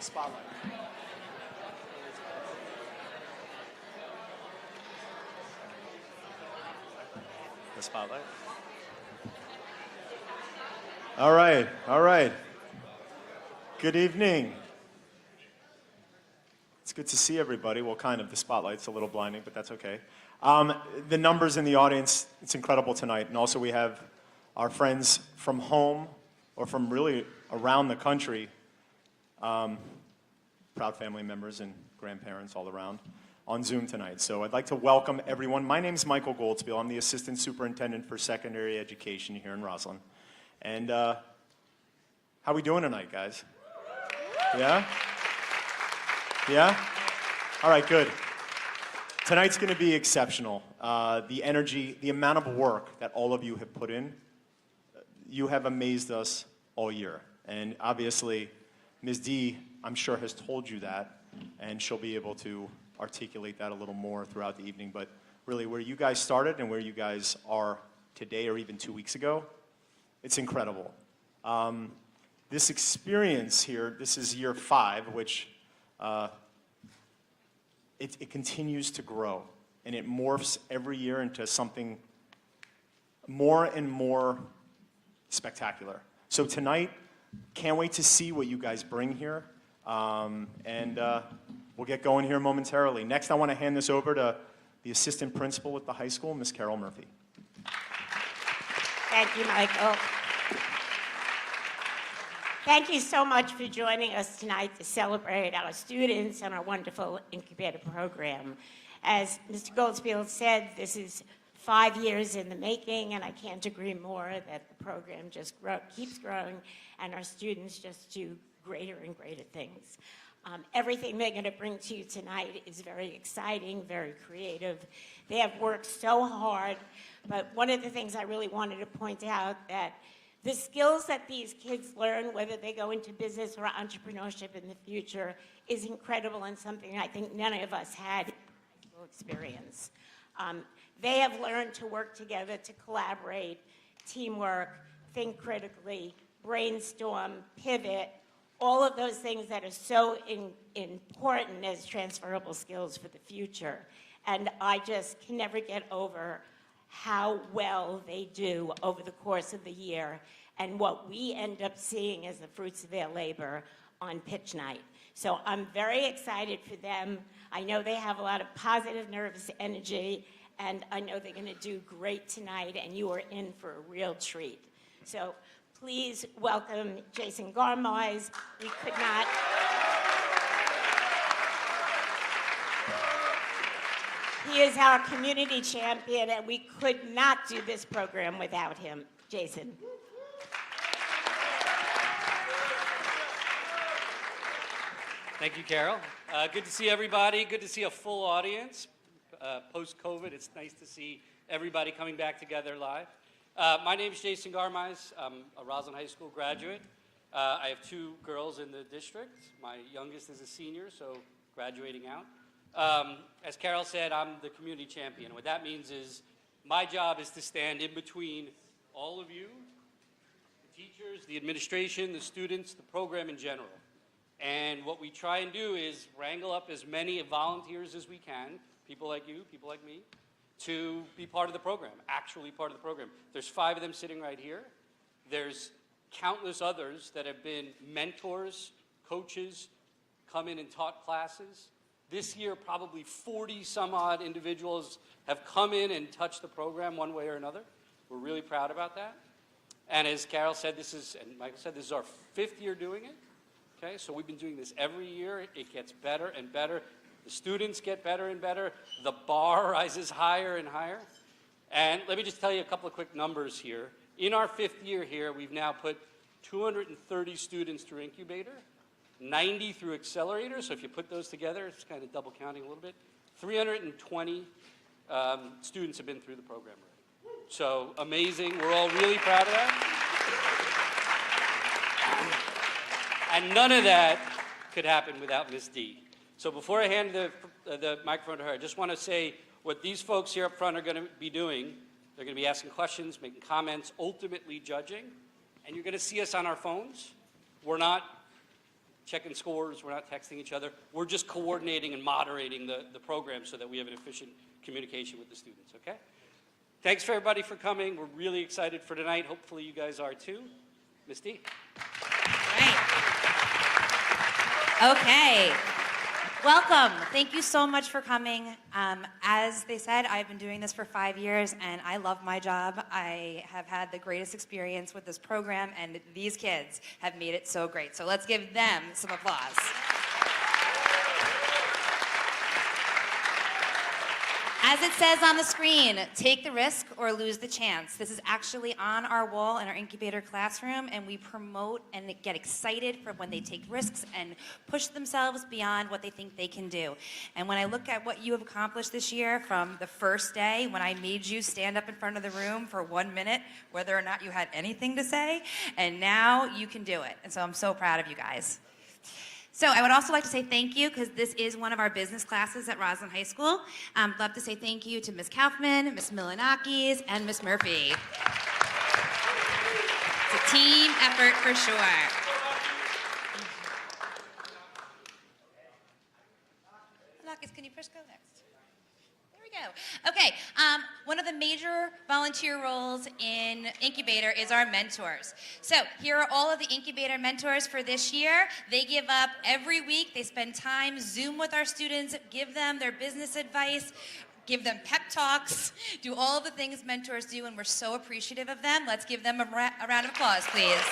Spotlight. The spotlight. All right, all right. Good evening. It's good to see everybody. Well, kind of. The spotlight's a little blinding, but that's okay. The numbers in the audience, it's incredible tonight. And also we have our friends from home or from really around the country, proud family members and grandparents all around on Zoom tonight. So I'd like to welcome everyone. My name's Michael Goldspiel. I'm the Assistant Superintendent for Secondary Education here in Roslyn. And how we doing tonight, guys? Yeah? Yeah? All right, good. Tonight's going to be exceptional. The energy, the amount of work that all of you have put in, you have amazed us all year. And obviously, Ms. D, I'm sure, has told you that, and she'll be able to articulate that a little more throughout the evening. But really, where you guys started and where you guys are today or even 2 weeks ago, it's incredible. This experience here, this is year 5, which it continues to grow, and it morphs every year into something more and more spectacular. So tonight, can't wait to see what you guys bring here, and we'll get going here momentarily. Next, I want to hand this over to the assistant principal at the high school, Ms. Carol Murphy. Thank you, Michael. Thank you so much for joining us tonight to celebrate our students and our wonderful incubator program. As Mr. Goldspiel said, this is 5 years in the making, and I can't agree more that the program just keeps growing, and our students just do greater and greater things. Everything they're going to bring to you tonight is very exciting, very creative. They have worked so hard, but one of the things I really wanted to point out that the skills that these kids learn, whether they go into business or entrepreneurship in the future, is incredible and something I think none of us had in high school experience. They have learned to work together, to collaborate, teamwork, think critically, brainstorm, pivot, all of those things that are so important as transferable skills for the future. And I just can never get over how well they do over the course of the year and what we end up seeing as the fruits of their labor on pitch night. So I'm very excited for them. I know they have a lot of positive, nervous energy, and I know they're going to do great tonight, and you are in for a real treat. So please welcome Jason Garmise. We could not... He is our community champion, and we could not do this program without him. Jason. Thank you, Carol. Good to see everybody. Good to see a full audience. Post-COVID, it's nice to see everybody coming back together live. My name is Jason Garmise. I'm a Roslyn High School graduate. I have 2 girls in the district. My youngest is a senior, so graduating out. As Carol said, I'm the community champion. What that means is my job is to stand in between all of you, the teachers, the administration, the students, the program in general. And what we try and do is wrangle up as many volunteers as we can, people like you, people like me, to be part of the program, actually part of the program. There's 5 of them sitting right here. There's countless others that have been mentors, coaches, come in and taught classes. This year, probably 40 some odd individuals have come in and touched the program one way or another. We're really proud about that. And as Carol said, and Michael said, this is our 5th year doing it. Okay, so we've been doing this every year. It gets better and better. The students get better and better. The bar rises higher and higher. And let me just tell you a couple of quick numbers here. In our 5th year here, we've now put 230 students through Incubator, 90 through Accelerator, so if you put those together, it's kind of double counting a little bit. 320 students have been through the program already. So amazing, we're all really proud of that. And none of that could happen without Ms. D. So before I hand the microphone to her, I just want to say what these folks here up front are going to be doing. They're going to be asking questions, making comments, ultimately judging, and you're going to see us on our phones. We're not checking scores, we're not texting each other. We're just coordinating and moderating the program so that we have an efficient communication with the students, okay? Thanks for everybody for coming. We're really excited for tonight. Hopefully you guys are too. Ms. D. Right. Okay. Welcome. Thank you so much for coming. As they said, I've been doing this for 5 years, and I love my job. I have had the greatest experience with this program, and these kids have made it so great. So let's give them some applause. As it says on the screen, take the risk or lose the chance. This is actually on our wall in our incubator classroom, and we promote and get excited for when they take risks and push themselves beyond what they think they can do. And when I look at what you have accomplished this year, from the first day when I made you stand up in front of the room for 1 minute, whether or not you had anything to say, and now you can do it. And so I'm so proud of you guys. So I would also like to say thank you, because this is one of our business classes at Roslyn High School. I'd love to say thank you to Ms. Kaufman, Ms. Milanakis, and Ms. Murphy. It's a team effort for sure. Milanakis, can you push go next? There we go. Okay, one of the major volunteer roles in Incubator is our mentors. So here are all of the Incubator mentors for this year. They give up every week. They spend time, Zoom with our students, give them their business advice, give them pep talks, do all of the things mentors do, and we're so appreciative of them. Let's give them a round of applause, please.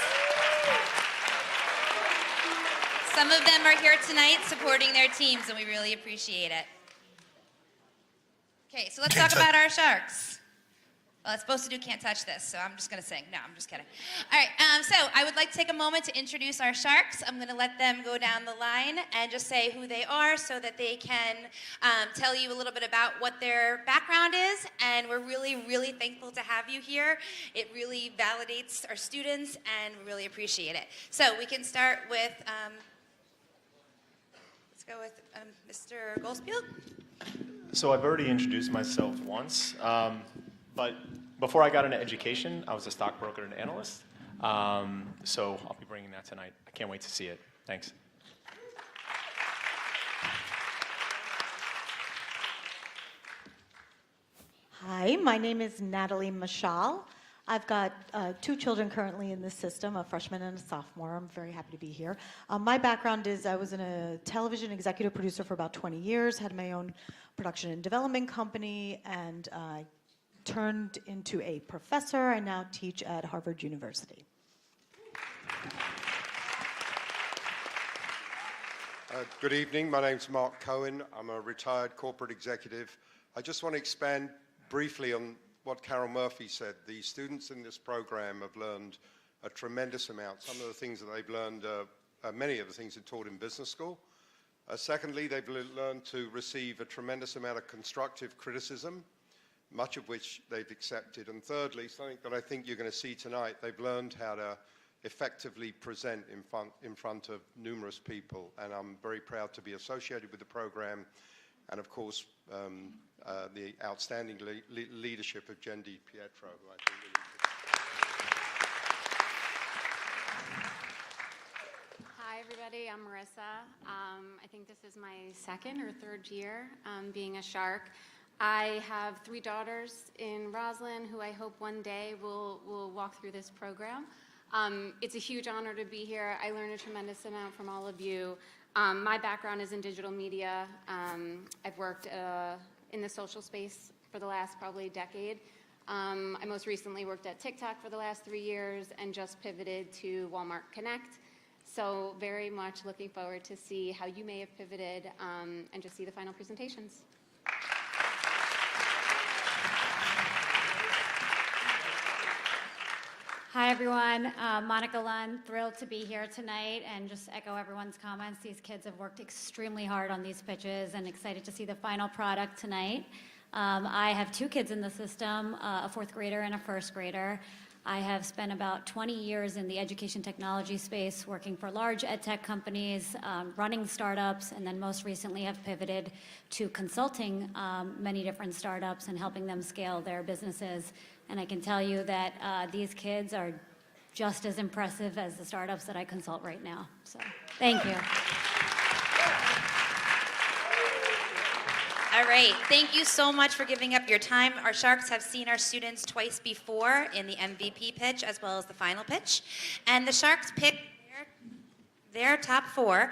Some of them are here tonight supporting their teams, and we really appreciate it. Okay, so let's talk about our sharks. Well, it's supposed to do Can't Touch This, so I'm just going to sing. No, I'm just kidding. All right, so I would like to take a moment to introduce our sharks. I'm going to let them go down the line and just say who they are so that they can tell you a little bit about what their background is. And we're really, really thankful to have you here. It really validates our students, and we really appreciate it. So we can start with, let's go with Mr. Goldspiel. So I've already introduced myself once, but before I got into education, I was a stockbroker and analyst. So I'll be bringing that tonight. I can't wait to see it. Thanks. Hi, my name is Natalie Mashal. I've got 2 children currently in this system, a freshman and a sophomore. I'm very happy to be here. My background is I was in a television executive producer for about 20 years, had my own production and development company, and turned into a professor. I now teach at Harvard University. Good evening. My name's Mark Cohen. I'm a retired corporate executive. I just want to expand briefly on what Carol Murphy said. The students in this program have learned a tremendous amount. Some of the things that they've learned, many of the things they're taught in business school. Secondly, they've learned to receive a tremendous amount of constructive criticism, much of which they've accepted. And thirdly, something that I think you're going to see tonight, they've learned how to effectively present in front of numerous people. And I'm very proud to be associated with the program, and of course, the outstanding leadership of Jen DiPietro, who I think really. Hi, everybody. I'm Marissa. I think this is my 2nd or 3rd year being a shark. I have 3 daughters in Roslyn who I hope one day will walk through this program. It's a huge honor to be here. I learned a tremendous amount from all of you. My background is in digital media. I've worked in the social space for the last probably decade. I most recently worked at TikTok for the last 3 years and just pivoted to Walmart Connect. So very much looking forward to see how you may have pivoted and just see the final presentations. Hi, everyone. Monica Lund, thrilled to be here tonight and just echo everyone's comments. These kids have worked extremely hard on these pitches and excited to see the final product tonight. I have 2 kids in the system, a 4th grader and a 1st grader. I have spent about 20 years in the education technology space, working for large ed tech companies, running startups, and then most recently have pivoted to consulting many different startups and helping them scale their businesses. And I can tell you that these kids are just as impressive as the startups that I consult right now. So, thank you. All right, thank you so much for giving up your time. Our Sharks have seen our students twice before in the MVP pitch as well as the final pitch. And the Sharks pick their top four,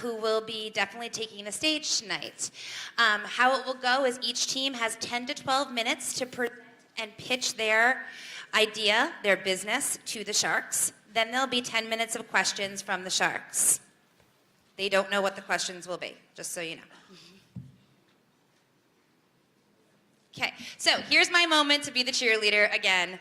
who will be definitely taking the stage tonight. How it will go is each team has 10 to 12 minutes to present and pitch their idea, their business, to the Sharks. Then there'll be 10 minutes of questions from the Sharks. They don't know what the questions will be, just so you know. Okay, so here's my moment to be the cheerleader again.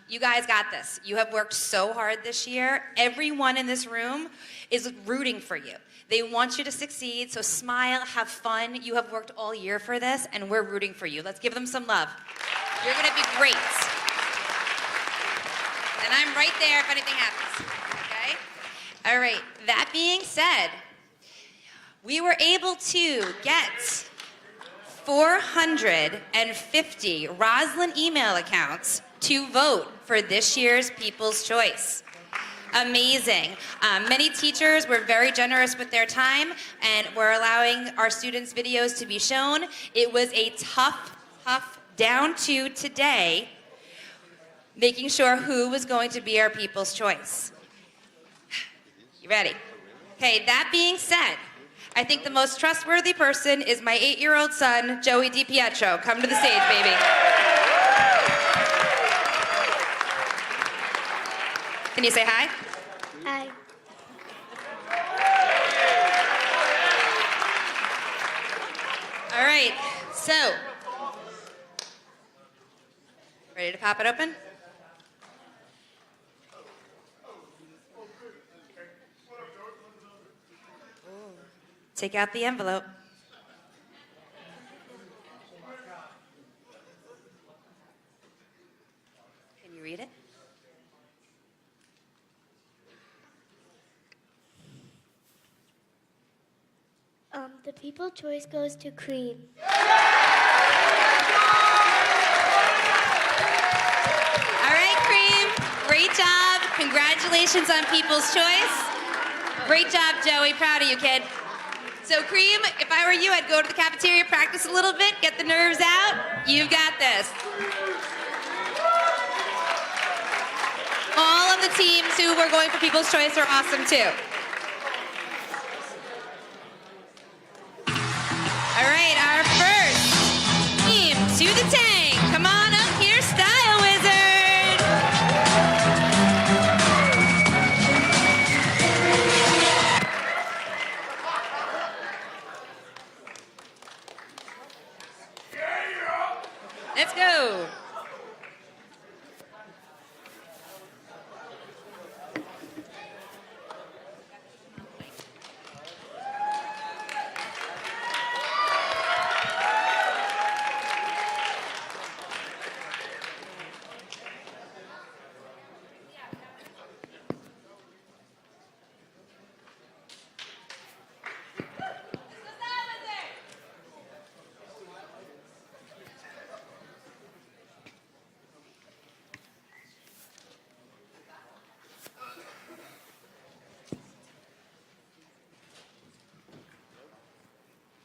You guys got this. You have worked so hard this year. Everyone in this room is rooting for you. They want you to succeed, so smile, have fun. You have worked all year for this, and we're rooting for you. Let's give them some love. You're gonna be great. And I'm right there if anything happens, okay? All right, that being said, we were able to get 450 Roslyn email accounts to vote for this year's People's Choice. Amazing. Many teachers were very generous with their time and were allowing our students' videos to be shown. It was a tough down to today, making sure who was going to be our People's Choice. You ready? Okay, that being said, I think the most trustworthy person is my 8-year-old son, Joey DiPietro. Come to the stage, baby. Can you say hi? Hi. All right, so, ready to pop it open? Take out the envelope. Can you read it? The People's Choice goes to Cream. All right, Cream. Great job. Congratulations on People's Choice. Great job, Joey. Proud of you, kid. So, Cream, if I were you, I'd go to the cafeteria, practice a little bit, get the nerves out. You've got this. All of the teams who were going for People's Choice are awesome, too. All right, our first team to the tank. Come on up here, Style Wizard. Let's go.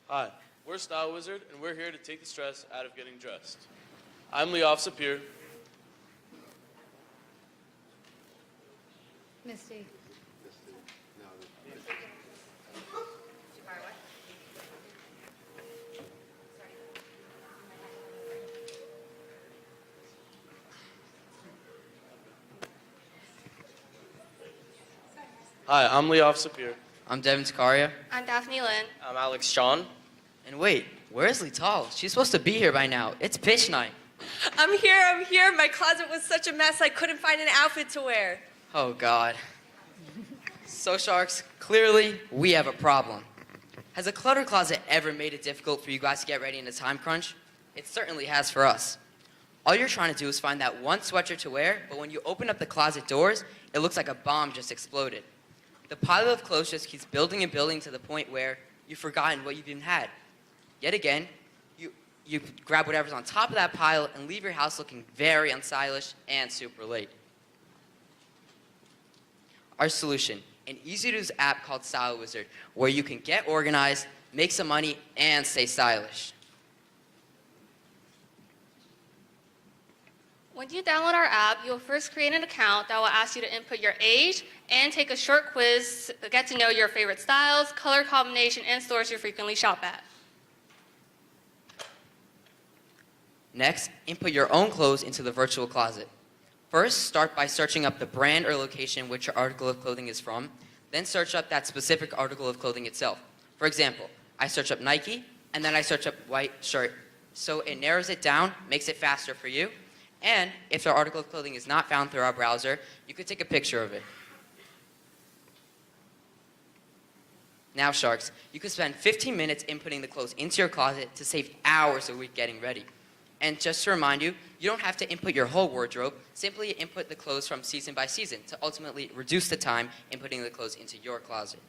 Hi, we're Style Wizard, and we're here to take the stress out of getting dressed. I'm Lee Officer Sapir. Misty. Hi, I'm Lee Officer Sapir. I'm Devin Takaria. I'm Daphne Lynn. I'm Alex Sean. And wait, where's Lital? She's supposed to be here by now. It's pitch night. I'm here. My closet was such a mess, I couldn't find an outfit to wear. Oh, God. So, Sharks, clearly we have a problem. Has a clutter closet ever made it difficult for you guys to get ready in a time crunch? It certainly has for us. All you're trying to do is find that one sweatshirt to wear, but when you open up the closet doors, it looks like a bomb just exploded. The pile of clothes just keeps building and building to the point where you've forgotten what you've even had. Yet again, you grab whatever's on top of that pile and leave your house looking very unstylish and super late. Our solution, an easy-to-use app called Style Wizard, where you can get organized, make some money, and stay stylish. When you download our app, you'll first create an account that will ask you to input your age and take a short quiz to get to know your favorite styles, color combination, and stores you frequently shop at. Next, input your own clothes into the virtual closet. First, start by searching up the brand or location which your article of clothing is from, then search up that specific article of clothing itself. For example, I search up Nike, and then I search up white shirt. So it narrows it down, makes it faster for you, and if your article of clothing is not found through our browser, you could take a picture of it. Now, Sharks, you could spend 15 minutes inputting the clothes into your closet to save hours a week getting ready. And just to remind you, you don't have to input your whole wardrobe, simply input the clothes from season by season to ultimately reduce the time inputting the clothes into your closet.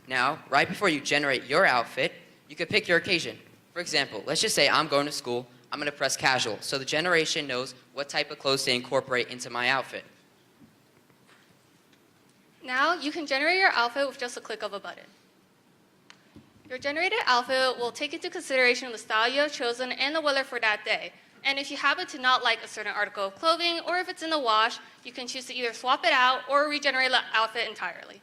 Now, right before you generate your outfit, you could pick your occasion. For example, let's just say I'm going to school, I'm going to press casual, so the generation knows what type of clothes to incorporate into my outfit. Now, you can generate your outfit with just a click of a button. Your generated outfit will take into consideration the style you have chosen and the weather for that day. And if you happen to not like a certain article of clothing, or if it's in the wash, you can choose to either swap it out or regenerate the outfit entirely.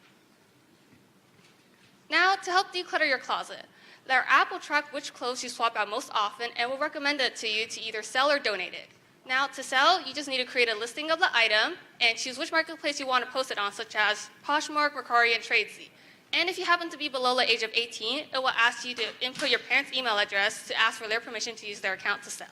Now, to help declutter your closet, our app will track which clothes you swap out most often and will recommend it to you to either sell or donate it. Now, to sell, you just need to create a listing of the item and choose which marketplace you want to post it on, such as Poshmark, Mercari, and Tradesy. And if you happen to be below the age of 18, it will ask you to input your parents' email address to ask for their permission to use their account to sell.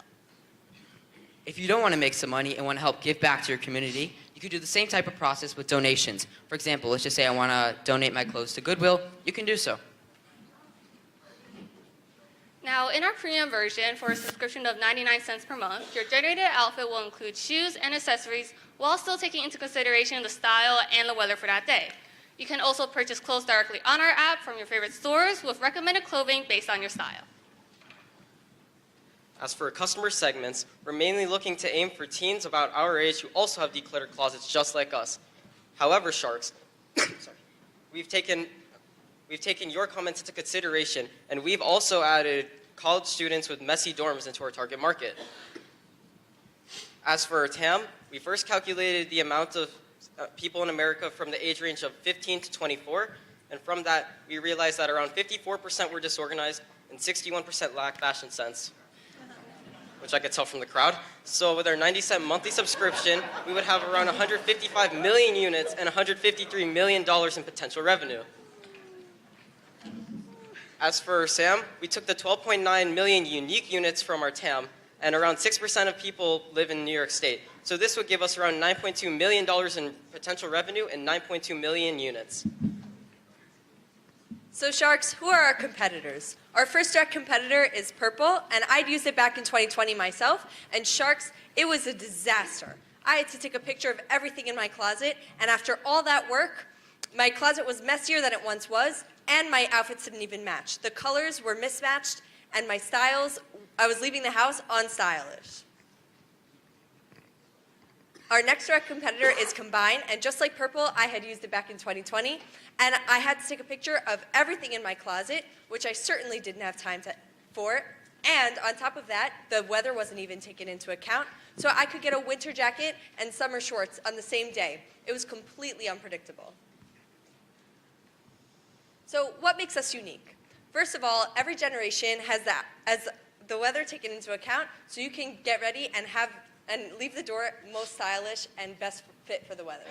If you don't want to make some money and want to help give back to your community, you could do the same type of process with donations. For example, let's just say I want to donate my clothes to Goodwill. You can do so. Now, in our premium version, for a subscription of 99 cents per month, your generated outfit will include shoes and accessories while still taking into consideration the style and the weather for that day. You can also purchase clothes directly on our app from your favorite stores with recommended clothing based on your style. As for customer segments, we're mainly looking to aim for teens about our age who also have decluttered closets just like us. However, Sharks, we've taken your comments into consideration, and we've also added college students with messy dorms into our target market. As for our TAM, we first calculated the amount of people in America from the age range of 15 to 24, and from that, we realized that around 54% were disorganized and 61% lacked fashion sense, which I could tell from the crowd. So with our 90-cent monthly subscription, we would have around 155 million units and $153 million in potential revenue. As for SAM, we took the 12.9 million unique units from our TAM, and around 6% of people live in New York State. So this would give us around $9.2 million in potential revenue and 9.2 million units. So Sharks, who are our competitors? Our first direct competitor is Purple, and I'd used it back in 2020 myself, and Sharks, it was a disaster. I had to take a picture of everything in my closet, and after all that work, my closet was messier than it once was, and my outfits didn't even match. The colors were mismatched, and my styles, I was leaving the house unstylish. Our next direct competitor is Combine, and just like Purple, I had used it back in 2020, and I had to take a picture of everything in my closet, which I certainly didn't have time for, and on top of that, the weather wasn't even taken into account, so I could get a winter jacket and summer shorts on the same day. It was completely unpredictable. So what makes us unique? First of all, every generation has that as the weather taken into account, so you can get ready and leave the door most stylish and best fit for the weather.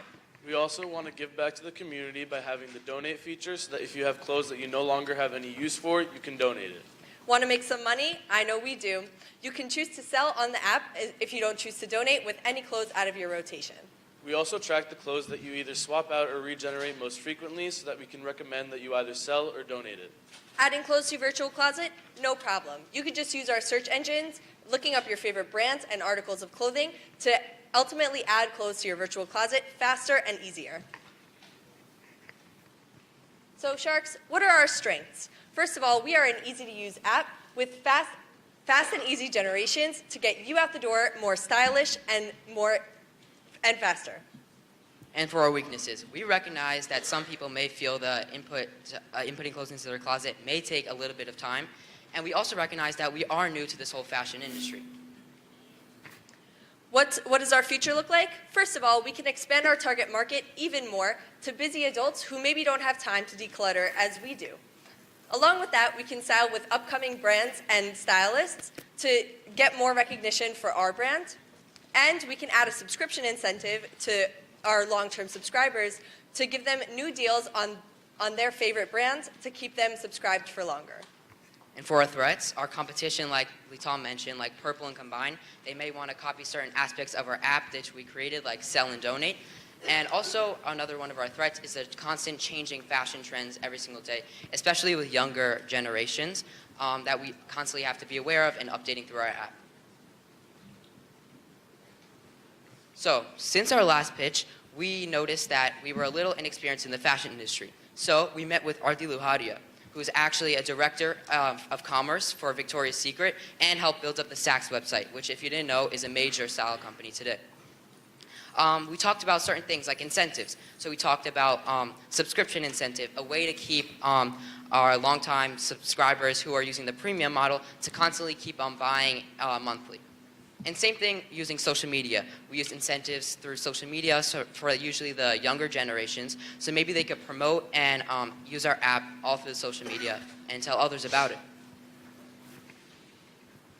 We also want to give back to the community by having the donate feature so that if you have clothes that you no longer have any use for, you can donate it. Want to make some money? I know we do. You can choose to sell on the app if you don't choose to donate with any clothes out of your rotation. We also track the clothes that you either swap out or regenerate most frequently so that we can recommend that you either sell or donate it. Adding clothes to your virtual closet? No problem. You can just use our search engines, looking up your favorite brands and articles of clothing to ultimately add clothes to your virtual closet faster and easier. So Sharks, what are our strengths? First of all, we are an easy-to-use app with fast and easy generations to get you out the door more stylish and faster. And for our weaknesses, we recognize that some people may feel the inputting clothes into their closet may take a little bit of time. And we also recognize that we are new to this whole fashion industry. What does our future look like? First of all, we can expand our target market even more to busy adults who maybe don't have time to declutter as we do. Along with that, we can style with upcoming brands and stylists to get more recognition for our brand. And we can add a subscription incentive to our long-term subscribers to give them new deals on their favorite brands to keep them subscribed for longer. And for our threats, our competition, like Lital mentioned, like Purple and Combine, they may want to copy certain aspects of our app that we created, like sell and donate. And also, another one of our threats is the constant changing fashion trends every single day, especially with younger generations that we constantly have to be aware of and updating through our app. So, since our last pitch, we noticed that we were a little inexperienced in the fashion industry. So, we met with Arti Luhadia, who is actually a director of commerce for Victoria's Secret and helped build up the Saks website, which, if you didn't know, is a major style company today. We talked about certain things like incentives. So we talked about subscription incentive, a way to keep our longtime subscribers who are using the premium model to constantly keep on buying monthly. And same thing using social media. We use incentives through social media for usually the younger generations. So maybe they could promote and use our app all through the social media and tell others about it.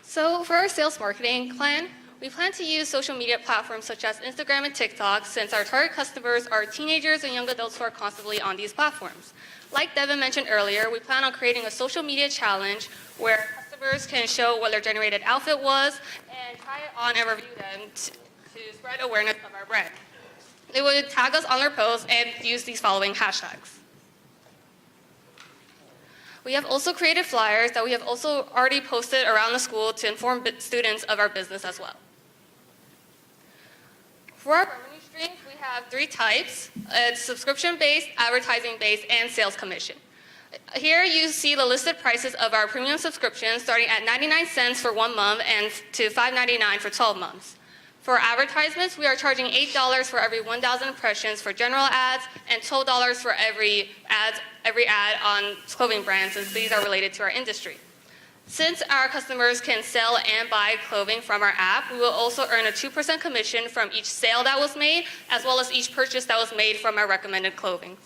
So for our sales marketing plan, we plan to use social media platforms such as Instagram and TikTok since our target customers are teenagers and young adults who are constantly on these platforms. Like Devin mentioned earlier, we plan on creating a social media challenge where customers can show what their generated outfit was and try it on and review them to spread awareness of our brand. They would tag us on their posts and use these following hashtags. We have also created flyers that we have also already posted around the school to inform students of our business as well. For our revenue streams, we have 3 types. It's subscription-based, advertising-based, and sales commission. Here you see the listed prices of our premium subscriptions starting at 99 cents for 1 month and to $5.99 for 12 months. For advertisements, we are charging $8 for every 1,000 impressions for general ads and $12 for every ad on clothing brands, as these are related to our industry. Since our customers can sell and buy clothing from our app, we will also earn a 2% commission from each sale that was made, as well as each purchase that was made from our recommended clothing.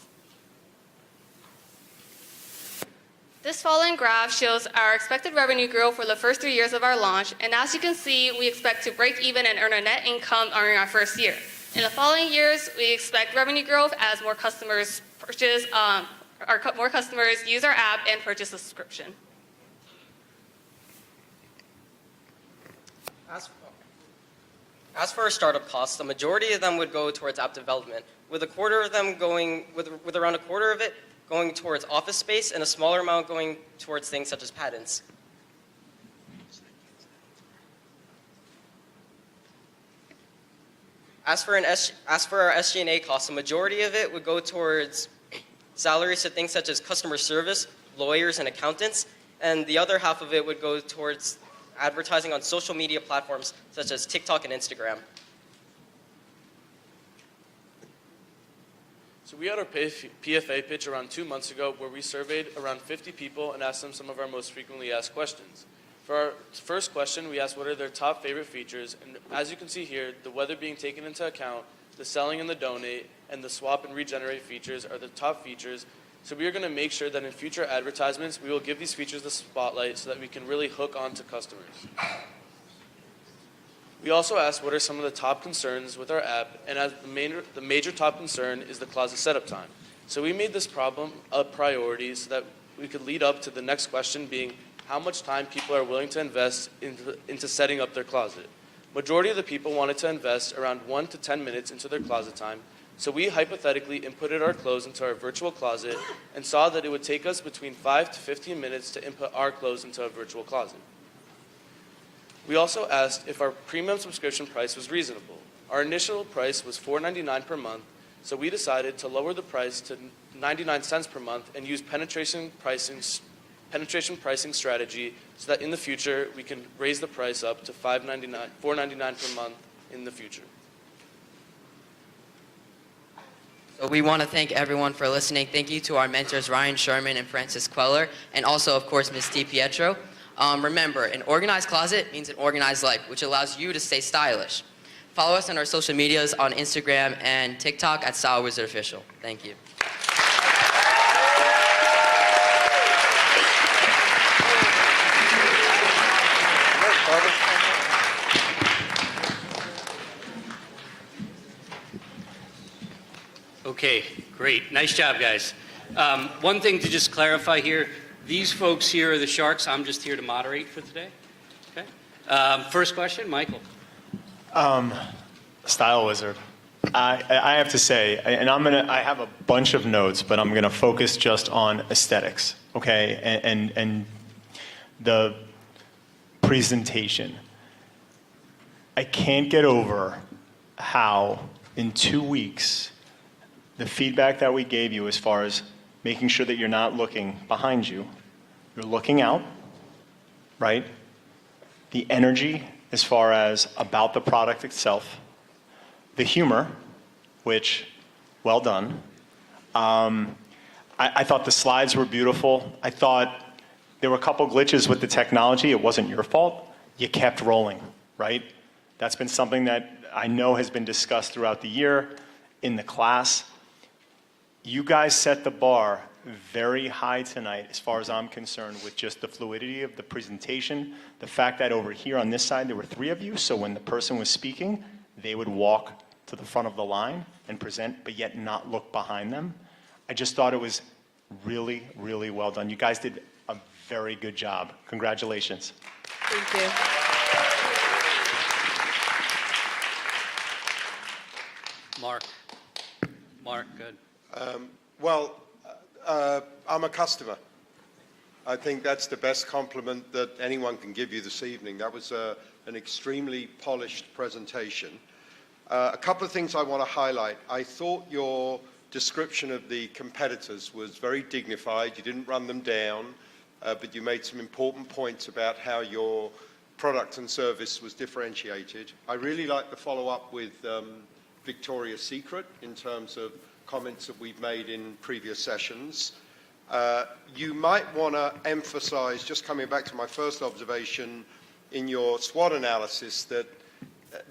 This following graph shows our expected revenue growth for the first 3 years of our launch, and as you can see, we expect to break even and earn a net income during our first year. In the following years, we expect revenue growth as more customers more customers use our app and purchase a subscription. As for our startup costs, the majority of them would go towards app development, with around a quarter of it going towards office space and a smaller amount going towards things such as patents. As for our SG&A costs, the majority of it would go towards salaries to things such as customer service, lawyers, and accountants, and the other half of it would go towards advertising on social media platforms such as TikTok and Instagram. So we had our PFA pitch around 2 months ago where we surveyed around 50 people and asked them some of our most frequently asked questions. For our first question, we asked what are their top favorite features, and as you can see here, the weather being taken into account, the selling and the donate, and the swap and regenerate features are the top features. So we are going to make sure that in future advertisements, we will give these features the spotlight so that we can really hook on to customers. We also asked what are some of the top concerns with our app, and as the major top concern is the closet setup time. So we made this problem a priority so that we could lead up to the next question being how much time people are willing to invest into setting up their closet. Majority of the people wanted to invest around 1 to 10 minutes into their closet time, so we hypothetically inputted our clothes into our virtual closet and saw that it would take us between 5 to 15 minutes to input our clothes into a virtual closet. We also asked if our premium subscription price was reasonable. Our initial price was $4.99 per month, so we decided to lower the price to 99 cents per month and use penetration pricing strategy so that in the future we can raise the price up to $4.99 per month in the future. So we want to thank everyone for listening. Thank you to our mentors, Ryan Sherman and Francis Queller, and also, of course, Ms. DiPietro. Remember, an organized closet means an organized life, which allows you to stay stylish. Follow us on our social medias on Instagram and TikTok at Style Wizard Official. Thank you. Okay, great. Nice job, guys. One thing to just clarify here, these folks here are the Sharks. I'm just here to moderate for today. Okay. First question, Michael. Style Wizard. I have to say, and I have a bunch of notes, but I'm gonna focus just on aesthetics, okay, and the presentation. I can't get over how in 2 weeks the feedback that we gave you as far as making sure that you're not looking behind you, you're looking out, right? The energy as far as about the product itself, the humor, which, well done. I thought the slides were beautiful. I thought there were a couple glitches with the technology. It wasn't your fault. You kept rolling, right? That's been something that I know has been discussed throughout the year in the class. You guys set the bar very high tonight as far as I'm concerned with just the fluidity of the presentation, the fact that over here on this side there were 3 of you, so when the person was speaking, they would walk to the front of the line and present, but yet not look behind them. I just thought it was really, really well done. You guys did a very good job. Congratulations. Thank you. Mark, good. I'm a customer. I think that's the best compliment that anyone can give you this evening. That was an extremely polished presentation. A couple of things I want to highlight. I thought your description of the competitors was very dignified. You didn't run them down, but you made some important points about how your product and service was differentiated. I really like the follow-up with Victoria's Secret in terms of comments that we've made in previous sessions. You might want to emphasize, just coming back to my first observation in your SWOT analysis, that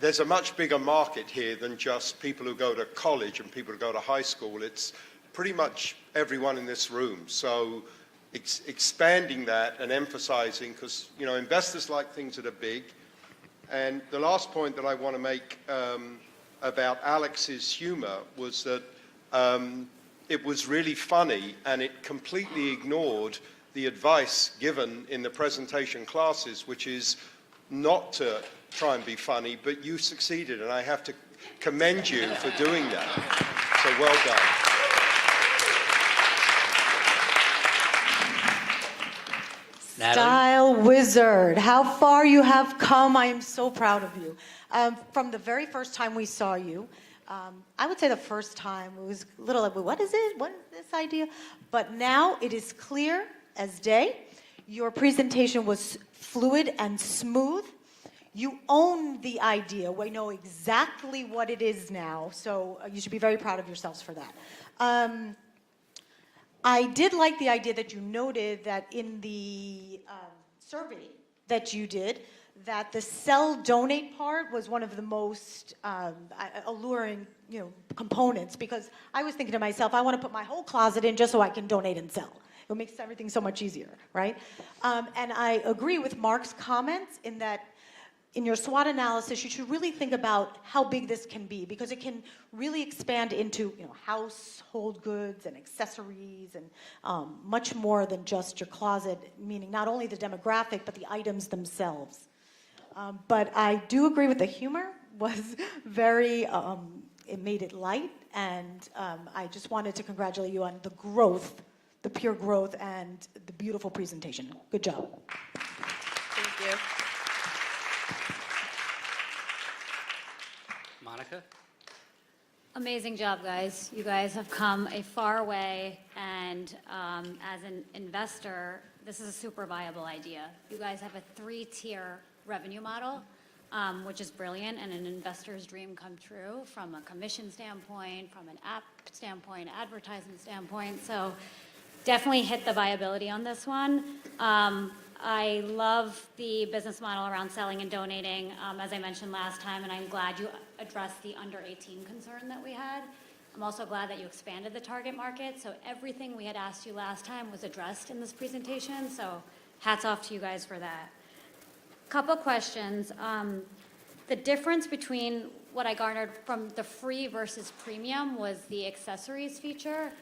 there's a much bigger market here than just people who go to college and people who go to high school. It's pretty much everyone in this room. So expanding that and emphasizing, because investors like things that are big. And the last point that I want to make about Alex's humor was that it was really funny and it completely ignored the advice given in the presentation classes, which is not to try and be funny, but you succeeded, and I have to commend you for doing that. So well done. Style Wizard, how far you have come. I am so proud of you. From the very first time we saw you, I would say the first time it was a little like, what is it? What is this idea? But now it is clear as day. Your presentation was fluid and smooth. You own the idea. We know exactly what it is now, so you should be very proud of yourselves for that. I did like the idea that you noted that in the survey that you did, that the sell donate part was one of the most alluring components, because I was thinking to myself, I want to put my whole closet in just so I can donate and sell. It makes everything so much easier, right? And I agree with Mark's comments in that in your SWOT analysis, you should really think about how big this can be, because it can really expand into household goods and accessories and much more than just your closet, meaning not only the demographic, but the items themselves. But I do agree with the humor was very, it made it light, and I just wanted to congratulate you on the growth, the pure growth, and the beautiful presentation. Good job. Thank you. Monica? Amazing job, guys. You guys have come a far way, and as an investor, this is a super viable idea. You guys have a 3-tier revenue model. which is brilliant and an investor's dream come true from a commission standpoint, from an app standpoint, advertising standpoint. So definitely hit the viability on this one. I love the business model around selling and donating, as I mentioned last time, and I'm glad you addressed the under 18 concern that we had. I'm also glad that you expanded the target market, so everything we had asked you last time was addressed in this presentation, so hats off to you guys for that. Couple questions. The difference between what I garnered from the free versus premium was the accessories feature.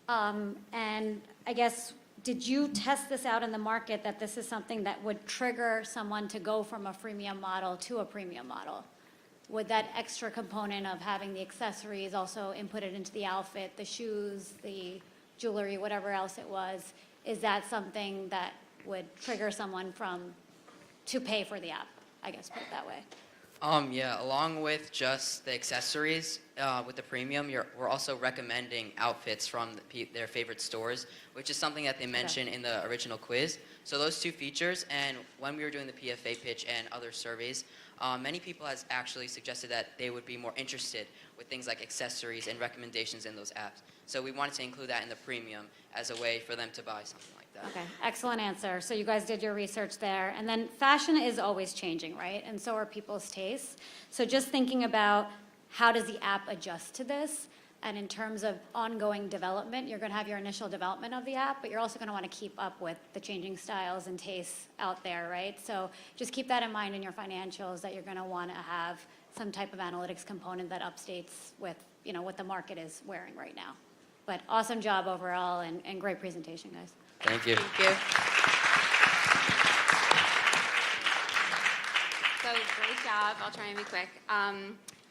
And I guess, did you test this out in the market that this is something that would trigger someone to go from a freemium model to a premium model? Would that extra component of having the accessories also inputted into the outfit, the shoes, the jewelry, whatever else it was, is that something that would trigger someone to pay for the app, I guess, put it that way? Yeah, along with just the accessories, with the premium, we're also recommending outfits from their favorite stores, which is something that they mentioned in the original quiz. So those two features, and when we were doing the PFA pitch and other surveys, many people has actually suggested that they would be more interested with things like accessories and recommendations in those apps. So we wanted to include that in the premium as a way for them to buy something like that. Okay, excellent answer. So you guys did your research there. And then fashion is always changing, right? And so are people's tastes. So just thinking about how does the app adjust to this? And in terms of ongoing development, you're going to have your initial development of the app, but you're also going to want to keep up with the changing styles and tastes out there, right? So just keep that in mind in your financials, that you're going to want to have some type of analytics component that updates with, what the market is wearing right now. But awesome job overall, and great presentation, guys. Thank you. Thank you. So great job. I'll try and be quick.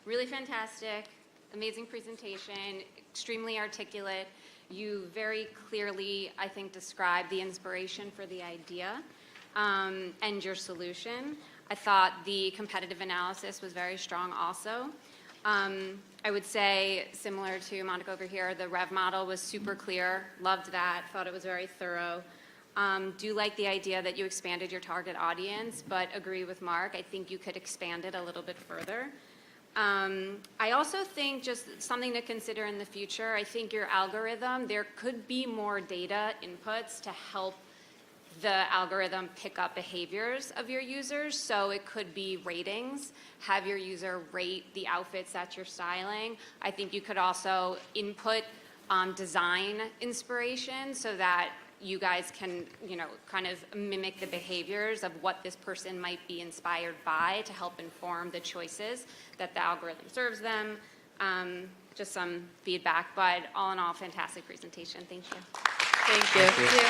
Really fantastic, amazing presentation, extremely articulate. You very clearly, I think, described the inspiration for the idea and your solution. I thought the competitive analysis was very strong also. I would say, similar to Monica over here, the rev model was super clear. Loved that. Thought it was very thorough. Do like the idea that you expanded your target audience, but agree with Mark. I think you could expand it a little bit further. I also think just something to consider in the future, I think your algorithm, there could be more data inputs to help the algorithm pick up behaviors of your users. So it could be ratings, have your user rate the outfits that you're styling. I think you could also input design inspiration so that you guys can, kind of mimic the behaviors of what this person might be inspired by to help inform the choices that the algorithm serves them. Just some feedback, but all in all, fantastic presentation. Thank you. Thank you. Thank you.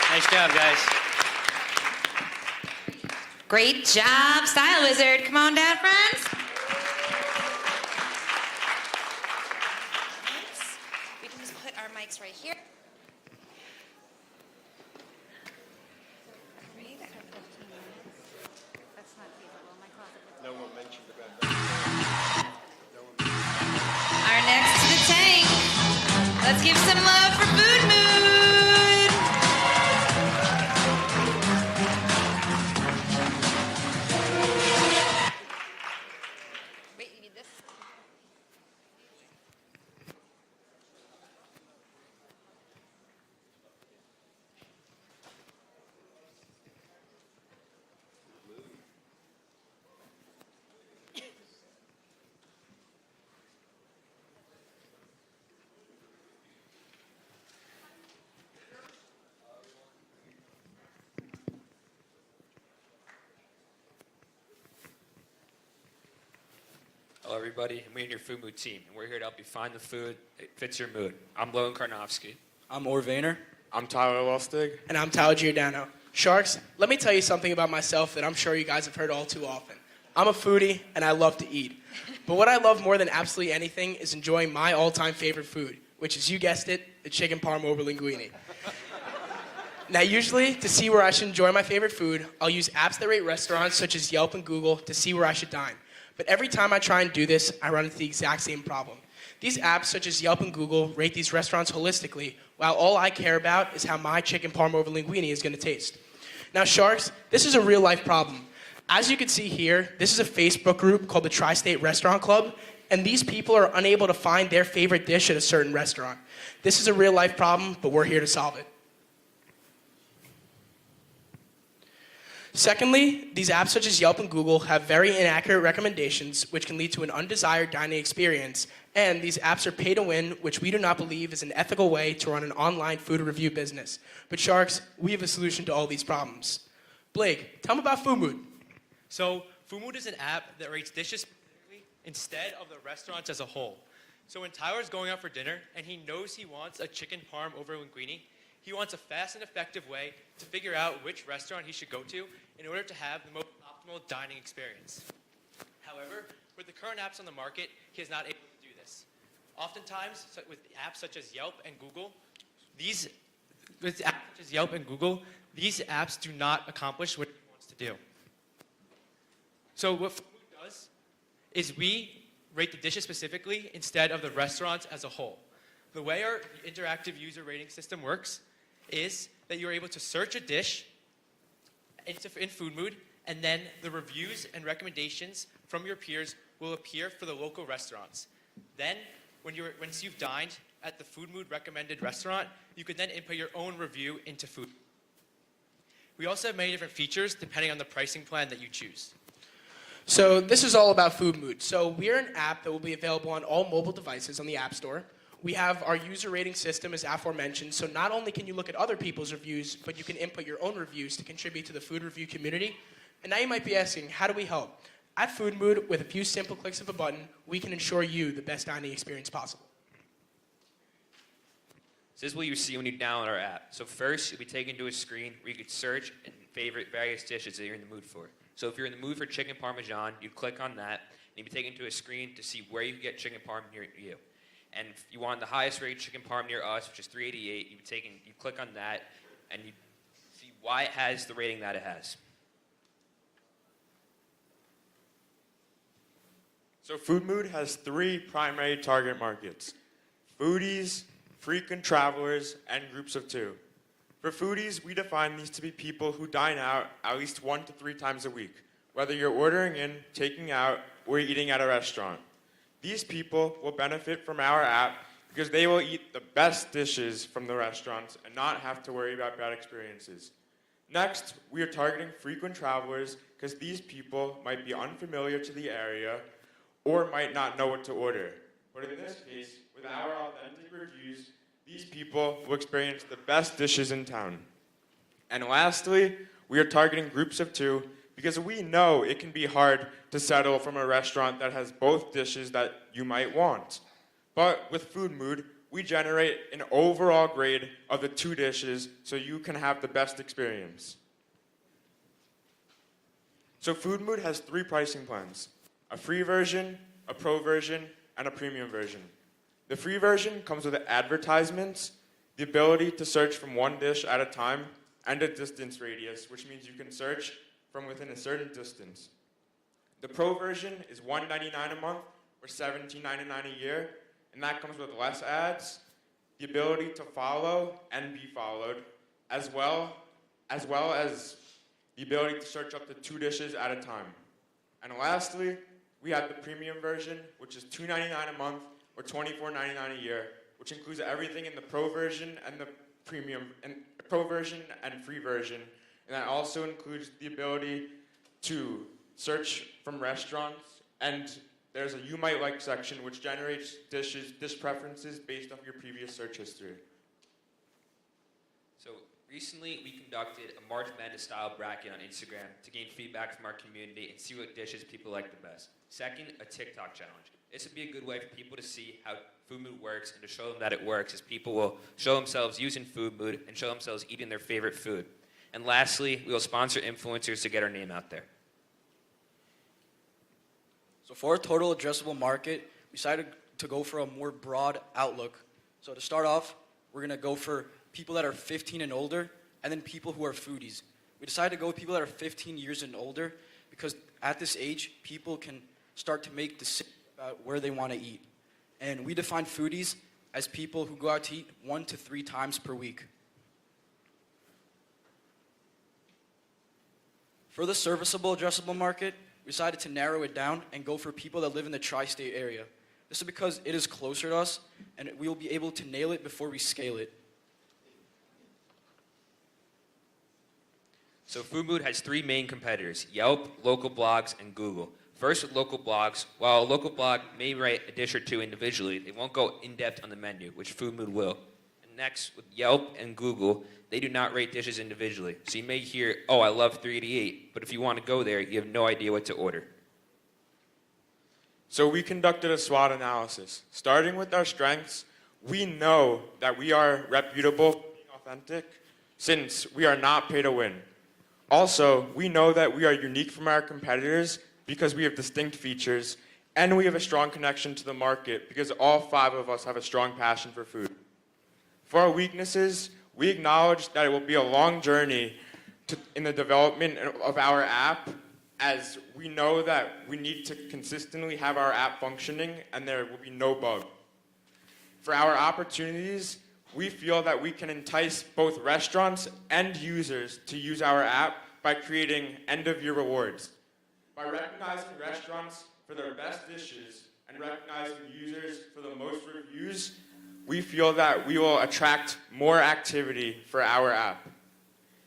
Nice job, guys. Great job, Style Wizard. Come on down, friends. We can just put our mics right here. No one mentioned about that. Our next to the tank. Let's give some love for Food Mood. Wait, you need this? Hello, everybody. I'm in your Food Mood team, and we're here to help you find the food that fits your mood. I'm Logan Karnofsky. I'm Orr Vayner. I'm Tyler Lustig. And I'm Tyler Giordano. Sharks, let me tell you something about myself that I'm sure you guys have heard all too often. I'm a foodie, and I love to eat. But what I love more than absolutely anything is enjoying my all-time favorite food, which is, you guessed it, the chicken parm over linguine. Now, usually, to see where I should enjoy my favorite food, I'll use apps that rate restaurants such as Yelp and Google to see where I should dine. But every time I try and do this, I run into the exact same problem. These apps, such as Yelp and Google, rate these restaurants holistically, while all I care about is how my chicken parm over linguine is going to taste. Now, Sharks, this is a real-life problem. As you can see here, this is a Facebook group called the Tri-State Restaurant Club, and these people are unable to find their favorite dish at a certain restaurant. This is a real life problem, but we're here to solve it. Secondly, these apps such as Yelp and Google have very inaccurate recommendations, which can lead to an undesired dining experience. And these apps are pay to win, which we do not believe is an ethical way to run an online food review business. But Sharks, we have a solution to all these problems. Blake, tell them about FoodMood. So FoodMood is an app that rates dishes instead of the restaurants as a whole. So when Tyler's going out for dinner and he knows he wants a chicken parm over linguine, he wants a fast and effective way to figure out which restaurant he should go to in order to have the most optimal dining experience. However, with the current apps on the market, he is not able to do this. Oftentimes, with apps such as Yelp and Google, these apps do not accomplish what he wants to do. So what FoodMood does is we rate the dishes specifically instead of the restaurants as a whole. The way our interactive user rating system works is that you're able to search a dish in FoodMood, and then the reviews and recommendations from your peers will appear for the local restaurants. Then, once you've dined at the FoodMood recommended restaurant, you can then input your own review into FoodMood. We also have many different features depending on the pricing plan that you choose. So this is all about FoodMood. So we're an app that will be available on all mobile devices on the App Store. We have our user rating system, as aforementioned, so not only can you look at other people's reviews, but you can input your own reviews to contribute to the food review community. And now you might be asking, how do we help? At FoodMood, with a few simple clicks of a button, we can ensure you the best dining experience possible. So this is what you see when you download our app. So first, you'll be taken to a screen where you could search and favorite various dishes that you're in the mood for. So if you're in the mood for chicken parmesan, you click on that, and you'll be taken to a screen to see where you can get chicken parm near you. And if you want the highest rated chicken parm near us, which is $3.88, you click on that, and you see why it has the rating that it has. So FoodMood has 3 primary target markets: foodies, frequent travelers, and groups of 2. For foodies, we define these to be people who dine out at least 1 to 3 times a week, whether you're ordering in, taking out, or eating at a restaurant. These people will benefit from our app because they will eat the best dishes from the restaurants and not have to worry about bad experiences. Next, we are targeting frequent travelers because these people might be unfamiliar to the area or might not know what to order. But in this case, with our authentic reviews, these people will experience the best dishes in town. And lastly, we are targeting groups of 2 because we know it can be hard to settle from a restaurant that has both dishes that you might want. But with FoodMood, we generate an overall grade of the 2 dishes so you can have the best experience. So FoodMood has 3 pricing plans: a free version, a pro version, and a premium version. The free version comes with advertisements, the ability to search from one dish at a time, and a distance radius, which means you can search from within a certain distance. The pro version is $199 a month or $17.99 a year, and that comes with less ads, the ability to follow and be followed, as well as the ability to search up to 2 dishes at a time. And lastly, we have the premium version, which is $299 a month or $24.99 a year, which includes everything in the pro version and the premium, and pro version and free version. And that also includes the ability to search from restaurants, and there's a You Might Like section which generates dish preferences based off your previous search history. So recently, we conducted a March Madness style bracket on Instagram to gain feedback from our community and see what dishes people like the best. Second, a TikTok challenge. This would be a good way for people to see how FoodMood works and to show them that it works, as people will show themselves using FoodMood and show themselves eating their favorite food. And lastly, we will sponsor influencers to get our name out there. So for our total addressable market, we decided to go for a more broad outlook. So to start off, we're going to go for people that are 15 and older, and then people who are foodies. We decided to go with people that are 15 years and older because at this age, people can start to make decisions about where they want to eat. And we define foodies as people who go out to eat 1 to 3 times per week. For the serviceable addressable market, we decided to narrow it down and go for people that live in the tri-state area. This is because it is closer to us, and we will be able to nail it before we scale it. So Food has three main competitors: Yelp, local blogs, and Google. First, with local blogs, while a local blog may write a dish or two individually, they won't go in-depth on the menu, which Food will. And next, with Yelp and Google, they do not rate dishes individually. So you may hear, oh, I love 388, but if you want to go there, you have no idea what to order. So we conducted a SWOT analysis. Starting with our strengths, we know that we are reputable, being authentic, since we are not pay to win. Also, we know that we are unique from our competitors because we have distinct features, and we have a strong connection to the market because all 5 of us have a strong passion for food. For our weaknesses, we acknowledge that it will be a long journey in the development of our app, as we know that we need to consistently have our app functioning and there will be no bug. For our opportunities, we feel that we can entice both restaurants and users to use our app by creating end-of-year rewards. By recognizing restaurants for their best dishes and recognizing users for the most reviews, we feel that we will attract more activity for our app.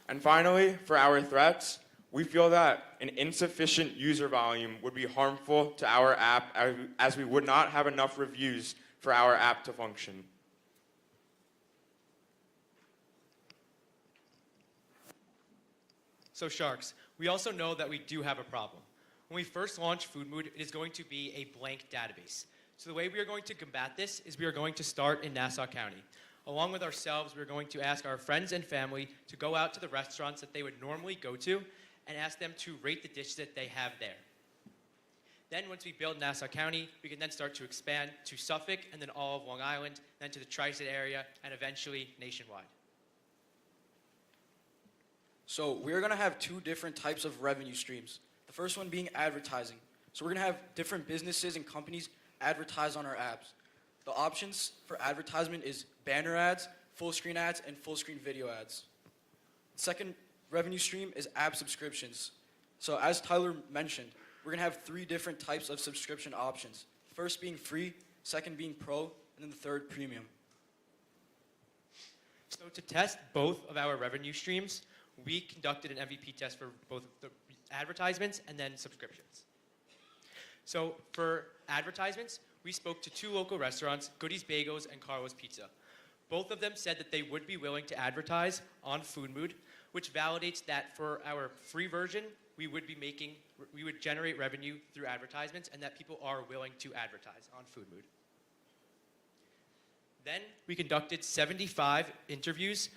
And finally, for our threats, we feel that an insufficient user volume would be harmful to our app, as we would not have enough reviews for our app to function. So Sharks, we also know that we do have a problem. When we first launch FoodMood, it is going to be a blank database. So the way we are going to combat this is we are going to start in Nassau County. Along with ourselves, we're going to ask our friends and family to go out to the restaurants that they would normally go to and ask them to rate the dishes that they have there. Then once we build Nassau County, we can then start to expand to Suffolk and then all of Long Island, then to the tri-state area, and eventually nationwide. So we're going to have 2 different types of revenue streams. The first one being advertising. So we're going to have different businesses and companies advertise on our apps. The options for advertisement is banner ads, full screen ads, and full screen video ads. The second revenue stream is app subscriptions. So as Tyler mentioned, we're going to have 3 different types of subscription options. First being free, second being pro, and then the third premium. So to test both of our revenue streams, we conducted an MVP test for both the advertisements and then subscriptions. So for advertisements, we spoke to 2 local restaurants, Goody's Bagels and Carlo's Pizza. Both of them said that they would be willing to advertise on FoodMood, which validates that for our free version, we would generate revenue through advertisements, and that people are willing to advertise on FoodMood. Then we conducted 75 interviews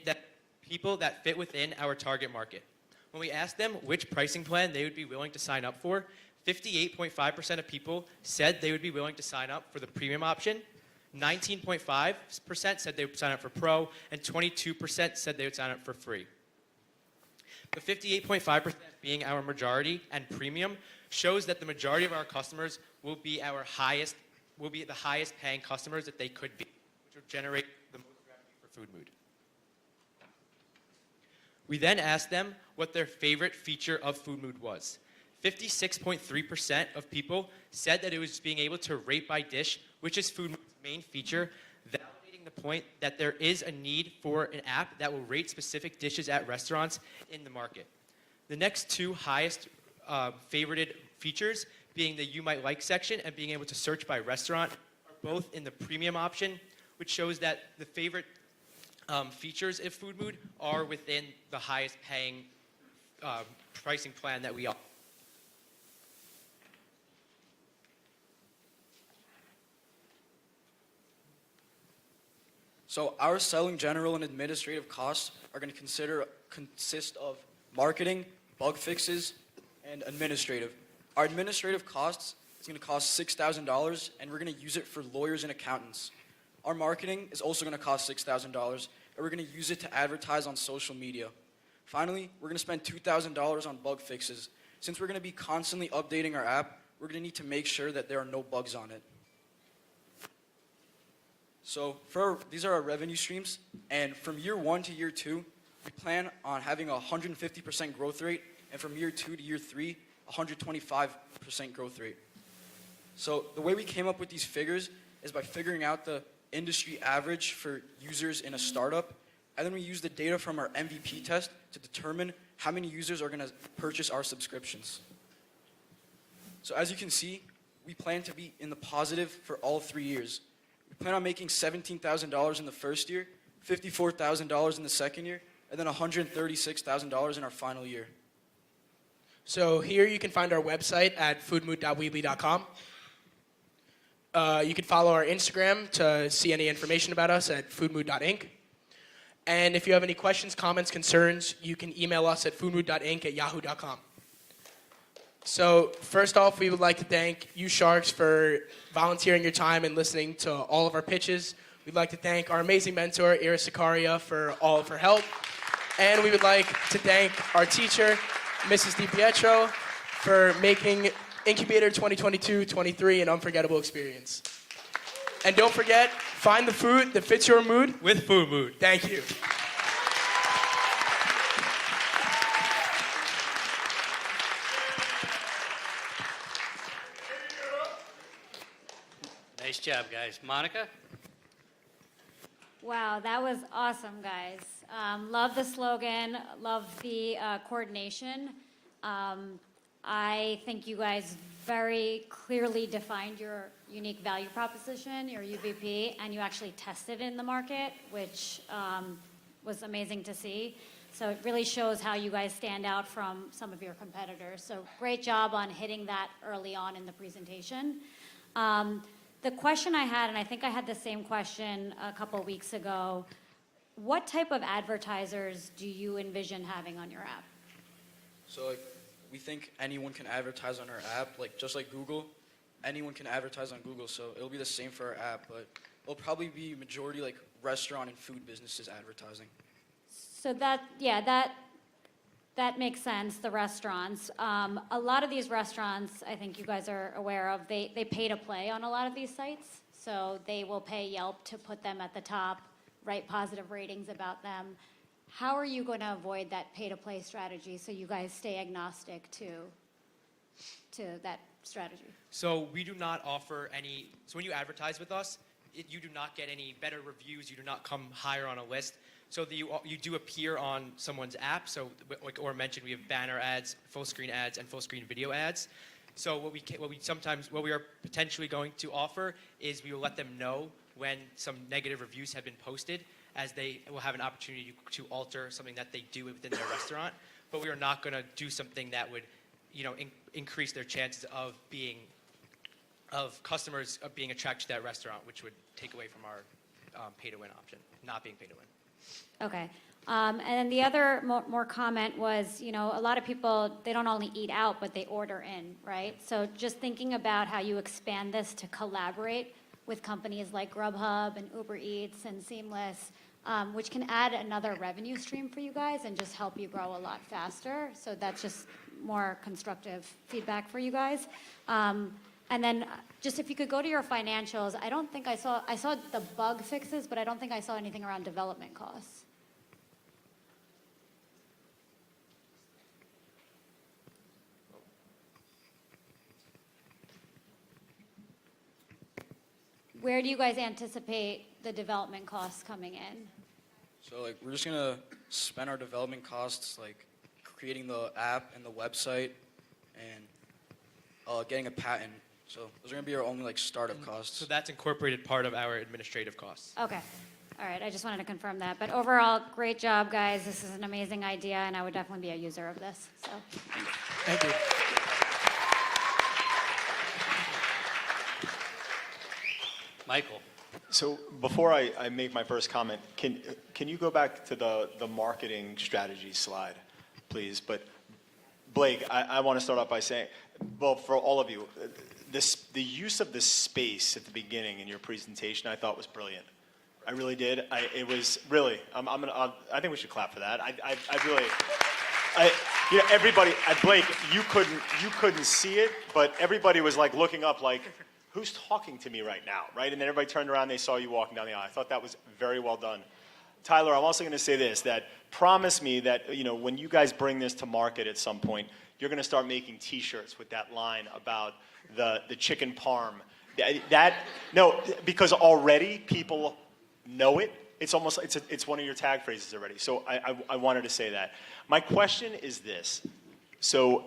that people that fit within our target market. When we asked them which pricing plan they would be willing to sign up for, 58.5% of people said they would be willing to sign up for the premium option, 19.5% said they would sign up for pro, and 22% said they would sign up for free. The 58.5% being our majority and premium shows that the majority of our customers will be the highest paying customers that they could be, which will generate the most revenue for FoodMood. We then asked them what their favorite feature of FoodMood was. 56.3% of people said that it was being able to rate by dish, which is FoodMood's main feature, validating the point that there is a need for an app that will rate specific dishes at restaurants in the market. The next 2 highest favorited features, being the You Might Like section and being able to search by restaurant, are both in the premium option, which shows that the favorite features of FoodMood are within the highest paying pricing plan that we offer. So our selling, general, and administrative costs are going to consist of marketing, bug fixes, and administrative. Our administrative costs is going to cost $6,000, and we're going to use it for lawyers and accountants. Our marketing is also going to cost $6,000, and we're going to use it to advertise on social media. Finally, we're going to spend $2,000 on bug fixes. Since we're going to be constantly updating our app, we're going to need to make sure that there are no bugs on it. So these are our revenue streams, and from year 1 to year 2, we plan on having a 150% growth rate and from year 2 to year 3, 125% growth rate. So the way we came up with these figures is by figuring out the industry average for users in a startup, and then we use the data from our MVP test to determine how many users are going to purchase our subscriptions. So as you can see, we plan to be in the positive for all 3 years. We plan on making $17,000 in the first year, $54,000 in the second year, and then $136,000 in our final year. So here you can find our website at foodmood.weebly.com. You can follow our Instagram to see any information about us at foodmood.inc. And if you have any questions, comments, concerns, you can email us at foodmood.inc@yahoo.com. So first off, we would like to thank you Sharks for volunteering your time and listening to all of our pitches. We'd like to thank our amazing mentor, Ira Sikaria, for all of her help. And we would like to thank our teacher, Mrs. DiPietro, for making Incubator 2022-23 an unforgettable experience. And don't forget, find the food that fits your mood With Food Mood. Thank you. Nice job, guys. Monica? Wow, that was awesome, guys. Love the slogan, love the coordination. I think you guys very clearly defined your unique value proposition, your UVP, and you actually tested in the market, which was amazing to see. So it really shows how you guys stand out from some of your competitors. So great job on hitting that early on in the presentation. The question I had, and I think I had the same question a couple weeks ago, what type of advertisers do you envision having on your app? So we think anyone can advertise on our app, just like Google. Anyone can advertise on Google, so it'll be the same for our app, but it'll probably be majority restaurant and food businesses advertising. So that makes sense, the restaurants. A lot of these restaurants, I think you guys are aware of, they pay to play on a lot of these sites. So they will pay Yelp to put them at the top, write positive ratings about them. How are you going to avoid that pay-to-play strategy so you guys stay agnostic to that strategy? So we do not offer any, so when you advertise with us, you do not get any better reviews, you do not come higher on a list. So you do appear on someone's app. So like Or mentioned, we have banner ads, full screen ads, and full screen video ads. So what we are potentially going to offer is we will let them know when some negative reviews have been posted, as they will have an opportunity to alter something that they do within their restaurant. But we are not going to do something that would, increase their chances of customers being attracted to that restaurant, which would take away from our pay-to-win option, not being pay-to-win. Okay. And then the other more comment was, a lot of people, they don't only eat out, but they order in, right? So just thinking about how you expand this to collaborate with companies like Grubhub and Uber Eats and Seamless, which can add another revenue stream for you guys and just help you grow a lot faster. So that's just more constructive feedback for you guys. And then just if you could go to your financials, I saw the bug fixes, but I don't think I saw anything around development costs. Where do you guys anticipate the development costs coming in? So we're just gonna spend our development costs creating the app and the website and getting a patent. So those are gonna be our only startup costs. So that's incorporated part of our administrative costs. Okay. All right. I just wanted to confirm that. But overall, great job, guys. This is an amazing idea, and I would definitely be a user of this. So. Thank you. Michael. So before I make my first comment, can you go back to the marketing strategy slide, please? But Blake, I want to start off by saying, well, for all of you, the use of the space at the beginning in your presentation, I thought was brilliant. I really did. It was really. I think we should clap for that. Everybody. Blake, you couldn't see it, but everybody was looking up, who's talking to me right now, right? And then everybody turned around, and they saw you walking down the aisle. I thought that was very well done. Tyler, I'm also going to say this, that promise me that, when you guys bring this to market at some point, you're going to start making T-shirts with that line about the chicken parm. No, because already people know it. It's almost, it's one of your tag phrases already. So I wanted to say that. My question is this. So,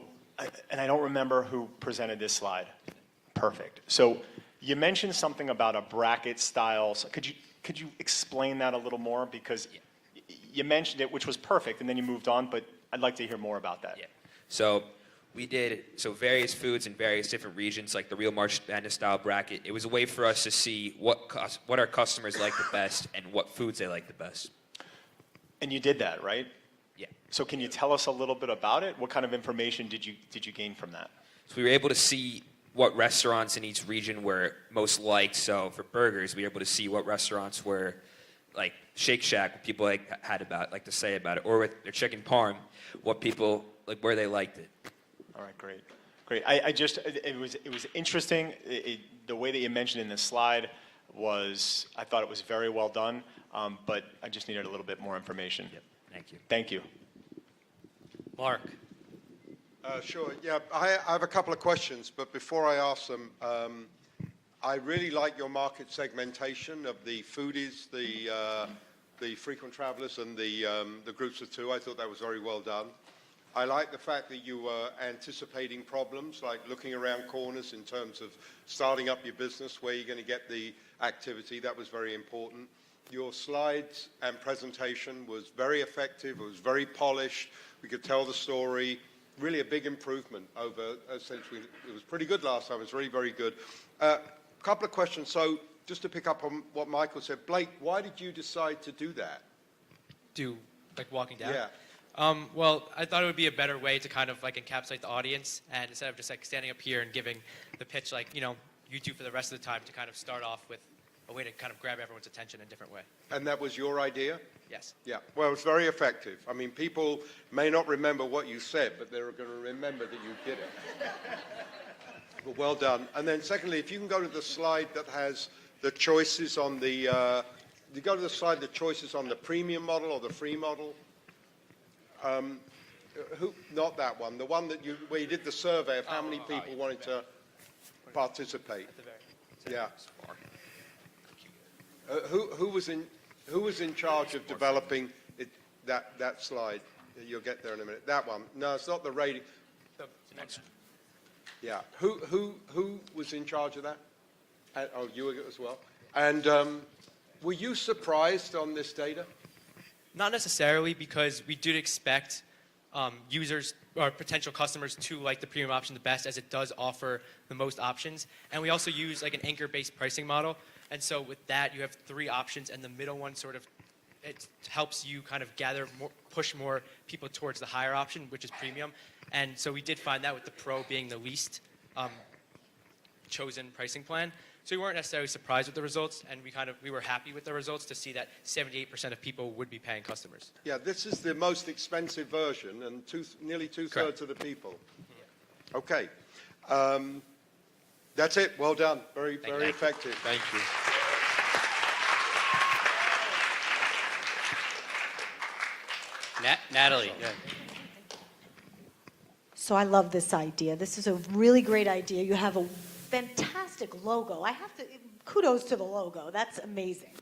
and I don't remember who presented this slide. Perfect. So you mentioned something about a bracket style. So could you explain that a little more? Because you mentioned it, which was perfect, and then you moved on, but I'd like to hear more about that. Yeah. So we did various foods in various different regions, like the Real March Madness style bracket. It was a way for us to see what our customers like the best and what foods they like the best. And you did that, right? Yeah. So can you tell us a little bit about it? What kind of information did you gain from that? So we were able to see what restaurants in each region were most liked. So for burgers, we were able to see what restaurants were like Shake Shack, what people like to say about it, or with their chicken parm, what people like where they liked it. All right, great. It was interesting. The way that you mentioned in this slide I thought it was very well done, but I just needed a little bit more information. Yep. Thank you. Thank you. Mark. Sure. Yeah, I have a couple of questions, but before I ask them, I really like your market segmentation of the foodies, the frequent travelers, and the groups of two. I thought that was very well done. I like the fact that you were anticipating problems, like looking around corners in terms of starting up your business, where you're going to get the activity. That was very important. Your slides and presentation was very effective. It was very polished. We could tell the story. Really a big improvement over, essentially, it was pretty good last time. It was really very good. Couple of questions. So just to pick up on what Michael said, Blake, why did you decide to do that? Like walking down? Yeah. Well, I thought it would be a better way to kind of like encapsulate the audience, and instead of just like standing up here and giving the pitch like, you do for the rest of the time, to kind of start off with a way to kind of grab everyone's attention in a different way. And that was your idea? Yes. Yeah. Well, it was very effective. I mean, people may not remember what you said, but they're going to remember that you did it. But well done. And then secondly, if you can go to the slide that has the choices on the, you go to the slide, the choices on the premium model or the free model. Not that one, the one that where you did the survey of how many people wanted to participate. Yeah. Who was in charge of developing that slide? You'll get there in a minute. That one. No, it's not the rating. The next one. Yeah. Who was in charge of that? You were as well. And were you surprised on this data? Not necessarily, because we did expect users or potential customers to like the premium option the best, as it does offer the most options. And we also use like an anchor-based pricing model. And so with that, you have 3 options, and the middle one it helps you kind of push more people towards the higher option, which is premium. And so we did find that with the Pro being the least chosen pricing plan. So we weren't necessarily surprised with the results, and we were happy with the results to see that 78% of people would be paying customers. Yeah, this is the most expensive version, and nearly two-thirds of the people. Yeah. Okay. That's it. Well done. Very effective. Thank you. Natalie. Yeah. So I love this idea. This is a really great idea. You have a fantastic logo. Kudos to the logo. That's amazing.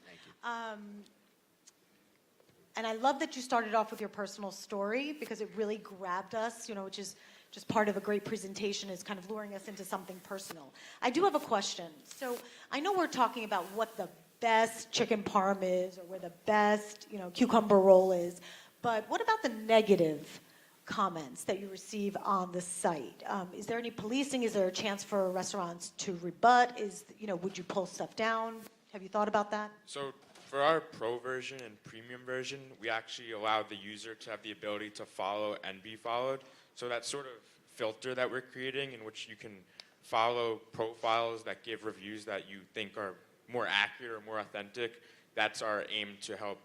And I love that you started off with your personal story, because it really grabbed us, which is just part of a great presentation, is kind of luring us into something personal. I do have a question. So I know we're talking about what the best chicken parm is, or where the best, cucumber roll is, but what about the negative comments that you receive on the site? Is there any policing? Is there a chance for restaurants to rebut? Would you pull stuff down? Have you thought about that? So for our Pro version and Premium version, we actually allow the user to have the ability to follow and be followed. So that sort of filter that we're creating, in which you can follow profiles that give reviews that you think are more accurate or more authentic, that's our aim to help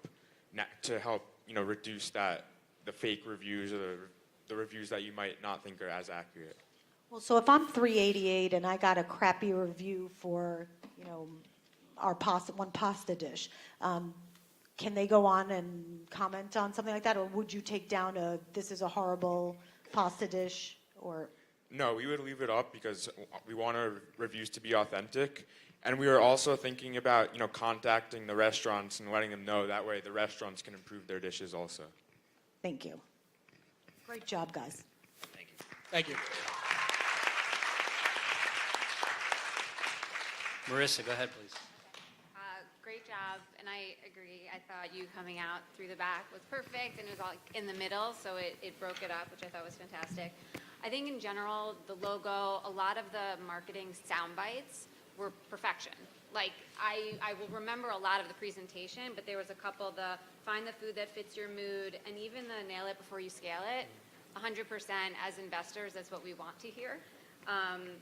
reduce the fake reviews, or the reviews that you might not think are as accurate. Well, so if I'm 388 and I got a crappy review for, our one pasta dish, can they go on and comment on something like that, or would you take down this is a horrible pasta dish, or? No, we would leave it up because we want our reviews to be authentic. And we are also thinking about, contacting the restaurants and letting them know. That way the restaurants can improve their dishes also. Thank you. Great job, guys. Thank you. Marissa, go ahead, please. Great job, and I agree. I thought you coming out through the back was perfect, and it was all in the middle, so it broke it up, which I thought was fantastic. I think in general, the logo, a lot of the marketing sound bites were perfection. Like, I will remember a lot of the presentation, but there was a couple, the find the food that fits your mood, and even the nail it before you scale it. 100% as investors, that's what we want to hear.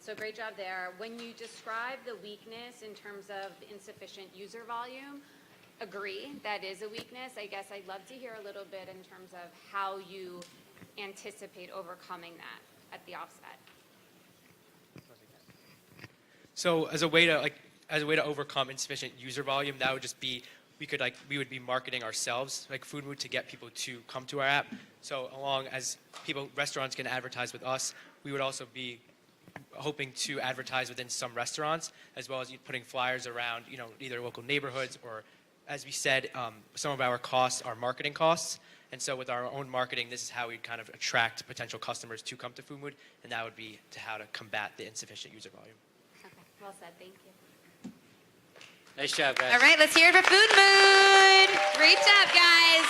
So great job there. When you describe the weakness in terms of insufficient user volume, agree, that is a weakness. I guess I'd love to hear a little bit in terms of how you anticipate overcoming that at the offset. So as a way to overcome insufficient user volume, that would just be we would be marketing ourselves, like Food Mood, to get people to come to our app. So along as restaurants can advertise with us, we would also be hoping to advertise within some restaurants, as well as putting flyers around, either local neighborhoods or, as we said, some of our costs are marketing costs. And so with our own marketing, this is how we kind of attract potential customers to come to Food Mood, and that would be to how to combat the insufficient user volume. Okay, well said, thank you. Nice job, guys. All right, let's hear it for Food Mood. Great job, guys.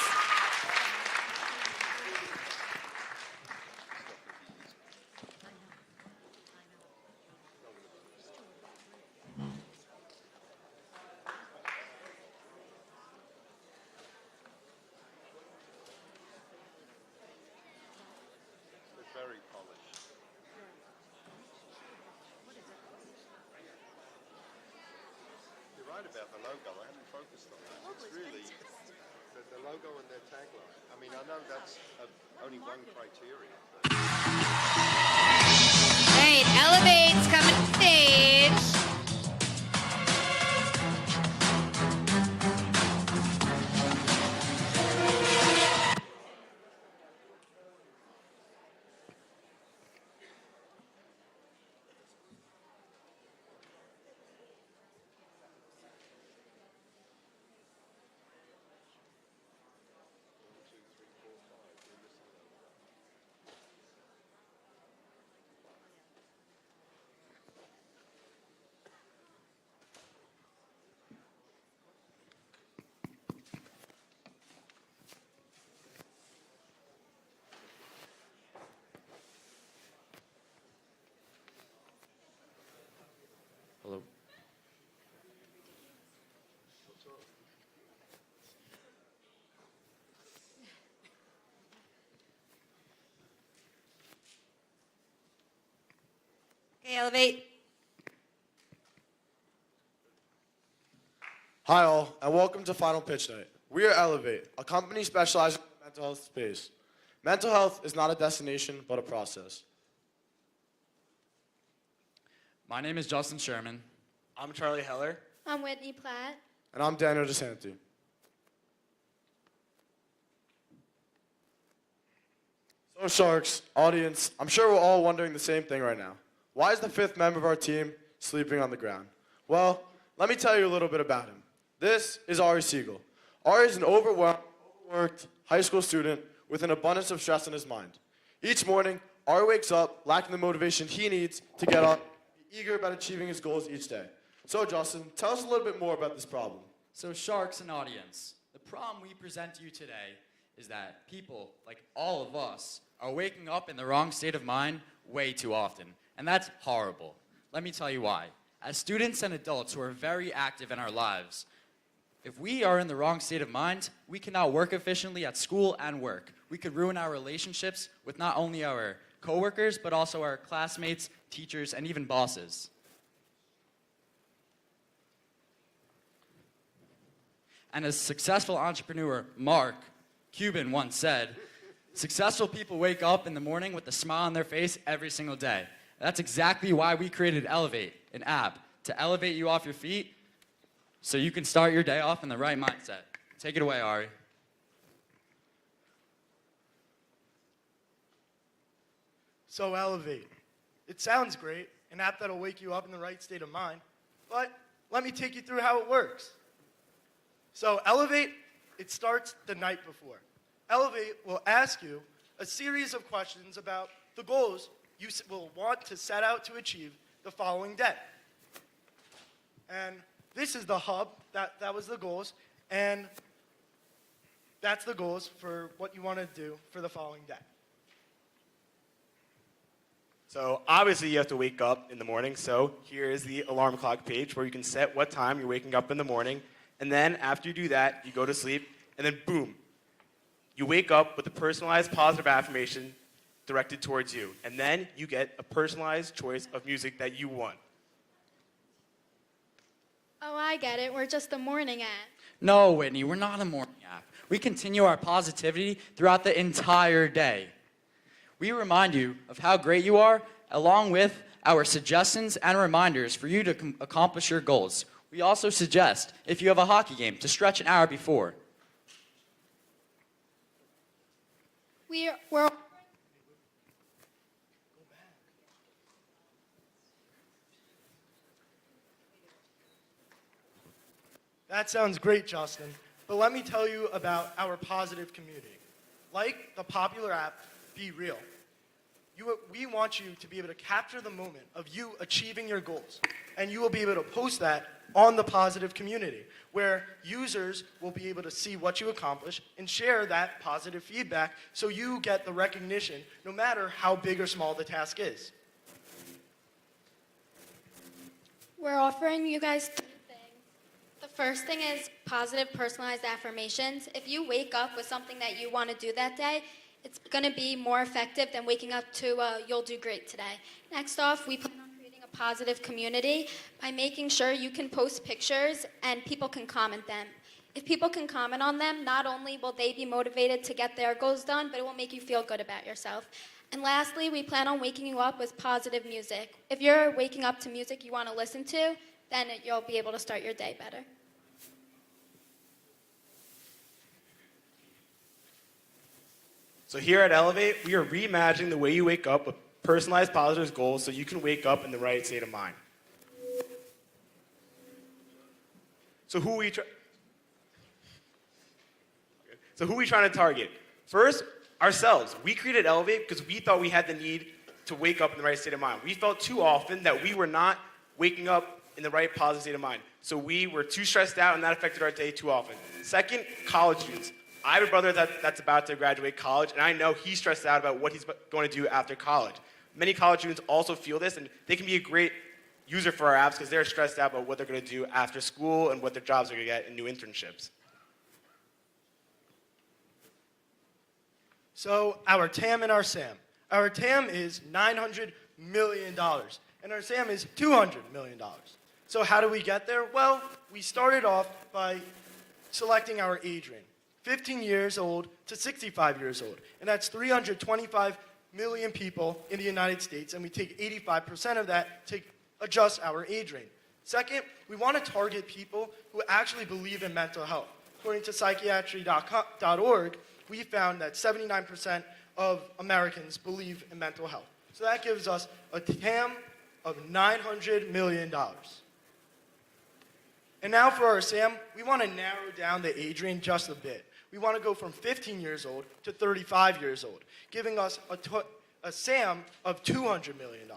They're very polished. You're right about the logo. I haven't focused on that. It's really the logo and their tagline. I mean, I know that's only one criteria. But... All right, Elevate's coming to stage. Hello. Okay, Elevate. Hi all, and welcome to Final Pitch Night. We are Elevate, a company specializing in the mental health space. Mental health is not a destination, but a process. My name is Justin Sherman. I'm Charlie Heller. I'm Whitney Platt. And I'm Daniel DeSanti. So Sharks, audience, I'm sure we're all wondering the same thing right now. Why is the fifth member of our team sleeping on the ground? Well, let me tell you a little bit about him. This is Ari Siegel. Ari is an overworked high school student with an abundance of stress in his mind. Each morning, Ari wakes up lacking the motivation he needs to get up, be eager about achieving his goals each day. So Justin, tell us a little bit more about this problem. So Sharks and audience, the problem we present to you today is that people, like all of us, are waking up in the wrong state of mind way too often. And that's horrible. Let me tell you why. As students and adults who are very active in our lives, if we are in the wrong state of mind, we cannot work efficiently at school and work. We could ruin our relationships with not only our coworkers, but also our classmates, teachers, and even bosses. And as successful entrepreneur Mark Cuban once said, successful people wake up in the morning with a smile on their face every single day. That's exactly why we created Elevate, an app to elevate you off your feet so you can start your day off in the right mindset. Take it away, Ari. So Elevate. It sounds great, an app that'll wake you up in the right state of mind, but let me take you through how it works. So Elevate, it starts the night before. Elevate will ask you a series of questions about the goals you will want to set out to achieve the following day. And this is the hub, that was the goals, and that's the goals for what you want to do for the following day. So obviously you have to wake up in the morning, so here is the alarm clock page where you can set what time you're waking up in the morning, and then after you do that, you go to sleep, and then boom, you wake up with a personalized positive affirmation directed towards you, and then you get a personalized choice of music that you want. Oh, I get it. We're just a morning app. No, Whitney, we're not a morning app. We continue our positivity throughout the entire day. We remind you of how great you are, along with our suggestions and reminders for you to accomplish your goals. We also suggest, if you have a hockey game, to stretch an hour before. We're That sounds great, Justin. But let me tell you about our positive community. Like the popular app, Be Real. We want you to be able to capture the moment of you achieving your goals. And you will be able to post that on the positive community, where users will be able to see what you accomplish and share that positive feedback so you get the recognition no matter how big or small the task is. We're offering you guys 3 things. The first thing is positive personalized affirmations. If you wake up with something that you want to do that day, it's going to be more effective than waking up to you'll do great today. Next off, we plan on creating a positive community by making sure you can post pictures and people can comment them. If people can comment on them, not only will they be motivated to get their goals done, but it will make you feel good about yourself. And lastly, we plan on waking you up with positive music. If you're waking up to music you want to listen to, then you'll be able to start your day better. So here at Elevate, we are reimagining the way you wake up with personalized positive goals so you can wake up in the right state of mind. So who are we trying to target? First, ourselves. We created Elevate because we thought we had the need to wake up in the right state of mind. We felt too often that we were not waking up in the right positive state of mind. So we were too stressed out and that affected our day too often. Second, college students. I have a brother that's about to graduate college, and I know he's stressed out about what he's going to do after college. Many college students also feel this, and they can be a great user for our apps because they're stressed out about what they're going to do after school and what their jobs are going to get in new internships. So our TAM and our SAM. Our TAM is $900 million, and our SAM is $200 million. So how do we get there? Well, we started off by selecting our age range, 15 years old to 65 years old, and that's 325 million people in the United States, and we take 85% of that to adjust our age range. Second, we want to target people who actually believe in mental health. According to psychiatry.org, we found that 79% of Americans believe in mental health. So that gives us a TAM of $900 million. And now for our SAM, we want to narrow down the age range just a bit. We want to go from 15 years old to 35 years old, giving us a SAM of $200 million.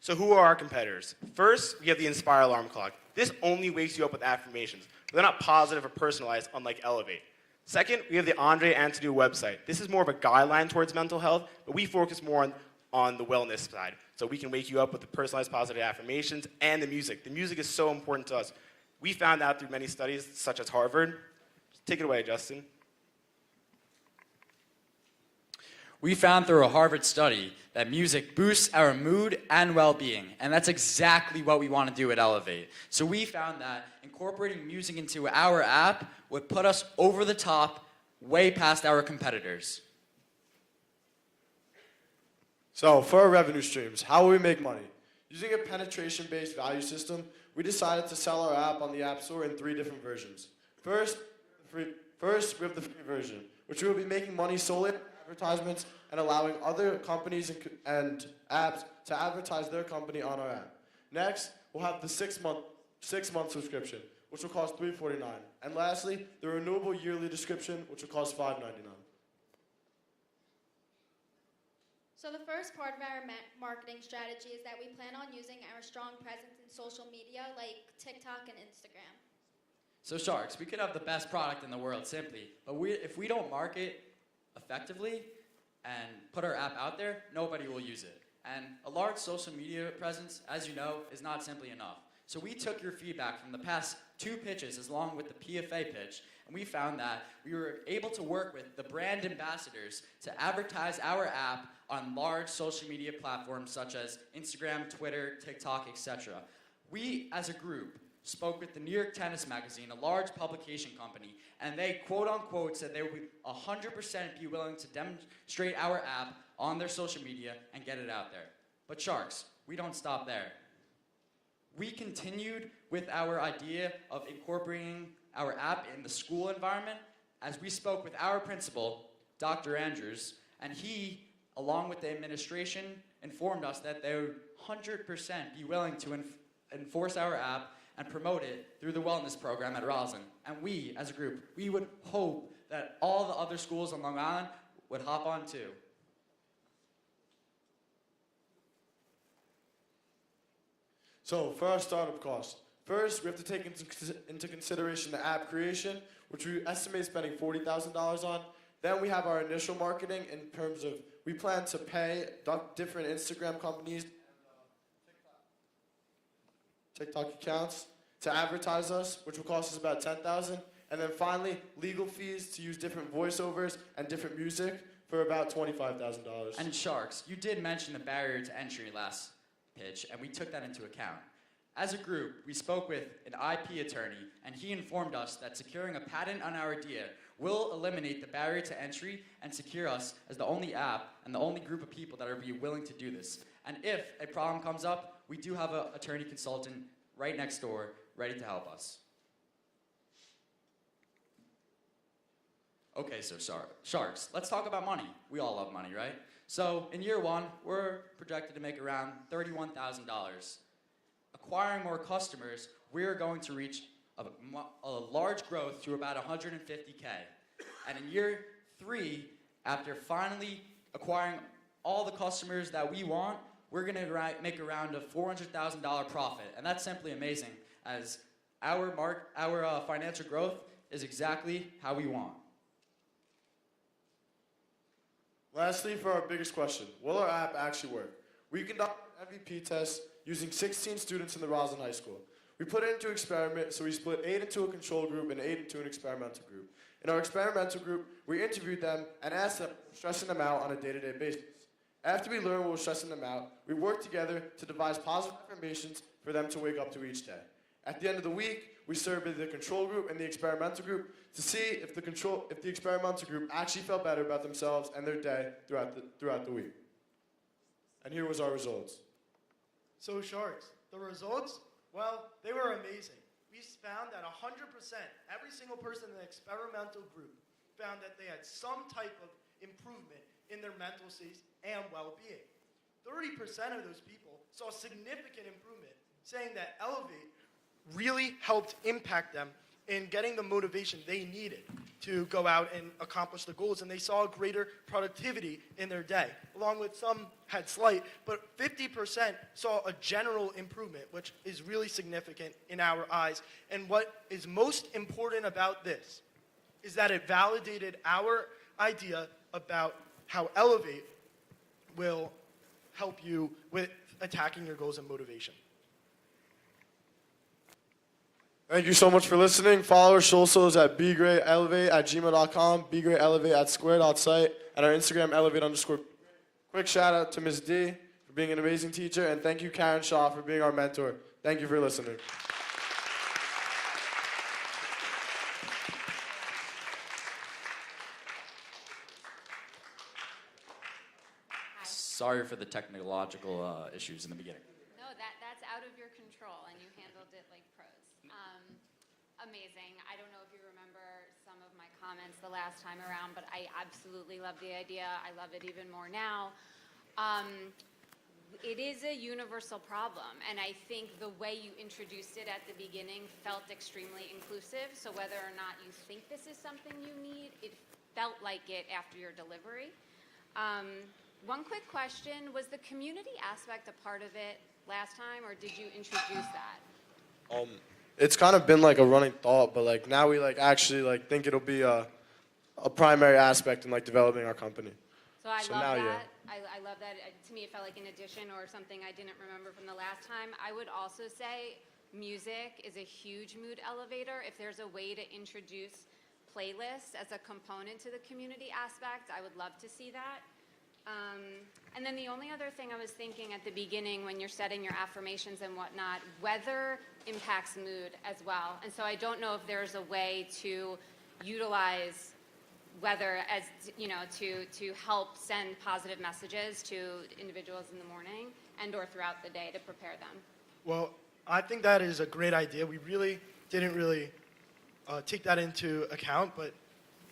So who are our competitors? First, we have the Inspire alarm clock. This only wakes you up with affirmations, but they're not positive or personalized, unlike Elevate. Second, we have the Andre Antonou website. This is more of a guideline towards mental health, but we focus more on the wellness side. So we can wake you up with the personalized positive affirmations and the music. The music is so important to us. We found out through many studies, such as Harvard. Take it away, Justin. We found through a Harvard study that music boosts our mood and well-being, and that's exactly what we want to do at Elevate. So we found that incorporating music into our app would put us over the top, way past our competitors. So for our revenue streams, how will we make money? Using a penetration-based value system, we decided to sell our app on the App Store in 3 different versions. First, we have the free version, which we will be making money solely on advertisements and allowing other companies and apps to advertise their company on our app. Next, we'll have the 6-month subscription, which will cost $3.49. And lastly, the renewable yearly subscription, which will cost $5.99. So the first part of our marketing strategy is that we plan on using our strong presence in social media like TikTok and Instagram. So Sharks, we could have the best product in the world simply, but if we don't market effectively and put our app out there, nobody will use it. And a large social media presence, as you know, is not simply enough. So we took your feedback from the past 2 pitches along with the PFA pitch, and we found that we were able to work with the brand ambassadors to advertise our app on large social media platforms such as Instagram, Twitter, TikTok, etc. We, as a group, spoke with the New York Tennis Magazine, a large publication company, and they quote-unquote said they would 100% be willing to demonstrate our app on their social media and get it out there. But Sharks, we don't stop there. We continued with our idea of incorporating our app in the school environment as we spoke with our principal, Dr. Andrews, and he, along with the administration, informed us that they would 100% be willing to enforce our app and promote it through the wellness program at Roslyn. And we, as a group, we would hope that all the other schools on Long Island would hop on too. So for our startup costs, first we have to take into consideration the app creation, which we estimate spending $40,000 on. Then we have our initial marketing in terms of we plan to pay different Instagram companies, TikTok accounts to advertise us, which will cost us about $10,000. And then finally, legal fees to use different voiceovers and different music for about $25,000. And Sharks, you did mention the barrier to entry last pitch, and we took that into account. As a group, we spoke with an IP attorney, and he informed us that securing a patent on our idea will eliminate the barrier to entry and secure us as the only app and the only group of people that are willing to do this. And if a problem comes up, we do have an attorney consultant right next door ready to help us. Okay, so Sharks, let's talk about money. We all love money, right? So in year 1, we're projected to make around $31,000. Acquiring more customers, we're going to reach a large growth to about $150K. And in year 3, after finally acquiring all the customers that we want, we're going to make around a $400,000 profit. And that's simply amazing, as our financial growth is exactly how we want. Lastly, for our biggest question, will our app actually work? We conducted an MVP test using 16 students in the Roslyn High School. We put it into experiment, so we split 8 into a control group and 8 into an experimental group. In our experimental group, we interviewed them and asked them, stressing them out on a day-to-day basis. After we learned what was stressing them out, we worked together to devise positive affirmations for them to wake up to each day. At the end of the week, we surveyed the control group and the experimental group to see if the experimental group actually felt better about themselves and their day throughout the week. And here was our results. So Sharks, the results, well, they were amazing. We found that 100%, every single person in the experimental group found that they had some type of improvement in their mental states and well-being. 30% of those people saw significant improvement, saying that Elevate really helped impact them in getting the motivation they needed to go out and accomplish the goals, and they saw greater productivity in their day. Along with some had slight, but 50% saw a general improvement, which is really significant in our eyes. And what is most important about this is that it validated our idea about how Elevate will help you with attacking your goals and motivation. Thank you so much for listening. Follow our socials at bgreatelevate@gmail.com, bgreatelevate@square.site, and our Instagram, elevate_. Quick shout out to Ms. D for being an amazing teacher, and thank you, Karen Shaw, for being our mentor. Thank you for listening. Sorry for the technological issues in the beginning. No, amazing. I don't know if you remember some of my comments the last time around, but I absolutely love the idea. I love it even more now. It is a universal problem, and I think the way you introduced it at the beginning felt extremely inclusive. So whether or not you think this is something you need, it felt like it after your delivery. One quick question, was the community aspect a part of it last time, or did you introduce that? It's kind of been like a running thought, but like now we like actually like think it'll be a primary aspect in like developing our company. So I love now, that. yeah. I love that. To me, it felt like an addition or something I didn't remember from the last time. I would also say music is a huge mood elevator. If there's a way to introduce playlists as a component to the community aspect, I would love to see that. And then the only other thing I was thinking at the beginning when you're setting your affirmations and whatnot, weather impacts mood as well. And so I don't know if there's a way to utilize weather as, to help send positive messages to individuals in the morning and or throughout the day to prepare them. Well, I think that is a great idea. We really didn't take that into account, but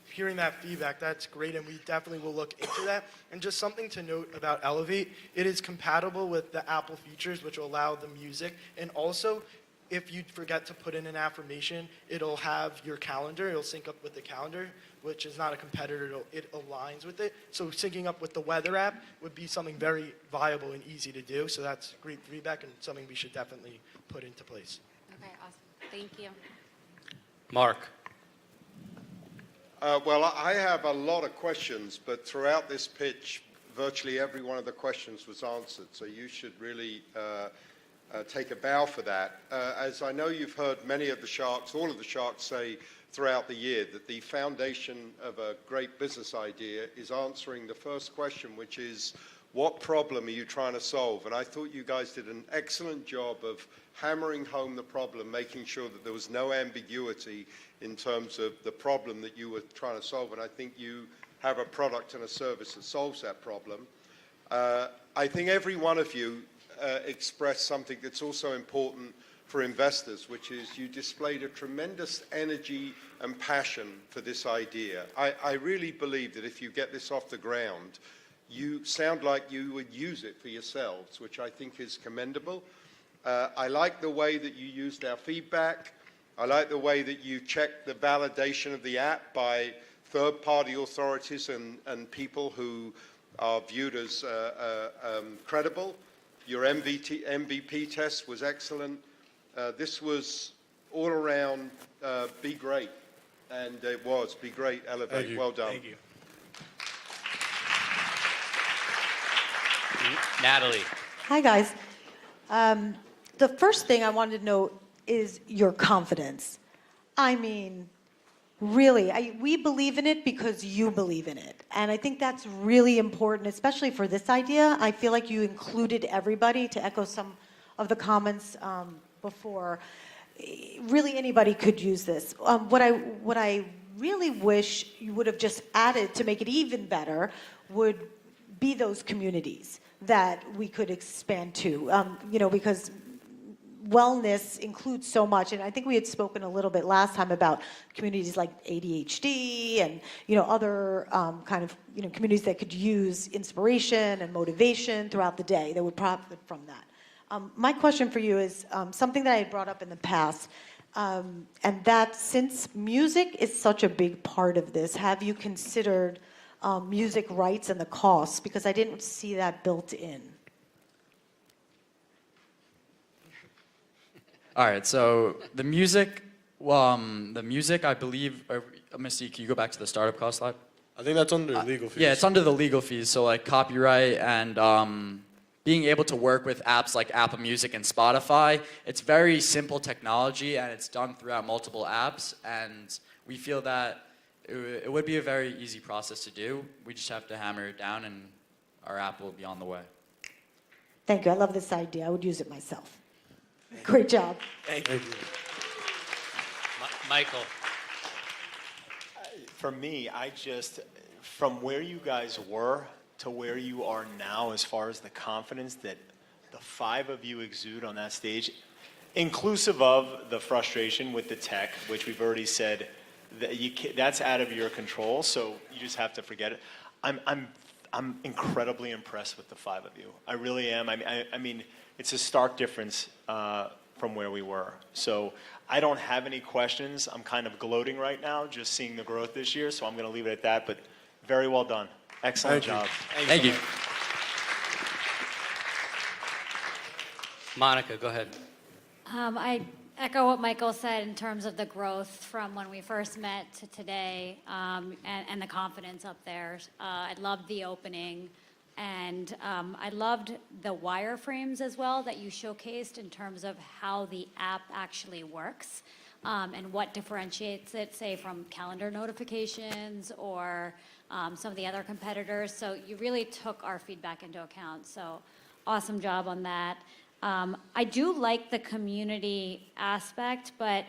hearing that feedback, that's great, and we definitely will look into that. And just something to note about Elevate, it is compatible with the Apple features, which will allow the music. And also, if you forget to put in an affirmation, it'll have your calendar. It'll sync up with the calendar, which is not a competitor. It aligns with it. So syncing up with the weather app would be something very viable and easy to do. So that's great feedback and something we should definitely put into place. Okay, awesome. Thank you. Mark. Well, I have a lot of questions, but throughout this pitch, virtually every one of the questions was answered. So you should really take a bow for that. As I know you've heard many of the sharks, all of the sharks say throughout the year that the foundation of a great business idea is answering the first question, which is, what problem are you trying to solve? And I thought you guys did an excellent job of hammering home the problem, making sure that there was no ambiguity in terms of the problem that you were trying to solve. And I think you have a product and a service that solves that problem. I think every one of you expressed something that's also important for investors, which is you displayed a tremendous energy and passion for this idea. I really believe that if you get this off the ground, you sound like you would use it for yourselves, which I think is commendable. I like the way that you used our feedback. I like the way that you checked the validation of the app by third-party authorities and people who are viewed as credible. Your MVP test was excellent. This was all around be great, and it was be great, Elevate. Thank you. Well done. Thank you. Natalie. Hi, guys. The first thing I wanted to note is your confidence. I mean, really, we believe in it because you believe in it. And I think that's really important, especially for this idea. I feel like you included everybody, to echo some of the comments before. Really, anybody could use this. What I really wish you would have just added to make it even better would be those communities that we could expand to, because wellness includes so much, and I think we had spoken a little bit last time about communities like ADHD and other kind of communities that could use inspiration and motivation throughout the day that would profit from that. My question for you is something that I had brought up in the past, and that since music is such a big part of this, have you considered music rights and the costs? Because I didn't see that built in. All right, so the music, I believe, Misty, can you go back to the startup cost slide? I think that's under legal fees. Yeah, it's under the legal fees, so like copyright and being able to work with apps like Apple Music and Spotify. It's very simple technology, and it's done throughout multiple apps, and we feel that it would be a very easy process to do. We just have to hammer it down, and our app will be on the way. Thank you. I love this idea. I would use it myself. Great job. Thank you. Michael. For me, from where you guys were to where you are now, as far as the confidence that the five of you exude on that stage, inclusive of the frustration with the tech, which we've already said that that's out of your control, so you just have to forget it. I'm incredibly impressed with the 5 of you. I really am. I mean, it's a stark difference from where we were. So I don't have any questions. I'm kind of gloating right now, just seeing the growth this year. So I'm going to leave it at that. But very well done. Excellent job. Thank you. Monica, go ahead. I echo what Michael said in terms of the growth from when we first met to today, and the confidence up there. I loved the opening, and I loved the wireframes as well that you showcased in terms of how the app actually works, and what differentiates it, say, from calendar notifications or some of the other competitors. So you really took our feedback into account. So awesome job on that. I do like the community aspect, but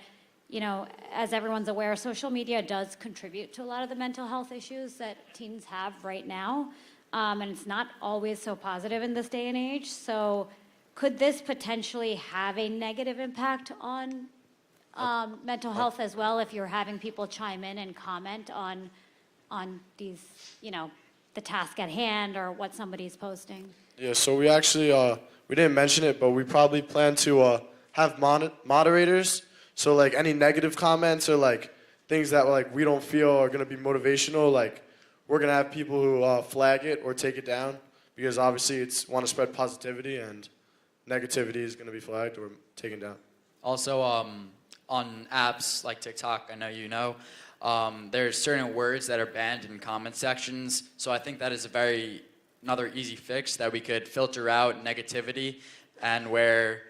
you know, as everyone's aware, social media does contribute to a lot of the mental health issues that teens have right now, and it's not always so positive in this day and age. So could this potentially have a negative impact on mental health as well, if you're having people chime in and comment on these, you know, the task at hand or what somebody's posting? Yeah, so we actually, we didn't mention it, but we probably plan to have moderators. So like any negative comments or like things that like we don't feel are going to be motivational, like we're going to have people who flag it or take it down, because obviously it's want to spread positivity, and negativity is going to be flagged or taken down. Also, on apps like TikTok, I know you know, there's certain words that are banned in comment sections. So I think that is another easy fix, that we could filter out negativity, and where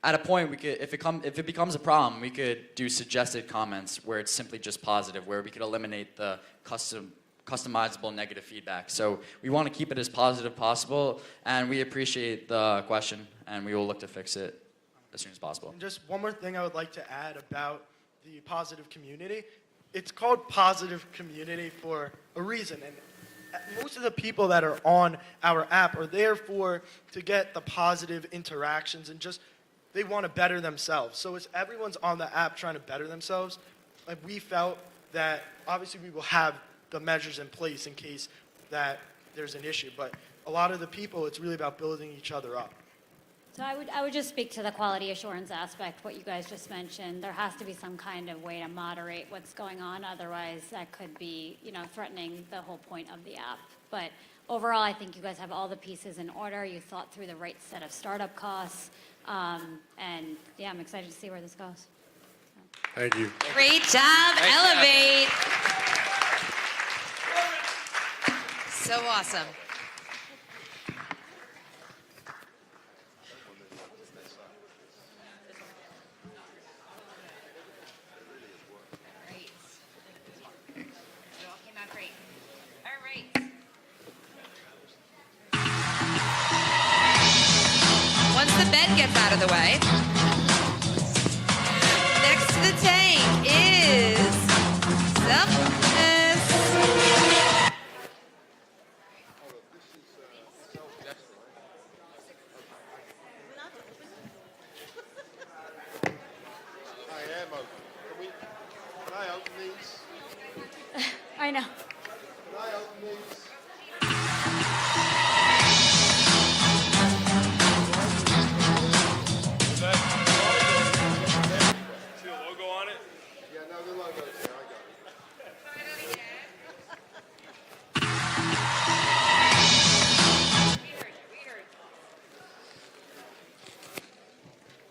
at a point we could, if it becomes a problem, we could do suggested comments where it's simply just positive, where we could eliminate the customizable negative feedback. So we want to keep it as positive possible, and we appreciate the question, and we will look to fix it as soon as possible. And just one more thing I would like to add about the positive community. It's called positive community for a reason, and most of the people that are on our app are there to get the positive interactions, and just they want to better themselves. So as everyone's on the app trying to better themselves, like we felt that obviously we will have the measures in place in case that there's an issue, but a lot of the people, it's really about building each other up. So I would just speak to the quality assurance aspect, what you guys just mentioned. There has to be some kind of way to moderate what's going on. Otherwise, that could be, you know, threatening the whole point of the app. But overall, I think you guys have all the pieces in order. You thought through the right set of startup costs. And yeah, I'm excited to see where this goes. Thank you. Great job, Elevate. So awesome. Great. It all came out great. All right. Once the bed gets out of the way, next to the tank is Selfless. Can I open these? I know. Can I open these? See the logo on it? Yeah, no, the logo's here. I got it.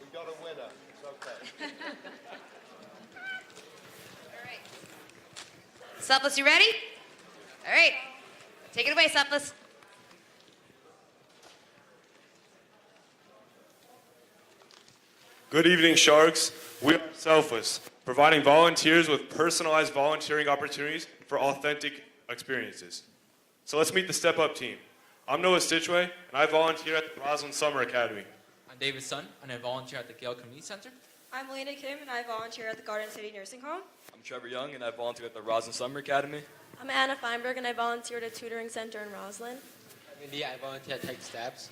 We got a winner. It's okay. Selfless, you ready? All right. Take it away, Selfless. Good evening, Sharks. We are Selfless, providing volunteers with personalized volunteering opportunities for authentic experiences. So let's meet the Step Up team. I'm Noah Stitchway, and I volunteer at the Roslyn Summer Academy. I'm David Sun, and I volunteer at the Gale Community Center. I'm Lena Kim, and I volunteer at the Garden City Nursing Home. I'm Trevor Young, and I volunteer at the Roslyn Summer Academy. I'm Anna Feinberg, and I volunteer at a tutoring center in Roslyn. I'm India, I volunteer at Take Steps.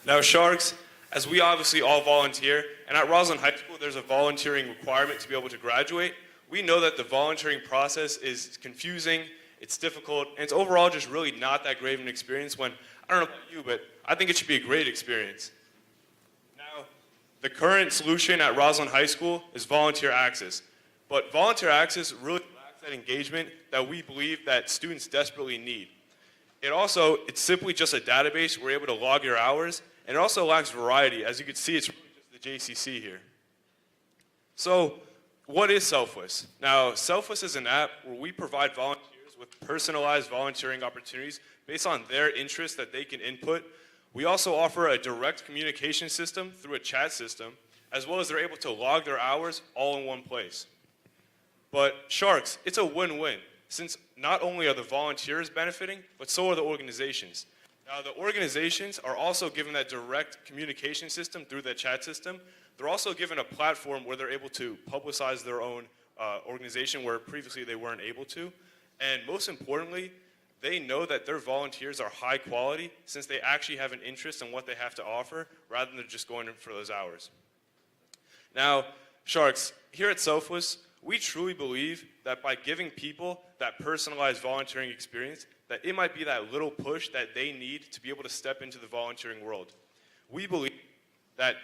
Now, Sharks, as we obviously all volunteer, and at Roslyn High School there's a volunteering requirement to be able to graduate. We know that the volunteering process is confusing, it's difficult, and it's overall just really not that great of an experience when, I don't know about you, but I think it should be a great experience. Now, the current solution at Roslyn High School is volunteer access. But volunteer access really lacks that engagement that we believe that students desperately need. It's simply just a database where you're able to log your hours, and it also lacks variety. As you can see, it's really just the JCC here. So, what is Selfless? Now, Selfless is an app where we provide volunteers with personalized volunteering opportunities based on their interests that they can input. We also offer a direct communication system through a chat system, as well as they're able to log their hours all in one place. But Sharks, it's a win-win, since not only are the volunteers benefiting, but so are the organizations. Now, the organizations are also given that direct communication system through the chat system. They're also given a platform where they're able to publicize their own organization where previously they weren't able to. And most importantly, they know that their volunteers are high quality since they actually have an interest in what they have to offer rather than just going in for those hours. Now, Sharks, here at Selfless, we truly believe that by giving people that personalized volunteering experience, that it might be that little push that they need to be able to step into the volunteering world. We believe that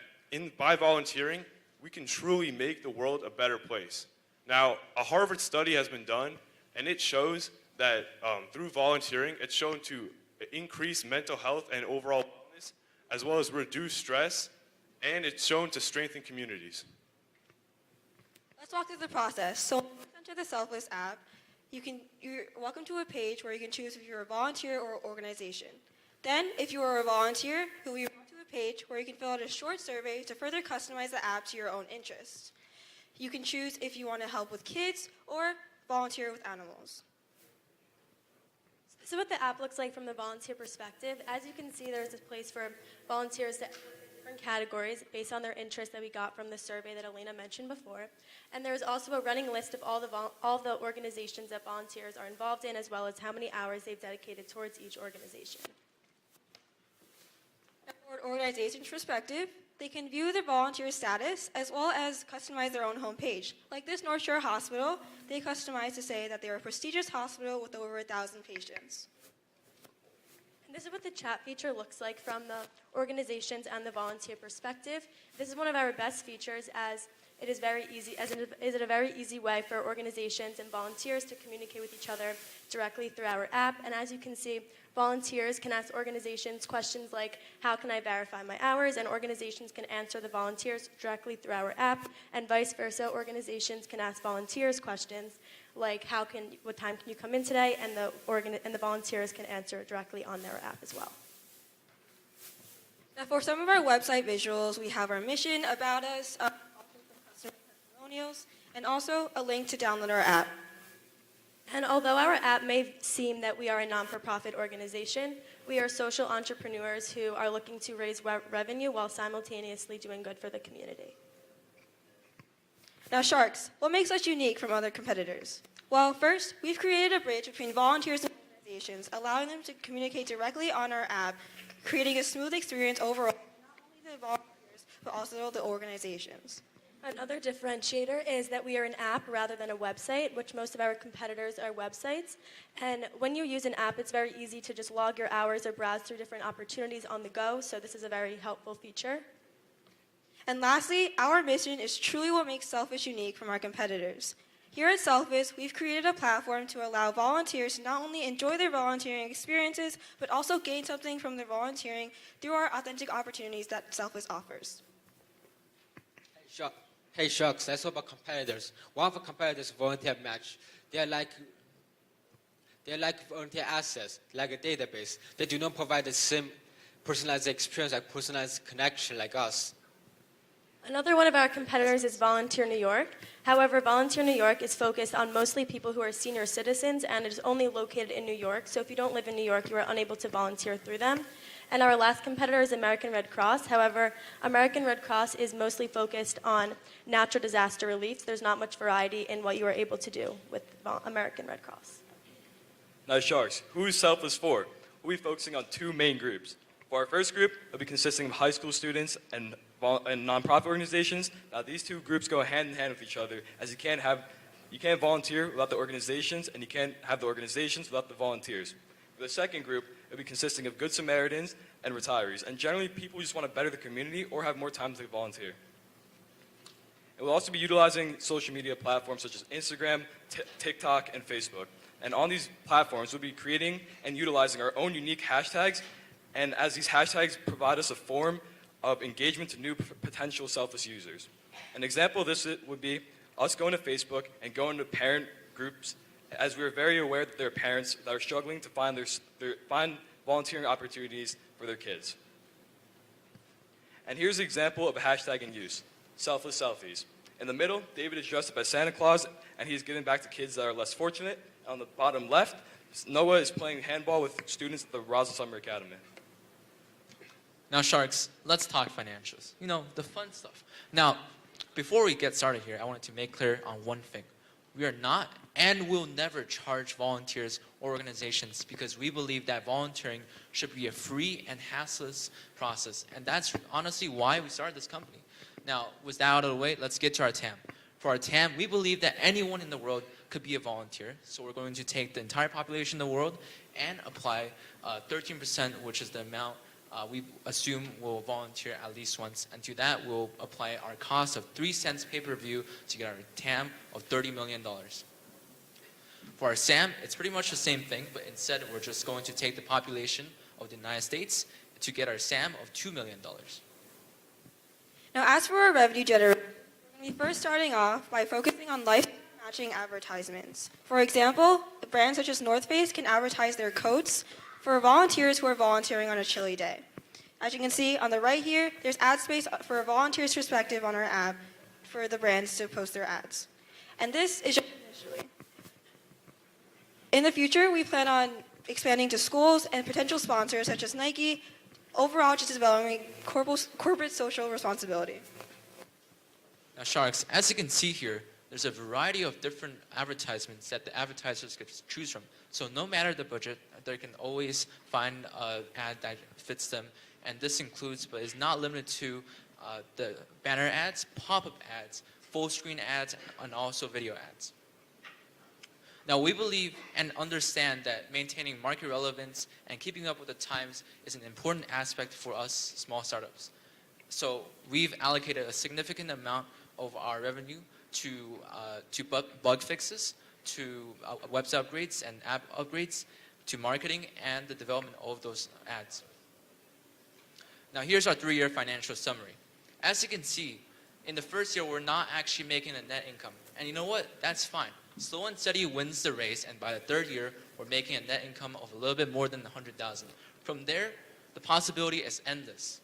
by volunteering, we can truly make the world a better place. Now, a Harvard study has been done, and it shows that through volunteering, it's shown to increase mental health and overall wellness, as well as reduce stress, and it's shown to strengthen communities. Let's walk through the process. So when you enter the Selfless app, you're welcome to a page where you can choose if you're a volunteer or organization. Then, if you are a volunteer, you'll be brought to a page where you can fill out a short survey to further customize the app to your own interests. You can choose if you want to help with kids or volunteer with animals. This is what the app looks like from the volunteer perspective. As you can see, there's a place for volunteers to different categories based on their interests that we got from the survey that Elena mentioned before. And there's also a running list of all the organizations that volunteers are involved in, as well as how many hours they've dedicated towards each organization. From an organization's perspective, they can view their volunteer status as well as customize their own homepage. Like this North Shore Hospital, they customize to say that they're a prestigious hospital with over 1,000 patients. And this is what the chat feature looks like from the organizations and the volunteer perspective. This is one of our best features as it is very easy, as it is a very easy way for organizations and volunteers to communicate with each other directly through our app. And as you can see, volunteers can ask organizations questions like, how can I verify my hours? And organizations can answer the volunteers directly through our app, and vice versa. Organizations can ask volunteers questions like, what time can you come in today? And the volunteers can answer it directly on their app as well. Now, for some of our website visuals, we have our mission, about us, customer testimonials, and also a link to download our app. And although our app may seem that we are a non-for-profit organization, we are social entrepreneurs who are looking to raise revenue while simultaneously doing good for the community. Now, Sharks, what makes us unique from other competitors? Well, first, we've created a bridge between volunteers and organizations, allowing them to communicate directly on our app, creating a smooth experience overall, not only the volunteers, but also the organizations. Another differentiator is that we are an app rather than a website, which most of our competitors are websites. And when you use an app, it's very easy to just log your hours or browse through different opportunities on the go, so this is a very helpful feature. And lastly, our mission is truly what makes Selfless unique from our competitors. Here at Selfless, we've created a platform to allow volunteers to not only enjoy their volunteering experiences, but also gain something from their volunteering through our authentic opportunities that Selfless offers. Hey Sharks, let's talk about competitors. One of the competitors volunteer match. They're like volunteer access, like a database. They do not provide the same personalized experience, like personalized connection like us. Another one of our competitors is Volunteer New York. However, Volunteer New York is focused on mostly people who are senior citizens, and it is only located in New York. So if you don't live in New York, you are unable to volunteer through them. And our last competitor is American Red Cross. However, American Red Cross is mostly focused on natural disaster relief. There's not much variety in what you are able to do with American Red Cross. Now, Sharks, who is Selfless for? We'll be focusing on two main groups. For our first group, it'll be consisting of high school students and nonprofit organizations. Now, these two groups go hand in hand with each other, as you can't volunteer without the organizations, and you can't have the organizations without the volunteers. For the second group, it'll be consisting of Good Samaritans and retirees, and generally people who just want to better the community or have more time to volunteer. It will also be utilizing social media platforms such as Instagram, TikTok, and Facebook. And on these platforms, we'll be creating and utilizing our own unique hashtags, and as these hashtags provide us a form of engagement to new potential selfless users. An example of this would be us going to Facebook and going to parent groups, as we are very aware that there are parents that are struggling to find find volunteering opportunities for their kids. And here's an example of a hashtag in use: Selfless Selfies. In the middle, David is dressed up as Santa Claus, and he's giving back to kids that are less fortunate. On the bottom left, Noah is playing handball with students at the Roslyn Summer Academy. Now, Sharks, let's talk financials. You know, the fun stuff. Now, before we get started here, I wanted to make clear on one thing. We are not and will never charge volunteers or organizations, because we believe that volunteering should be a free and hassleless process. And that's honestly why we started this company. Now, with that out of the way, let's get to our TAM. For our TAM, we believe that anyone in the world could be a volunteer. So we're going to take the entire population of the world and apply 13%, which is the amount we assume will volunteer at least once. And to that, we'll apply our cost of 3 cents pay-per-view to get our TAM of $30 million. For our SAM, it's pretty much the same thing, but instead we're just going to take the population of the United States to get our SAM of $2 million. Now, as for our revenue generation, we're going to be first starting off by focusing on life-matching advertisements. For example, brands such as North Face can advertise their coats for volunteers who are volunteering on a chilly day. As you can see on the right here, there's ad space for a volunteer's perspective on our app for the brands to post their ads. And this is just initially. In the future, we plan on expanding to schools and potential sponsors such as Nike, overall just developing corporate social responsibility. Now, Sharks, as you can see here, there's a variety of different advertisements that the advertisers could choose from. So no matter the budget, they can always find an ad that fits them. And this includes, but is not limited to, the banner ads, pop-up ads, full-screen ads, and also video ads. Now, we believe and understand that maintaining market relevance and keeping up with the times is an important aspect for us small startups. So we've allocated a significant amount of our revenue to bug fixes, to website upgrades and app upgrades, to marketing and the development of those ads. Now, here's our 3-year financial summary. As you can see, in the first year, we're not actually making a net income. And you know what? That's fine. Slow and steady wins the race, and by the 3rd year, we're making a net income of a little bit more than $100,000. From there, the possibility is endless.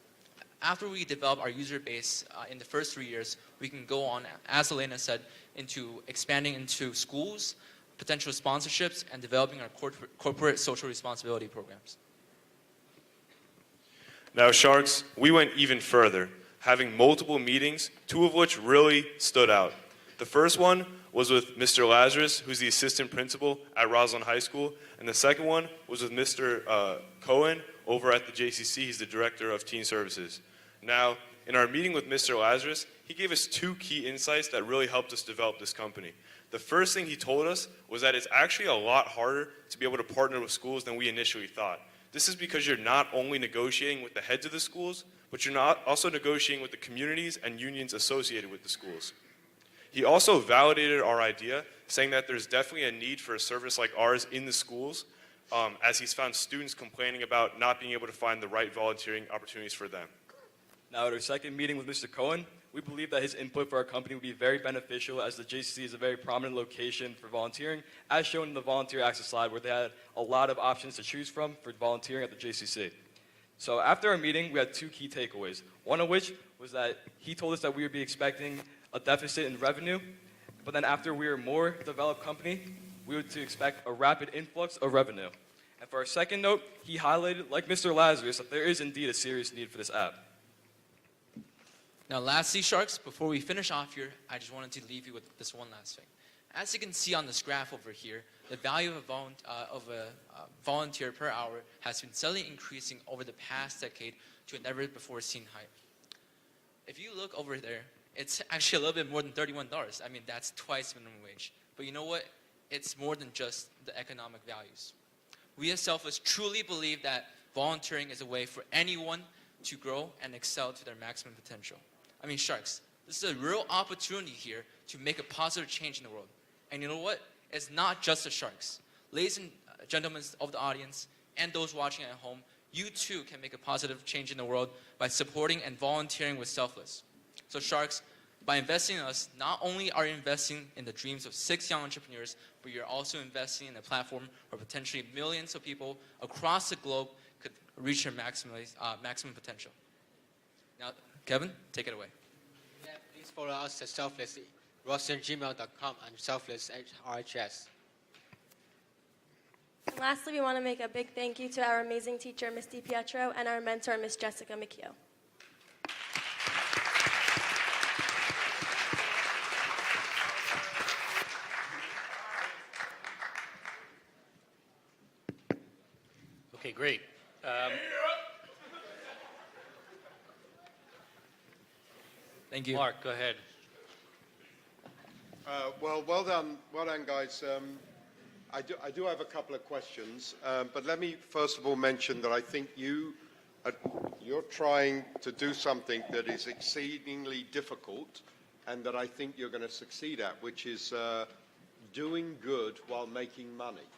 After we develop our user base in the first 3 years, we can go on, as Elena said, into expanding into schools, potential sponsorships, and developing our corporate social responsibility programs. Now, Sharks, we went even further, having multiple meetings, 2 of which really stood out. The first one was with Mr. Lazarus, who's the assistant principal at Roslyn High School, and the second one was with Mr. Cohen over at the JCC. He's the director of teen services. Now, in our meeting with Mr. Lazarus, he gave us 2 key insights that really helped us develop this company. The first thing he told us was that it's actually a lot harder to be able to partner with schools than we initially thought. This is because you're not only negotiating with the heads of the schools, but you're not also negotiating with the communities and unions associated with the schools. He also validated our idea, saying that there's definitely a need for a service like ours in the schools, as he's found students complaining about not being able to find the right volunteering opportunities for them. Now, at our second meeting with Mr. Cohen, we believe that his input for our company would be very beneficial, as the JCC is a very prominent location for volunteering, as shown in the volunteer access slide, where they had a lot of options to choose from for volunteering at the JCC. So after our meeting, we had 2 key takeaways, one of which was that he told us that we would be expecting a deficit in revenue, but then after we were a more developed company, we would to expect a rapid influx of revenue. And for our second note, he highlighted, like Mr. Lazarus, that there is indeed a serious need for this app. Now, lastly, Sharks, before we finish off here, I just wanted to leave you with this one last thing. As you can see on this graph over here, the value of a volunteer per hour has been steadily increasing over the past decade to a never before seen height. If you look over there, it's actually a little bit more than $31. I mean, that's twice minimum wage. But you know what? It's more than just the economic values. We at Selfless truly believe that volunteering is a way for anyone to grow and excel to their maximum potential. I mean, Sharks, this is a real opportunity here to make a positive change in the world. And you know what? It's not just the Sharks. Ladies and gentlemen of the audience and those watching at home, you too can make a positive change in the world by supporting and volunteering with Selfless. So Sharks, by investing in us, not only are you investing in the dreams of 6 young entrepreneurs, but you're also investing in a platform where potentially millions of people across the globe could reach their maximum potential. Now, Kevin, take it away. Yeah, please follow us at Selfless, roslyn@gmail.com, and Selfless RHS. And lastly, we want to make a big thank you to our amazing teacher, Ms. DiPietro, and our mentor, Ms. Jessica McKeough. Okay, great. Thank you. Mark, go ahead. Well done, guys. I do have a couple of questions, but let me first of all mention that I think you're trying to do something that is exceedingly difficult, and that I think you're going to succeed at, which is doing good while making money.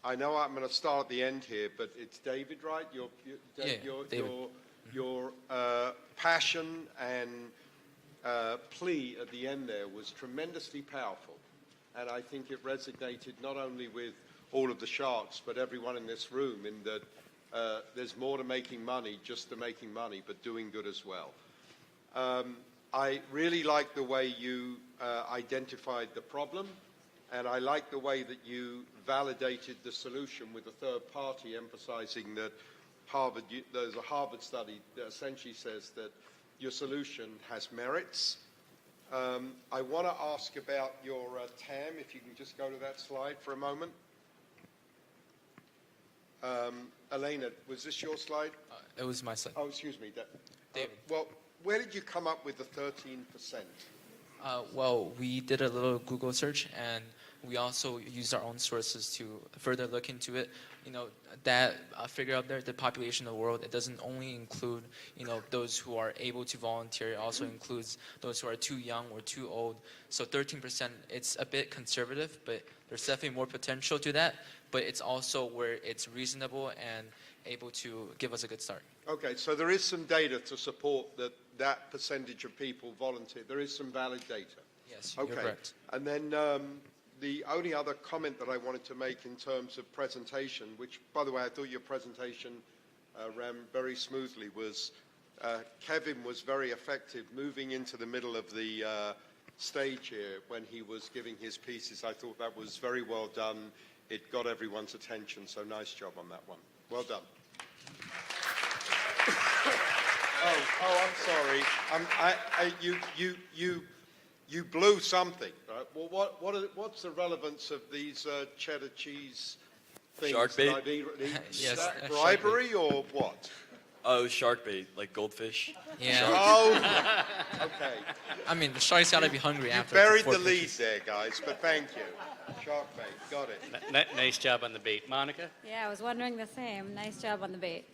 I know I'm going to start at the end here, but it's David, right? Your passion and plea at the end there was tremendously powerful. And I think it resonated not only with all of the Sharks, but everyone in this room, in that there's more to making money, just to making money, but doing good as well. I really like the way you identified the problem, and I like the way that you validated the solution with a third party, emphasizing that there's a Harvard study that essentially says that your solution has merits. I want to ask about your TAM, if you can just go to that slide for a moment. Elena, was this your slide? It was my slide. Oh, excuse me. David. Well, where did you come up with the 13%? Well, we did a little Google search, and we also used our own sources to further look into it. You know, that figure out there, the population of the world, it doesn't only include, you know, those who are able to volunteer. It also includes those who are too young or too old. So 13%, it's a bit conservative, but there's definitely more potential to that. But it's also where it's reasonable and able to give us a good start. Okay, so there is some data to support that percentage of people volunteer. There is some valid data. Yes, okay. You're correct. And then the only other comment that I wanted to make in terms of presentation, which, by the way, I thought your presentation ran very smoothly, was Kevin was very effective moving into the middle of the stage here when he was giving his pieces. I thought that was very well done. It got everyone's attention, so nice job on that one. Well done. I'm sorry. You blew something, right? Well, what's the relevance of these cheddar cheese things? Shark bait? Is Yes, that bribery or what? Oh, shark bait, like goldfish. Yeah. Oh, okay. I mean, the Sharks gotta be hungry You after. buried the 4 lead pitches. there, guys, but thank you. Shark bait, got it. Nice job on the bait. Monica? Yeah, I was wondering the same. Nice job on the bait.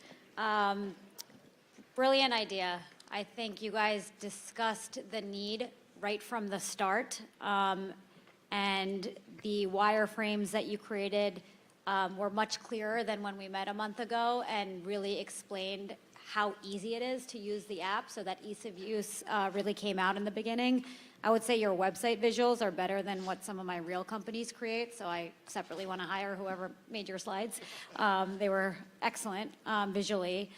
Brilliant idea. I think you guys discussed the need right from the start, and the wireframes that you created were much clearer than when we met a month ago, and really explained how easy it is to use the app, so that ease of use really came out in the beginning. I would say your website visuals are better than what some of my real companies create, so I separately want to hire whoever made your slides. They were excellent visually.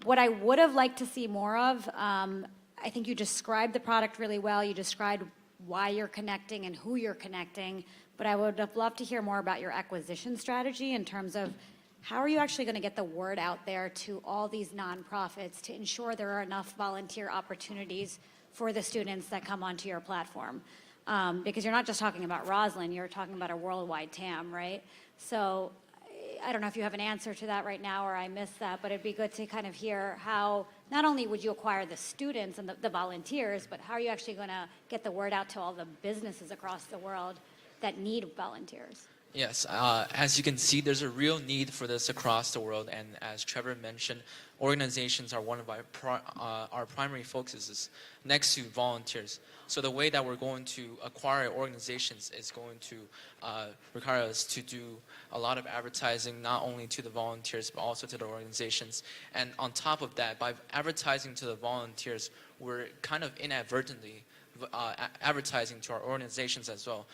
What I would have liked to see more of, I think you described the product really well. You described why you're connecting and who you're connecting, but I would have loved to hear more about your acquisition strategy in terms of how are you actually going to get the word out there to all these nonprofits to ensure there are enough volunteer opportunities for the students that come onto your platform. because you're not just talking about Roslyn, you're talking about a worldwide TAM, right? So I don't know if you have an answer to that right now or I missed that, but it'd be good to kind of hear how not only would you acquire the students and the volunteers, but how are you actually going to get the word out to all the businesses across the world that need volunteers? Yes, as you can see, there's a real need for this across the world, and as Trevor mentioned, organizations are one of our primary focuses next to volunteers. So the way that we're going to acquire organizations is going to require us to do a lot of advertising, not only to the volunteers, but also to the organizations. And on top of that, by advertising to the volunteers, we're kind of inadvertently advertising to our organizations as well.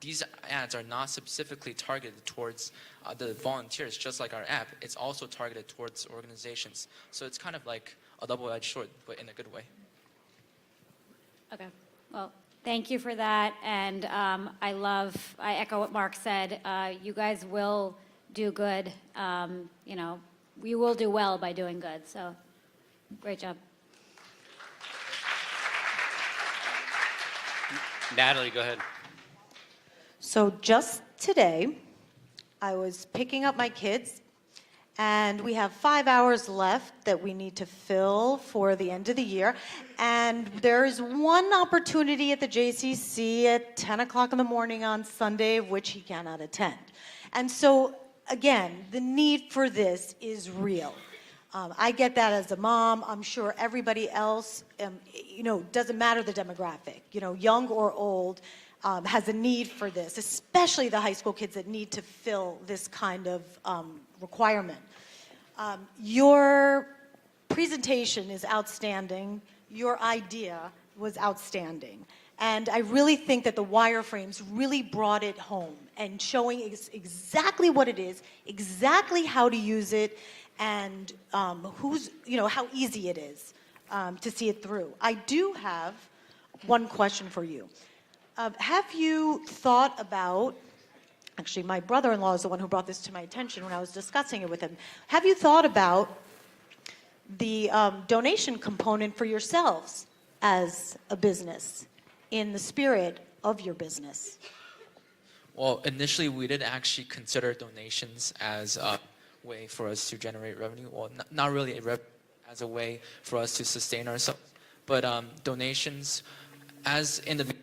These ads are not specifically targeted towards the volunteers, just like our app. It's also targeted towards organizations. So it's kind of like a double-edged sword, but in a good way. Okay. Well, thank you for that. And I echo what Mark said. You guys will do good. You know, we will do well by doing good. So great job. Natalie, go ahead. So just today, I was picking up my kids, and we have 5 hours left that we need to fill for the end of the year. And there's one opportunity at the JCC at 10 o'clock in the morning on Sunday, of which he cannot attend. And so, again, the need for this is real. I get that as a mom. I'm sure everybody else, you know, doesn't matter the demographic, you know, young or old, has a need for this, especially the high school kids that need to fill this kind of requirement. Your presentation is outstanding. Your idea was outstanding. And I really think that the wireframes really brought it home and showing exactly what it is, exactly how to use it, and you know, how easy it is to see it through. I do have one question for you. Have you thought about, actually my brother-in-law is the one who brought this to my attention when I was discussing it with him. Have you thought about the donation component for yourselves as a business in the spirit of your business? Well, initially we did actually consider donations as a way for us to generate revenue. Well, not really as a way for us to sustain ourselves, but donations as in the...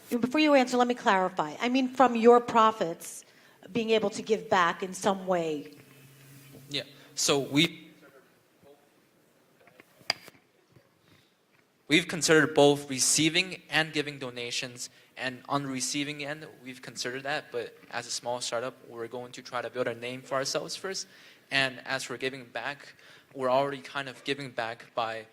Before you answer, let me clarify. I mean, from your profits, being able to give back in some way. Yeah, so we've considered both receiving and giving donations, and on the receiving end, we've considered that, but as a small startup, we're going to try to build a name for ourselves first, and as for giving back, we're already kind of giving back by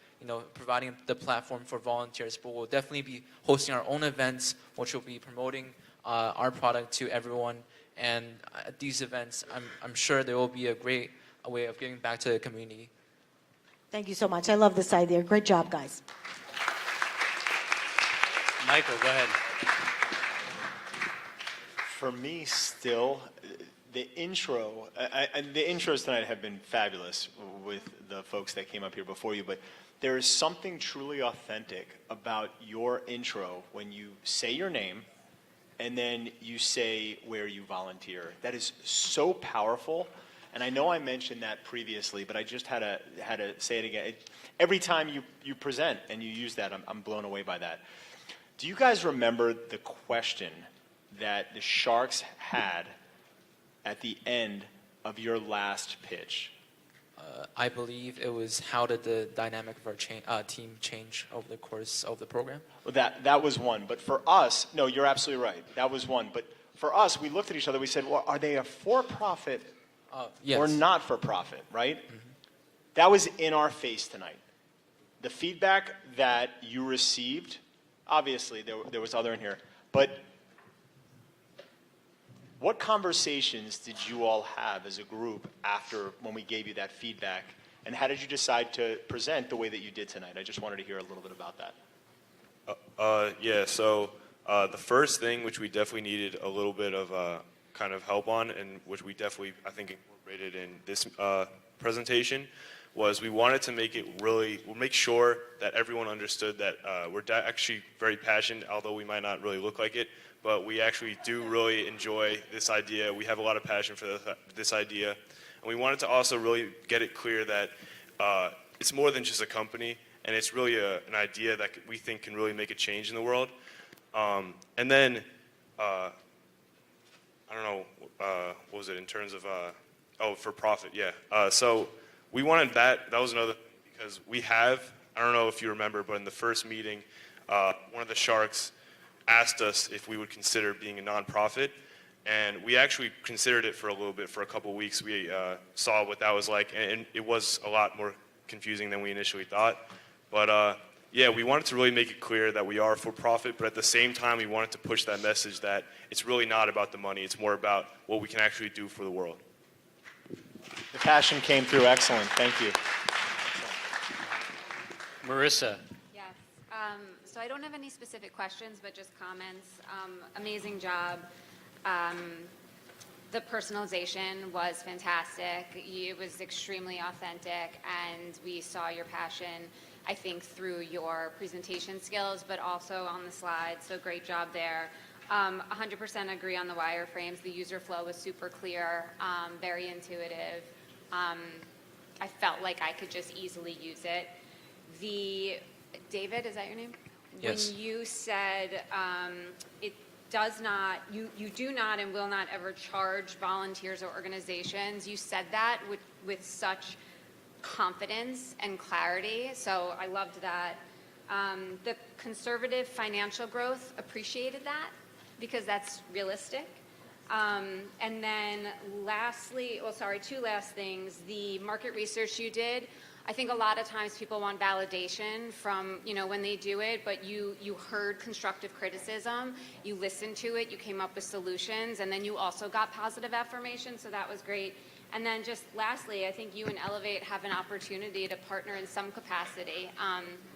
providing the platform for volunteers, but we'll definitely be hosting our own events, which will be promoting our product to everyone. And at these events, I'm sure there will be a great way of giving back to the community. Thank you so much. I love this idea. Great job, guys. Michael, go ahead. For me, still, the intros tonight have been fabulous with the folks that came up here before you, but there is something truly authentic about your intro when you say your name and then you say where you volunteer. That is so powerful, and I know I mentioned that previously, but I just had to say it again. Every time you present and you use that, I'm blown away by that. Do you guys remember the question that the Sharks had at the end of your last pitch? I believe it was, how did the dynamic of our team change over the course of the program? Well, that was one. But for us, no, you're absolutely right. That was one. But for us, we looked at each other. We said, well, are they a for-profit yes. or not for-profit, right? Mm-hmm. That was in our face tonight. The feedback that you received, obviously there was other in here, but what conversations did you all have as a group after when we gave you that feedback, and how did you decide to present the way that you did tonight? I just wanted to hear a little bit about that. Yeah, so the first thing which we definitely needed a little bit of kind of help on, and which we definitely, I think, incorporated in this presentation, was we wanted to make sure that everyone understood that we're actually very passionate, although we might not really look like it, but we actually do really enjoy this idea. We have a lot of passion for this idea. And we wanted to also really get it clear that it's more than just a company, and it's really an idea that we think can really make a change in the world. And then, I don't know, what was it in terms of, for profit, yeah. So we wanted that was another thing, because I don't know if you remember, but in the first meeting, one of the sharks asked us if we would consider being a nonprofit, and we actually considered it for a little bit, for a couple weeks. We saw what that was like, and it was a lot more confusing than we initially thought. But yeah, we wanted to really make it clear that we are for profit, but at the same time, we wanted to push that message that it's really not about the money, it's more about what we can actually do for the world. The passion came through. Excellent. Thank you. Marissa. Yes. So I don't have any specific questions, but just comments. Amazing job. The personalization was fantastic. It was extremely authentic, and we saw your passion, I think, through your presentation skills, but also on the slides, so great job there. 100% agree on the wireframes. The user flow was super clear, very intuitive. I felt like I could just easily use it. David, is that your name? Yes. When you said it does not, you do not and will not ever charge volunteers or organizations, you said that with such confidence and clarity, so I loved that. The conservative financial growth, appreciated that, because that's realistic. And then lastly, two last things. The market research you did, I think a lot of times people want validation from, when they do it, but you heard constructive criticism, you listened to it, you came up with solutions, and then you also got positive affirmation, so that was great. And then just lastly, I think you and Elevate have an opportunity to partner in some capacity,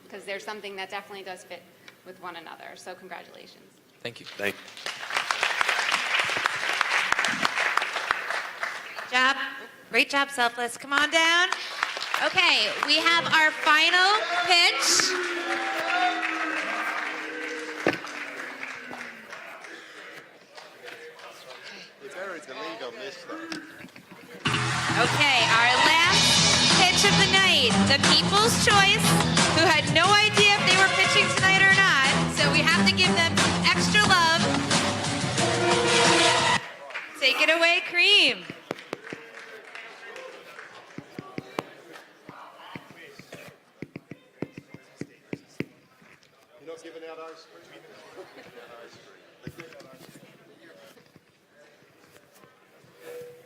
because there's something that definitely does fit with one another, so congratulations. Thank you. Thank you. Great job, Selfless. Come on down. Okay, we have our final pitch. You buried the lead on this, though. Okay, our last pitch of the night. The people's choice, who had no idea if they were pitching tonight or not, so we have to give them extra love. Take it away, Cream. You're not giving out ice cream?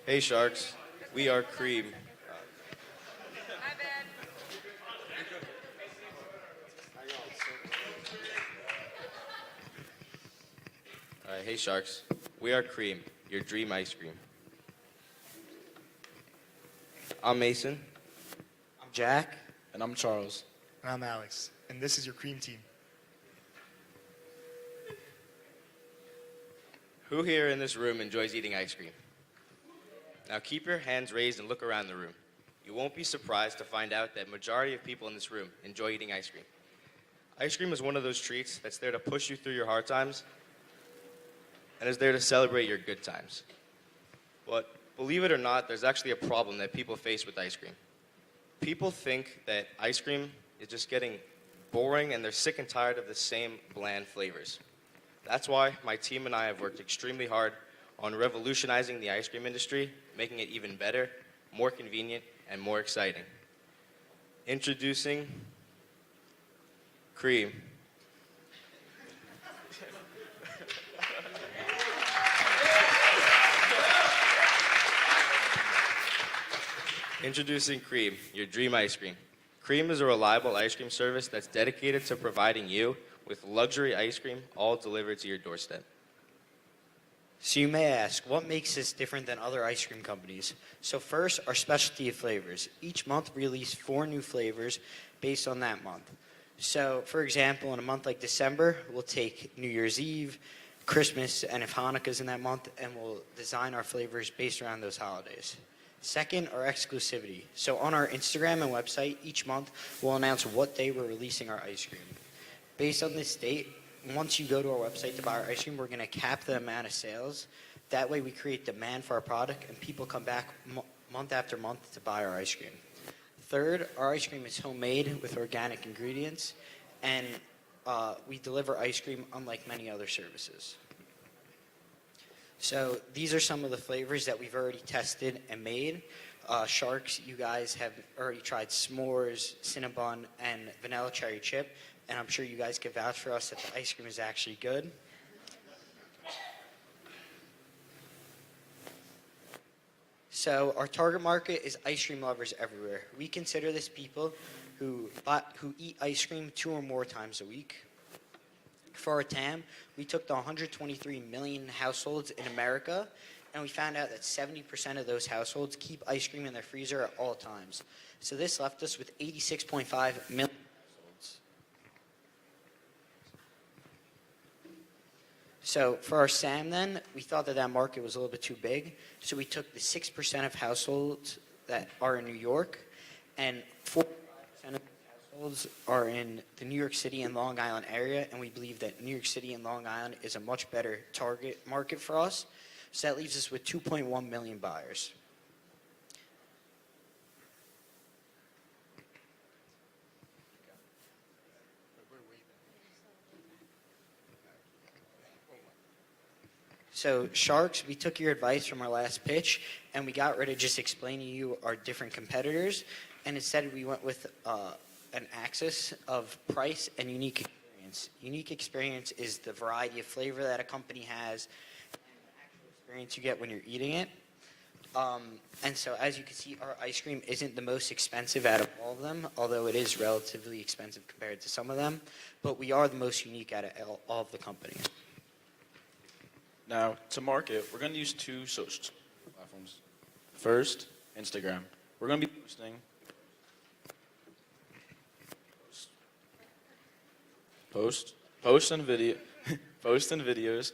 Hey Sharks, we are Cream. Hey Sharks, we are Cream, your dream ice cream. I'm Mason. I'm Jack. And I'm Charles. And I'm Alex. And this is your Cream team. Who here in this room enjoys eating ice cream? Now keep your hands raised and look around the room. You won't be surprised to find out that majority of people in this room enjoy eating ice cream. Ice cream is one of those treats that's there to push you through your hard times and is there to celebrate your good times. But believe it or not, there's actually a problem that people face with ice cream. People think that ice cream is just getting boring and they're sick and tired of the same bland flavors. That's why my team and I have worked extremely hard on revolutionizing the ice cream industry, making it even better, more convenient, and more exciting. Introducing Cream. Introducing Cream, your dream ice cream. Cream is a reliable ice cream service that's dedicated to providing you with luxury ice cream, all delivered to your doorstep. So you may ask, what makes this different than other ice cream companies? So first, our specialty of flavors. Each month we release 4 new flavors based on that month. So for example, in a month like December, we'll take New Year's Eve, Christmas, and if Hanukkah's in that month, and we'll design our flavors based around those holidays. Second, our exclusivity. So on our Instagram and website, each month we'll announce what day we're releasing our ice cream. Based on this date, once you go to our website to buy our ice cream, we're going to cap the amount of sales. That way we create demand for our product and people come back month after month to buy our ice cream. Third, our ice cream is homemade with organic ingredients, and we deliver ice cream unlike many other services. So these are some of the flavors that we've already tested and made. Sharks, you guys have already tried s'mores, Cinnabon, and vanilla cherry chip, and I'm sure you guys can vouch for us that the ice cream is actually good. So our target market is ice cream lovers everywhere. We consider this people who eat ice cream 2 or more times a week. For our TAM, we took the 123 million households in America, and we found out that 70% of those households keep ice cream in their freezer at all times. So this left us with 86.5 million households. So for our SAM then, we thought that market was a little bit too big, so we took the 6% of households that are in New York, and 4% of households are in the New York City and Long Island area, and we believe that New York City and Long Island is a much better target market for us. So that leaves us with 2.1 million buyers. So Sharks, we took your advice from our last pitch, and we got rid of just explaining to you our different competitors, and instead we went with an axis of price and unique experience. Unique experience is the variety of flavor that a company has and the actual experience you get when you're eating it. And so as you can see, our ice cream isn't the most expensive out of all of them, although it is relatively expensive compared to some of them, but we are the most unique out of all of the companies. Now, to market, we're going to use 2 social platforms. First, Instagram. We're going to be posting post and videos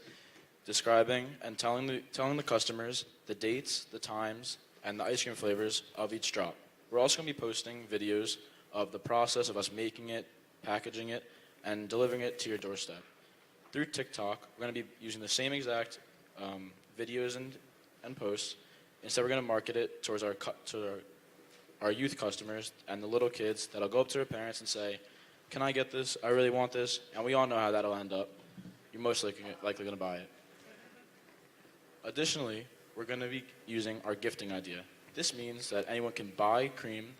describing and telling the customers the dates, the times, and the ice cream flavors of each drop. We're also going to be posting videos of the process of us making it, packaging it, and delivering it to your doorstep. Through TikTok, we're going to be using the same exact videos and posts. Instead, we're going to market it towards our youth customers and the little kids that'll go up to their parents and say, "Can I get this? I really want this." And we all know how that'll end up. You're most likely going to buy it. Additionally, we're going to be using our gifting idea. This means that anyone can buy cream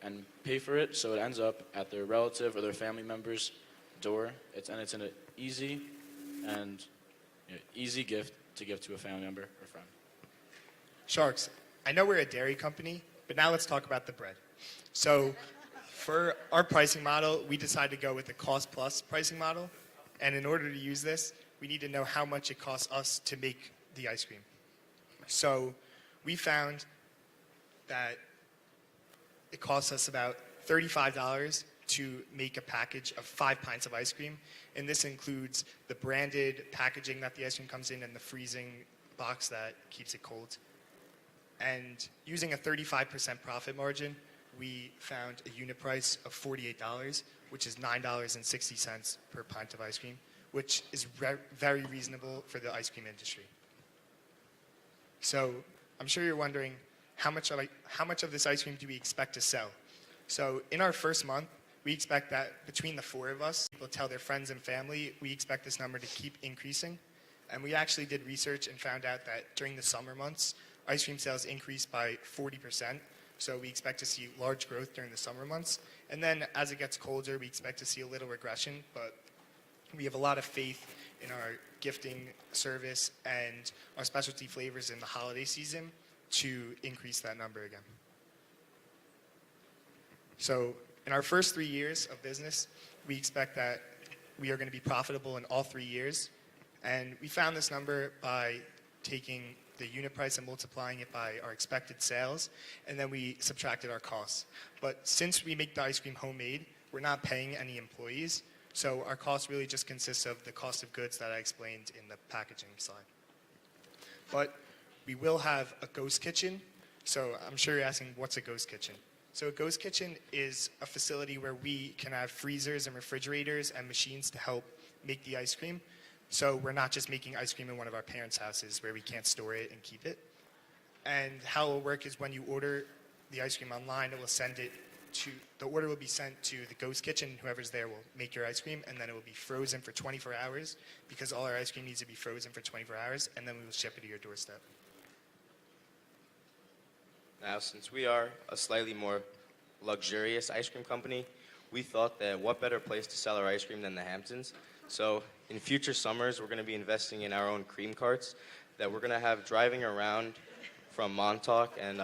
and pay for it, so it ends up at their relative or their family member's door. It's an easy gift to give to a family member or friend. Sharks, I know we're a dairy company, but now let's talk about the bread. So for our pricing model, we decided to go with the cost plus pricing model. And in order to use this, we need to know how much it costs us to make the ice cream. So we found that it costs us about $35 to make a package of 5 pints of ice cream. And this includes the branded packaging that the ice cream comes in and the freezing box that keeps it cold. And using a 35% profit margin, we found a unit price of $48, which is $9.60 per pint of ice cream, which is very reasonable for the ice cream industry. So I'm sure you're wondering, how much of this ice cream do we expect to sell? So in our first month, we expect that between the 4 of us, people tell their friends and family, we expect this number to keep increasing. And we actually did research and found out that during the summer months, ice cream sales increased by 40%. So we expect to see large growth during the summer months. And then as it gets colder, we expect to see a little regression, but we have a lot of faith in our gifting service and our specialty flavors in the holiday season to increase that number again. So in our first 3 years of business, we expect that we are going to be profitable in all 3 years. And we found this number by taking the unit price and multiplying it by our expected sales, and then we subtracted our costs. But since we make the ice cream homemade, we're not paying any employees, so our cost really just consists of the cost of goods that I explained in the packaging slide. But we will have a ghost kitchen, So I'm sure you're asking, what's a ghost kitchen? So a ghost kitchen is a facility where we can have freezers and refrigerators and machines to help make the ice cream. So we're not just making ice cream in one of our parents' houses where we can't store it and keep it. And how it will work is when you order the ice cream online, it will send it to, the order will be sent to the ghost kitchen. Whoever's there will make your ice cream, and then it will be frozen for 24 hours because all our ice cream needs to be frozen for 24 hours, and then we will ship it to your doorstep. Now, since we are a slightly more luxurious ice cream company, we thought that what better place to sell our ice cream than the Hamptons. So in future summers, we're going to be investing in our own cream carts that we're going to have driving around from Montauk and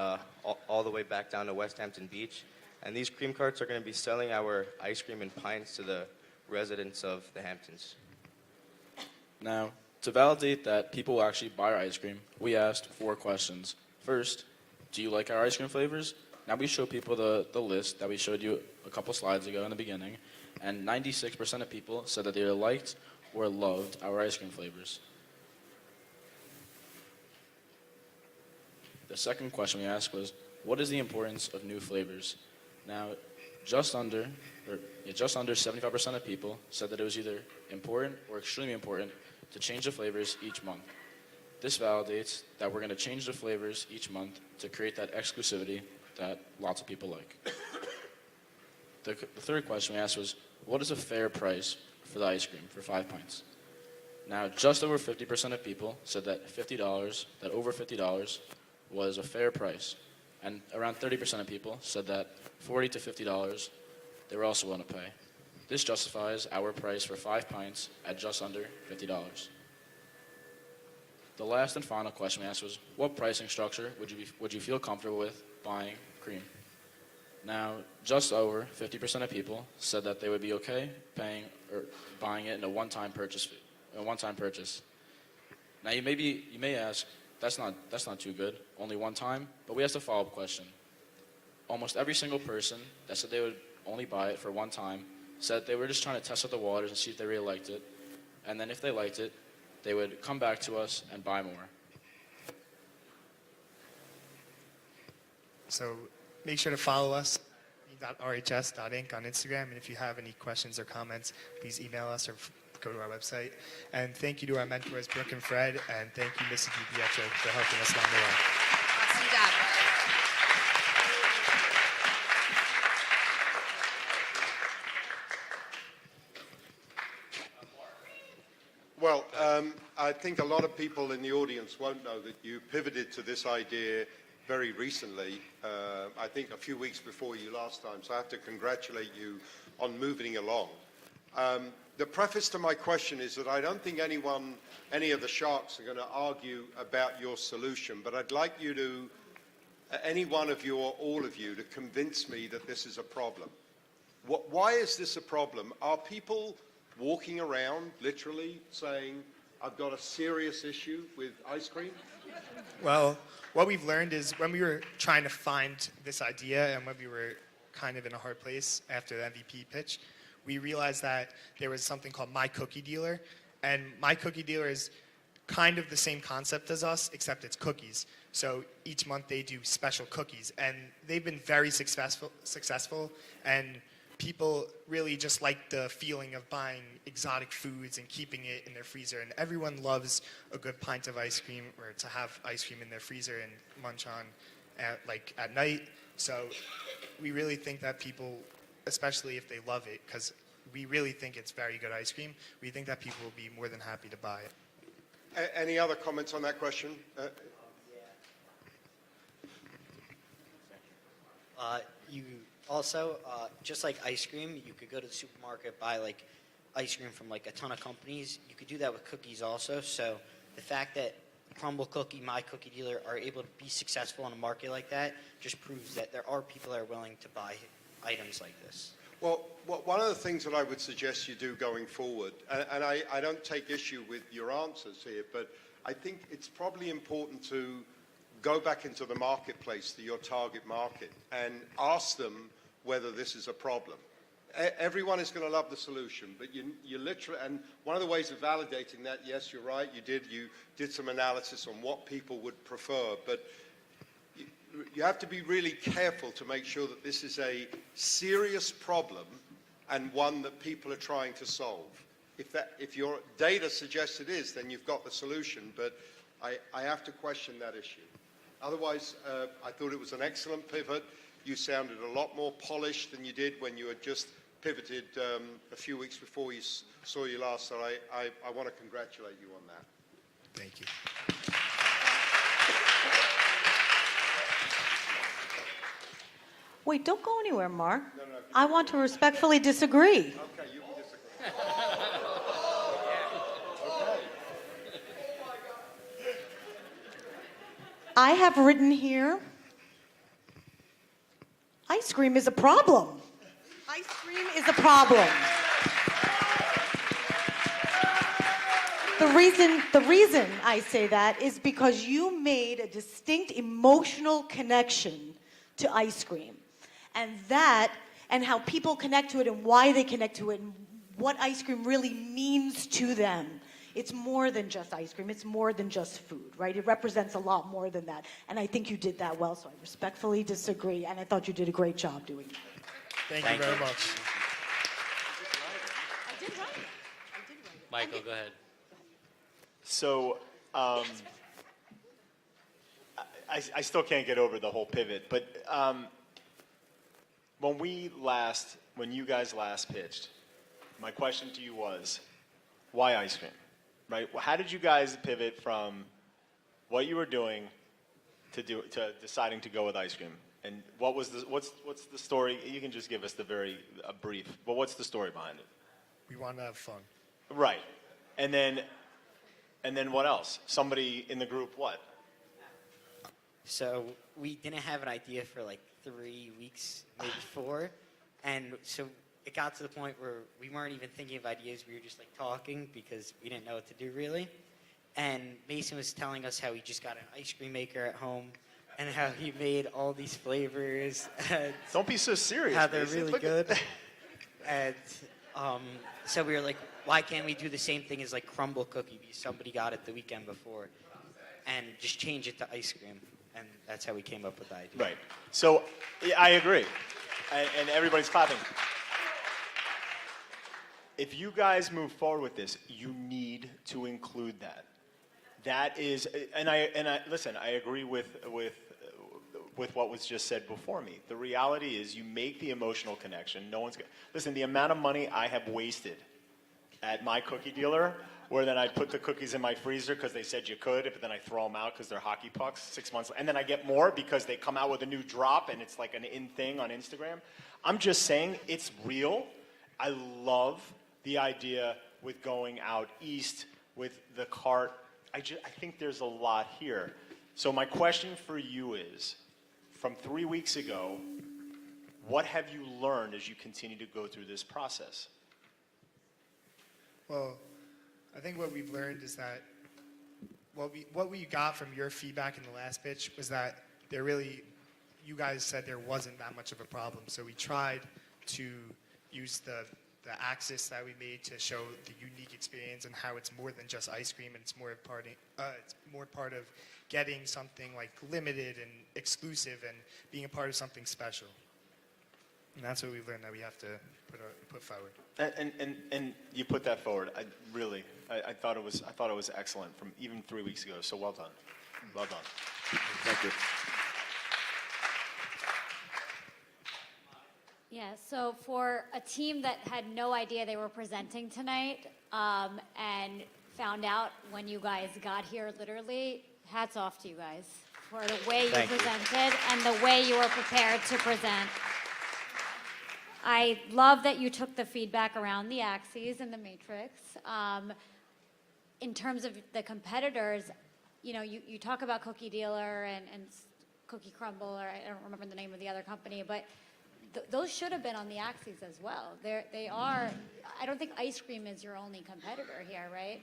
all the way back down to West Hampton Beach. And these cream carts are going to be selling our ice cream in pints to the residents of the Hamptons. Now, to validate that people will actually buy our ice cream, we asked 4 questions. First, do you like our ice cream flavors? Now we show people the list that we showed you a couple slides ago in the beginning, and 96% of people said that they either liked or loved our ice cream flavors. The second question we asked was, what is the importance of new flavors? Now, just under 75% of people said that it was either important or extremely important to change the flavors each month. This validates that we're going to change the flavors each month to create that exclusivity that lots of people like. The third question we asked was, what is a fair price for the ice cream for 5 pints? Now, just over 50% of people said that over $50 was a fair price. And around 30% of people said that $40 to $50 they were also willing to pay. This justifies our price for 5 pints at just under $50. The last and final question we asked was, what pricing structure would you feel comfortable with buying cream? Now, just over 50% of people said that they would be okay paying or buying it in a one-time purchase. Now, you may ask, that's not too good, only one time. But we asked a follow-up question. Almost every single person that said they would only buy it for one time said they were just trying to test out the waters and see if they really liked it. And then if they liked it, they would come back to us and buy more. So make sure to follow us, .rhs.inc on Instagram, and if you have any questions or comments, please email us or go to our website. And thank you to our mentors, Brooke and Fred, and thank you, Mrs. DiPietro, for helping us along the way. Awesome job. Well, I think a lot of people in the audience won't know that you pivoted to this idea very recently, I think a few weeks before you last time, so I have to congratulate you on moving along. The preface to my question is that I don't think any of the sharks are going to argue about your solution, but I'd like you to, any one of you or all of you, to convince me that this is a problem. Why is this a problem? Are people walking around literally saying, I've got a serious issue with ice cream? Well, what we've learned is when we were trying to find this idea and when we were kind of in a hard place after the MVP pitch, we realized that there was something called My Cookie Dealer. And My Cookie Dealer is kind of the same concept as us, except it's cookies. So each month they do special cookies. And they've been very successful and people really just like the feeling of buying exotic foods and keeping it in their freezer. And everyone loves a good pint of ice cream or to have ice cream in their freezer and munch on at night. So we really think that people, especially if they love it, because we really think it's very good ice cream, we think that people will be more than happy to buy it. Any other comments on that question? You also, just like ice cream, you could go to the supermarket, buy like ice cream from like a ton of companies. You could do that with cookies also. So the fact that Crumble Cookie, My Cookie Dealer are able to be successful in a market like that just proves that there are people that are willing to buy items like this. Well, one of the things that I would suggest you do going forward, and I don't take issue with your answers here, but I think it's probably important to go back into the marketplace, to your target market, and ask them whether this is a problem. Everyone is going to love the solution, but you literally, and one of the ways of validating that, yes, you're right, you did some analysis on what people would prefer, but you have to be really careful to make sure that this is a serious problem and one that people are trying to solve. If your data suggests it is, then you've got the solution, but I have to question that issue. Otherwise, I thought it was an excellent pivot. You sounded a lot more polished than you did when you had just pivoted a few weeks before you saw you last, so I want to congratulate you on that. Thank you. Wait, don't go anywhere, Mark. I want to respectfully disagree. Okay, you can disagree. I have written here, ice cream is a problem. Ice cream is a problem. The reason I say that is because you made a distinct emotional connection to ice cream. And how people connect to it and why they connect to it and what ice cream really means to them. It's more than just ice cream. It's more than just food, right? It represents a lot more than that. And I think you did that well, so I respectfully disagree. And I thought you did a great job doing it. Thank you very much. I did right. Michael, go ahead. So, I still can't get over the whole pivot, but when you guys last pitched, my question to you was, why ice cream? Right? How did you guys pivot from what you were doing to deciding to go with ice cream? And what's the story? You can just give us a brief, but what's the story behind it? We want to have fun. Right. And then what else? Somebody in the group, what? So we didn't have an idea for like 3 weeks, maybe 4. And so it got to the point where we weren't even thinking of ideas. We were just like talking because we didn't know what to do really. And Mason was telling us how he just got an ice cream maker at home and how he made all these flavors. Don't be so serious, How they're Mason. really Look good. at And so we were like, why can't we do the same thing as like crumble cookie because somebody got it the weekend before and just change it to ice cream. And that's how we came up with the idea. Right. So I agree. And everybody's clapping. If you guys move forward with this, you need to include that. That is, and I listen, I agree with what was just said before me. The reality is you make the emotional connection. No one's listen, the amount of money I have wasted at my cookie dealer, where then I put the cookies in my freezer because they said you could, but then I throw them out because they're hockey pucks 6 months, and then I get more because they come out with a new drop and it's like an in thing on Instagram. I'm just saying it's real. I love the idea with going out east with the cart. I think there's a lot here. So my question for you is, from 3 weeks ago, what have you learned as you continue to go through this process? Well, I think what we've learned is that what we got from your feedback in the last pitch was that you guys said there wasn't that much of a problem. So we tried to use the axis that we made to show the unique experience and how it's more than just ice cream, and it's more part of getting something like limited and exclusive and being a part of something special. And that's what we've learned that we have to put forward. And you put that forward. I thought it was excellent from even 3 weeks ago. So well done, well done. Thank you. Yeah, so for a team that had no idea they were presenting tonight and found out when you guys got here, literally, hats off to you guys for the way you presented and the way you were prepared to present. I love that you took the feedback around the axes and the matrix. In terms of the competitors, you talk about Cookie Dealer and Cookie Crumble, or I don't remember the name of the other company, but those should have been on the axes as well. They are. I don't think ice cream is your only competitor here, right?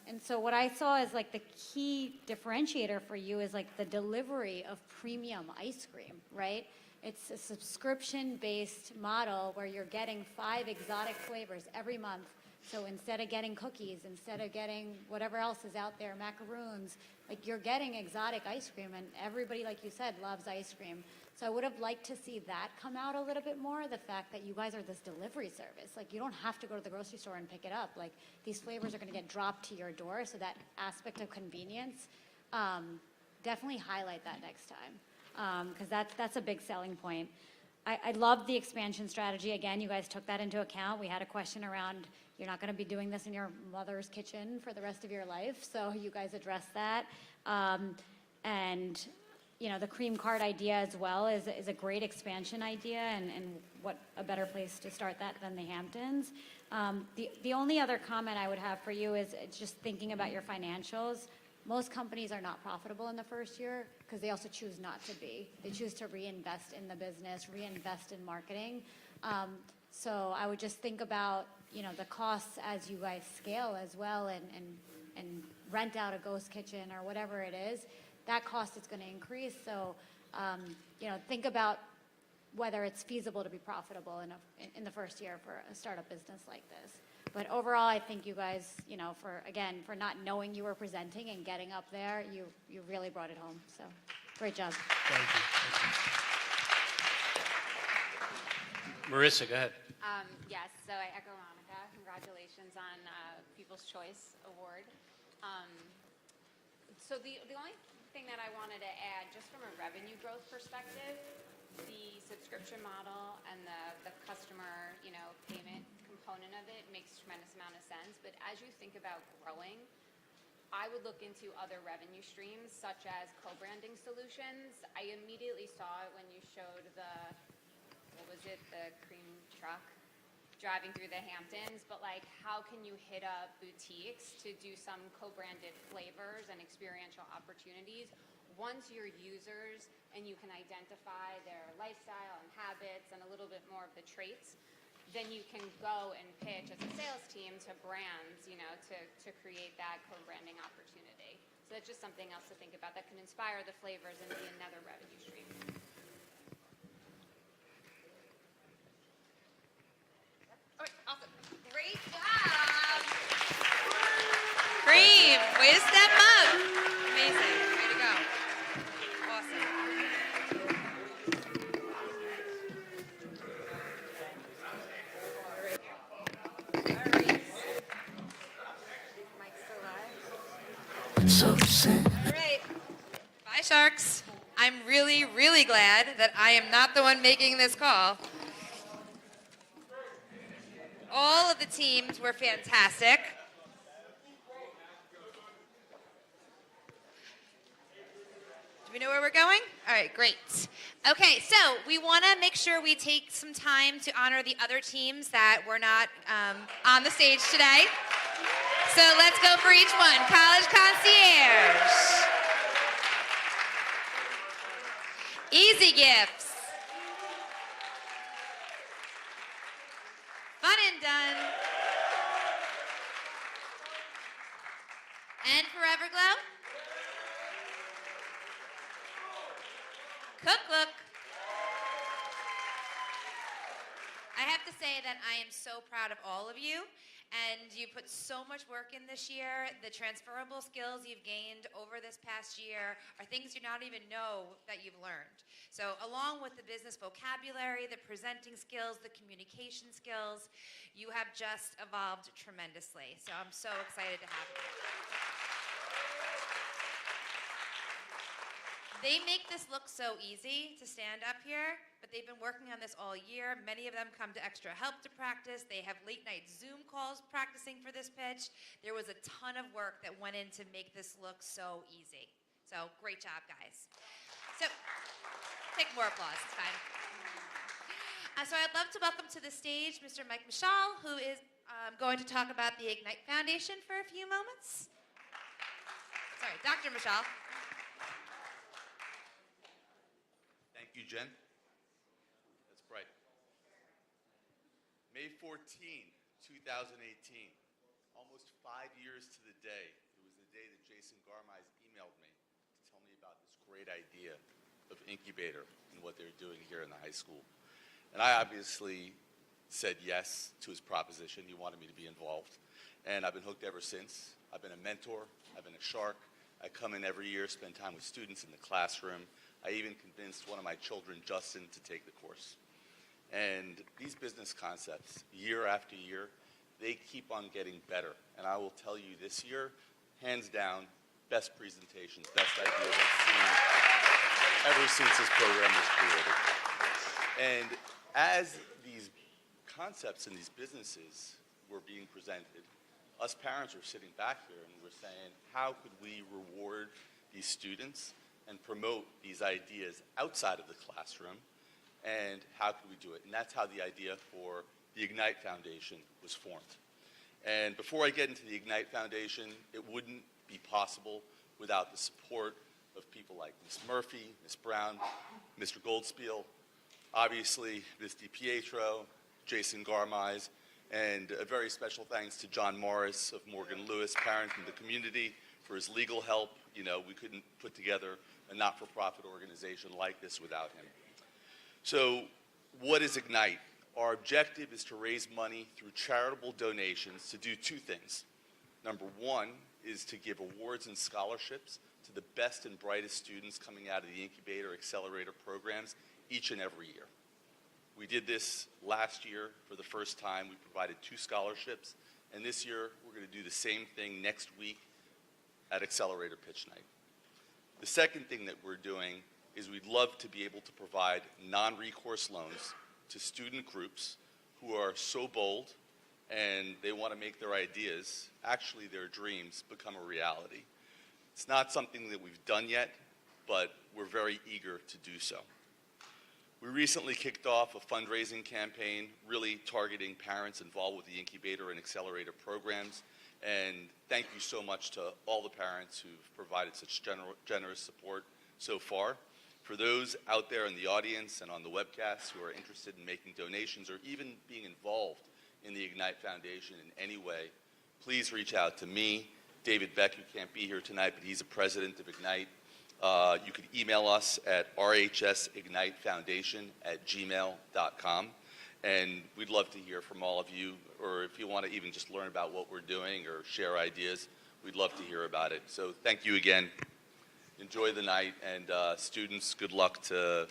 And so what I saw is like the key differentiator for you is like the delivery of premium ice cream, right? It's a subscription-based model where you're getting 5 exotic flavors every month So instead of getting cookies, instead of getting whatever else is out there, macaroons, like you're getting exotic ice cream, and everybody, like you said, loves ice cream. So I would have liked to see that come out a little bit more, the fact that you guys are this delivery service. Like you don't have to go to the grocery store and pick it up. Like these flavors are gonna get dropped to your door, so that aspect of convenience, definitely highlight that next time, because that's a big selling point. I love the expansion strategy. Again, you guys took that into account. We had a question around, you're not gonna be doing this in your mother's kitchen for the rest of your life, so you guys addressed that. And you know, the cream cart idea as well is a great expansion idea, and what a better place to start that than the Hamptons. The only other comment I would have for you is just thinking about your financials. Most companies are not profitable in the first year because they also choose not to be. They choose to reinvest in the business, reinvest in marketing. So I would just think about, you know, the costs as you guys scale as well, and rent out a ghost kitchen or whatever it is. That cost is going to increase. So, you know, think about whether it's feasible to be profitable in the first year for a startup business like this. But overall, I think you guys, you know, for not knowing you were presenting and getting up there, you really brought it home. So, great job. Thank you. Marissa, go ahead. Yes, so I echo Monica. Congratulations on People's Choice Award. So the only thing that I wanted to add, just from a revenue growth perspective, the subscription model and the customer, you know, payment component of it makes a tremendous amount of sense. But as you think about growing, I would look into other revenue streams such as co-branding solutions. I immediately saw it when you showed the cream truck driving through the Hamptons, but like how can you hit up boutiques to do some co-branded flavors and experiential opportunities once you're users and you can identify their lifestyle and habits and a little bit more of the traits, then you can go and pitch as a sales team to brands, you know, to create that co-branding opportunity. So that's just something else to think about that can inspire the flavors and be another revenue stream. All right, awesome. Great job. Cream, way to step up. Amazing, way to go. Awesome. All right. Bye, Sharks. I'm really, really glad that I am not the one making this call. All of the teams were fantastic. Do we know where we're going? All right, great. Okay, so we want to make sure we take some time to honor the other teams that were not on the stage today. So let's go for each one. College Concierge. Easy Gifts. Fun and Done. And Forever Glow. Cook Look. I have to say that I am so proud of all of you, and you put so much work in this year. The transferable skills you've gained over this past year are things you not even know that you've learned. So along with the business vocabulary, the presenting skills, the communication skills, you have just evolved tremendously. So I'm so excited to have you. They make this look so easy to stand up here, but they've been working on this all year. Many of them come to Extra Help to practice. They have late night Zoom calls practicing for this pitch. There was a ton of work that went in to make this look so easy. So great job, guys. So take more applause, it's fine. So I'd love to welcome to the stage Mr. Mike Michal, who is going to talk about the Ignite Foundation for a few moments. Sorry, Dr. Michal. Thank you, Jen. That's bright. May 14, 2018, almost 5 years to the day. It was the day that Jason Garmise emailed me to tell me about this great idea of Incubator and what they're doing here in the high school. And I obviously said yes to his proposition. He wanted me to be involved. And I've been hooked ever since. I've been a mentor. I've been a shark. I come in every year, spend time with students in the classroom. I even convinced one of my children, Justin, to take the course. And these business concepts, year after year, they keep on getting better. And I will tell you this year, hands down, best presentations, best ideas I've seen ever since this program was created. And as these concepts and these businesses were being presented, us parents were sitting back here and we're saying, how could we reward these students and promote these ideas outside of the classroom, and how could we do it? And that's how the idea for the Ignite Foundation was formed. And before I get into the Ignite Foundation, it wouldn't be possible without the support of people like Ms. Murphy, Ms. Brown, Mr. Goldspiel, obviously Ms. DiPietro, Jason Garmize, and a very special thanks to John Morris of Morgan Lewis, parent in the community, for his legal help. You know, we couldn't put together a not-for-profit organization like this without him. So what is Ignite? Our objective is to raise money through charitable donations to do two things. Number one is to give awards and scholarships to the best and brightest students coming out of the incubator accelerator programs each and every year. We did this last year for the first time. We provided 2 scholarships, and this year we're going to do the same thing next week at Accelerator Pitch Night. The second thing that we're doing is we'd love to be able to provide non-recourse loans to student groups who are so bold and they want to make their ideas, actually their dreams, become a reality. It's not something that we've done yet, but we're very eager to do so. We recently kicked off a fundraising campaign really targeting parents involved with the incubator and accelerator programs. And thank you so much to all the parents who've provided such generous support so far. For those out there in the audience and on the webcast who are interested in making donations or even being involved in the Ignite Foundation in any way, please reach out to me, David Beck, who can't be here tonight, but he's the president of Ignite. You could email us at rhsignitefoundation@gmail.com. And we'd love to hear from all of you, or if you want to even just learn about what we're doing or share ideas, we'd love to hear about it. So thank you again. Enjoy the night, and students, good luck to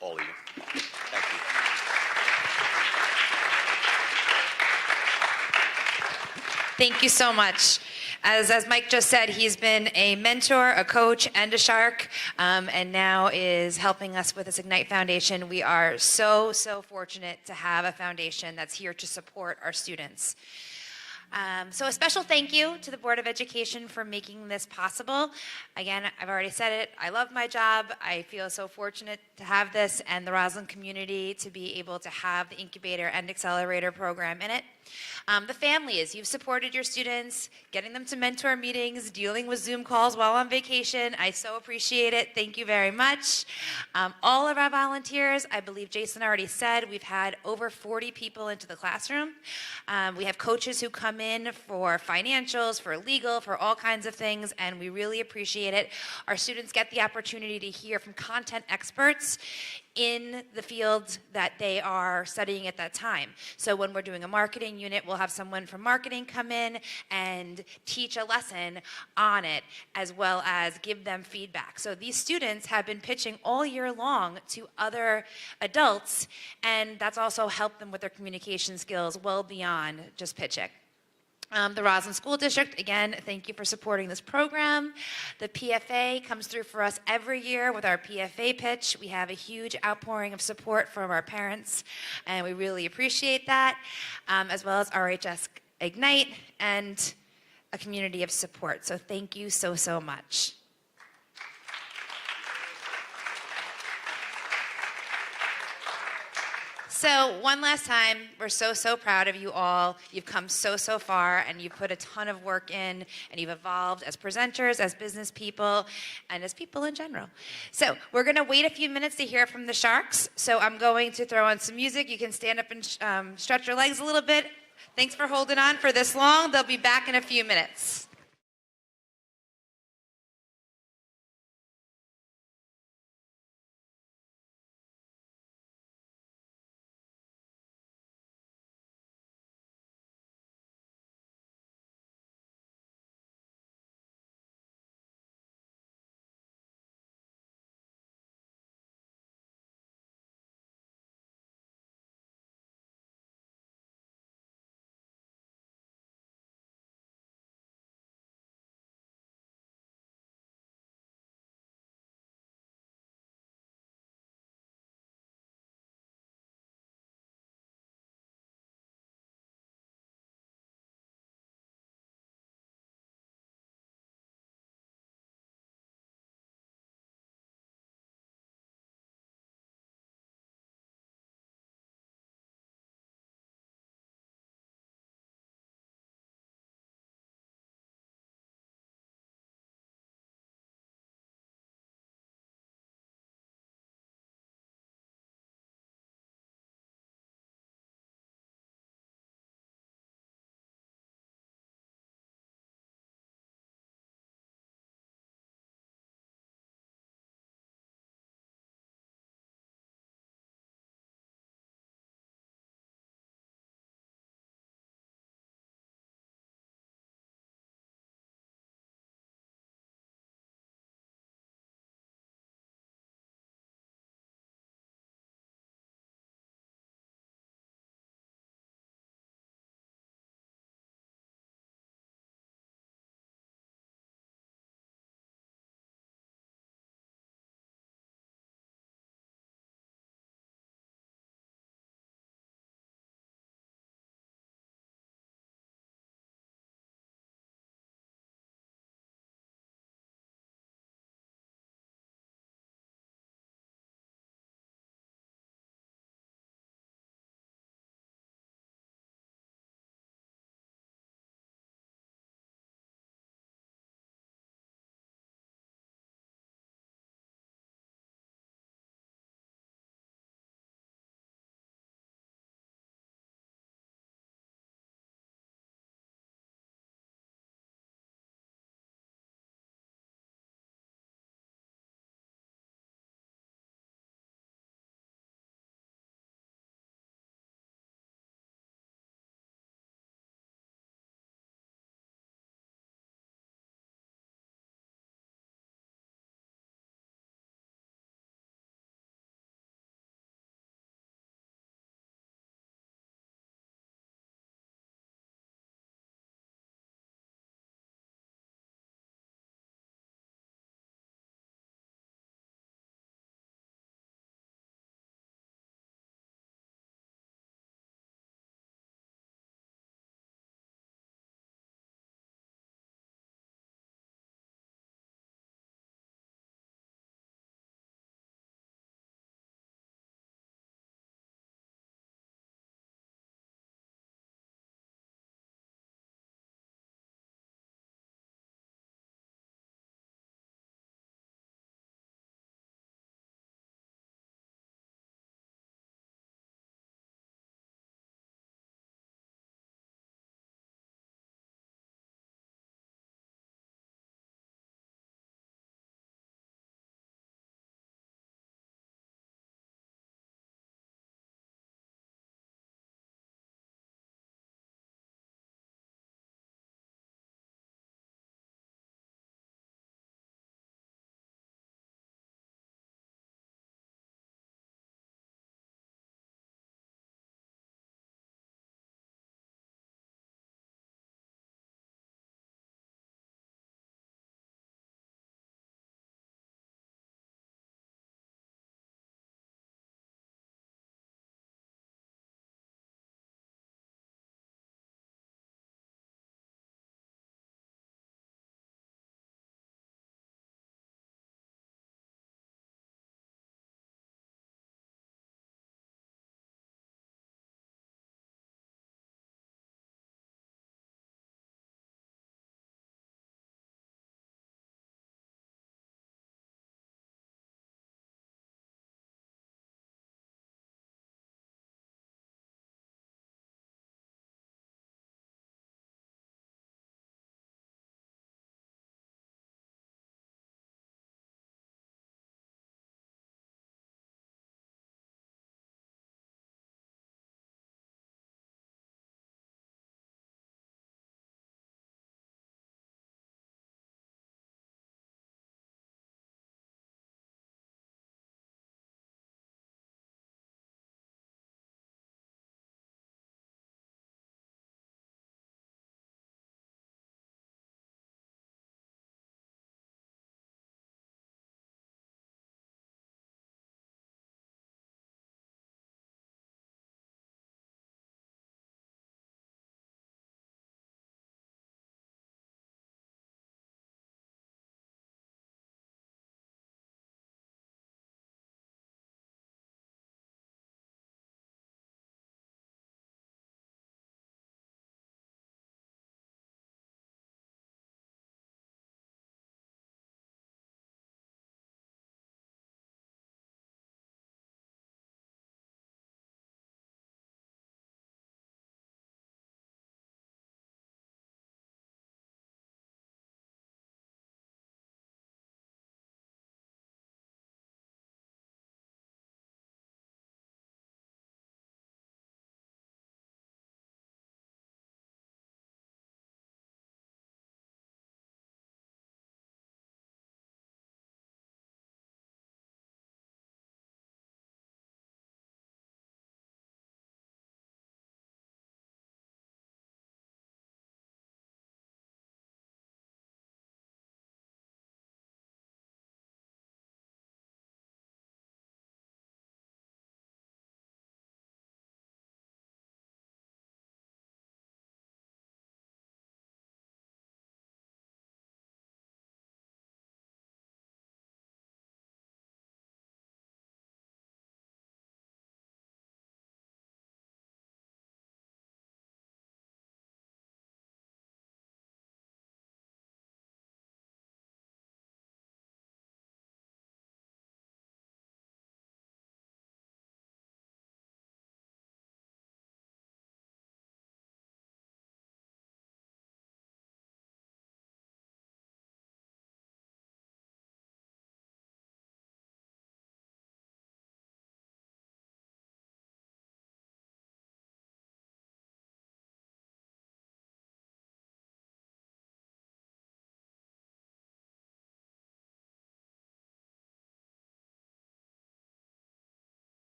all of you. Thank you. Thank you so much. As Mike just said, he's been a mentor, a coach, and a shark, and now is helping us with this Ignite Foundation. We are so, so fortunate to have a foundation that's here to support our students. So a special thank you to the Board of Education for making this possible. Again, I've already said it, I love my job. I feel so fortunate to have this and the Roslyn community to be able to have the incubator and accelerator program in it. The families, you've supported your students, getting them to mentor meetings, dealing with Zoom calls while on vacation. I so appreciate it. Thank you very much. All of our volunteers, I believe Jason already said, we've had over 40 people into the classroom. We have coaches who come in for financials, for legal, for all kinds of things, and we really appreciate it. Our students get the opportunity to hear from content experts in the field that they are studying at that time. So when we're doing a marketing unit, we'll have someone from marketing come in and teach a lesson on it, as well as give them feedback. So these students have been pitching all year long to other adults, and that's also helped them with their communication skills well beyond just pitching. The Roslyn School District, again, thank you for supporting this program. The PFA comes through for us every year with our PFA pitch. We have a huge outpouring of support from our parents, and we really appreciate that, as well as RHS Ignite and a community of support. So thank you so, so much. So one last time, we're so, so proud of you all. You've come so, so far, and you've put a ton of work in, and you've evolved as presenters, as business people, and as people in general. So we're going to wait a few minutes to hear from the Sharks. So I'm going to throw on some music. You can stand up and stretch your legs a little bit. Thanks for holding on for this long. They'll be back in a few minutes.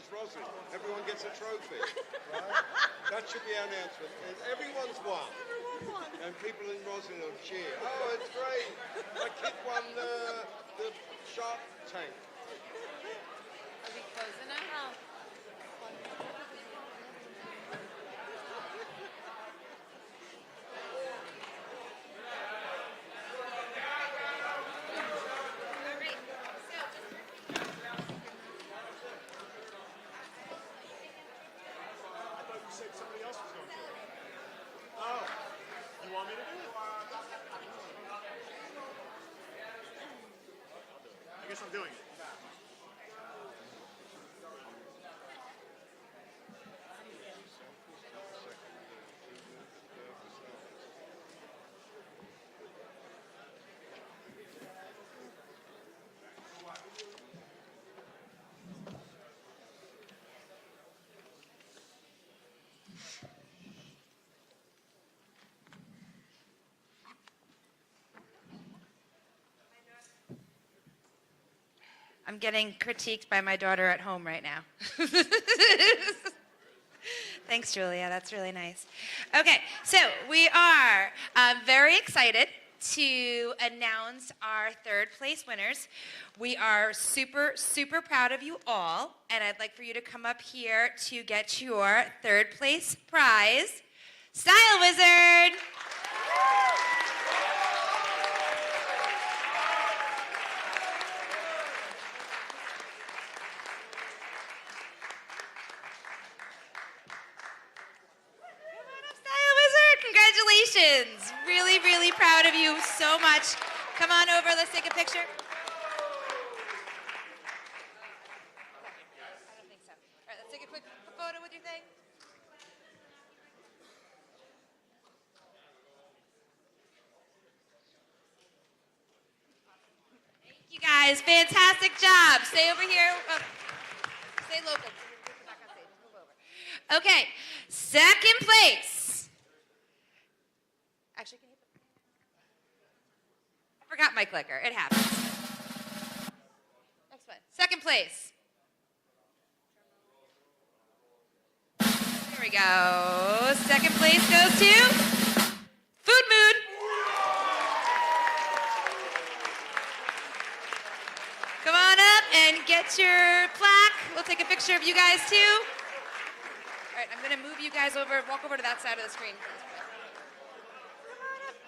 is Roslyn. Everyone gets a trophy, right? That should be our announcement. Everyone's won. And people in Roslyn will cheer. Oh, it's great. My kid won the Shark Tank. Are we closing now? Somebody else was going to. Oh, you want me to do it? I guess I'm doing it. I'm getting critiqued by my daughter at home right now. Thanks, Julia. That's really nice. Okay, so we are very excited to announce our third place winners. We are super, super proud of you all, and I'd like for you to come up here to get your third place prize, Style Wizard. Congratulations. Really, really proud of you so much. Come on over, let's take a picture. I don't think so. All right, let's take a quick photo with your thing. Thank you guys, fantastic job. Stay over here. Oh, stay local. Back on stage. Move over. Okay, second place. Actually, can you put... I forgot my clicker. It happens. Next one. Second place. There we go. Second place goes to Food Mood. Come on up and get your plaque. We'll take a picture of you guys too. All right, I'm going to move you guys over. Walk over to that side of the screen.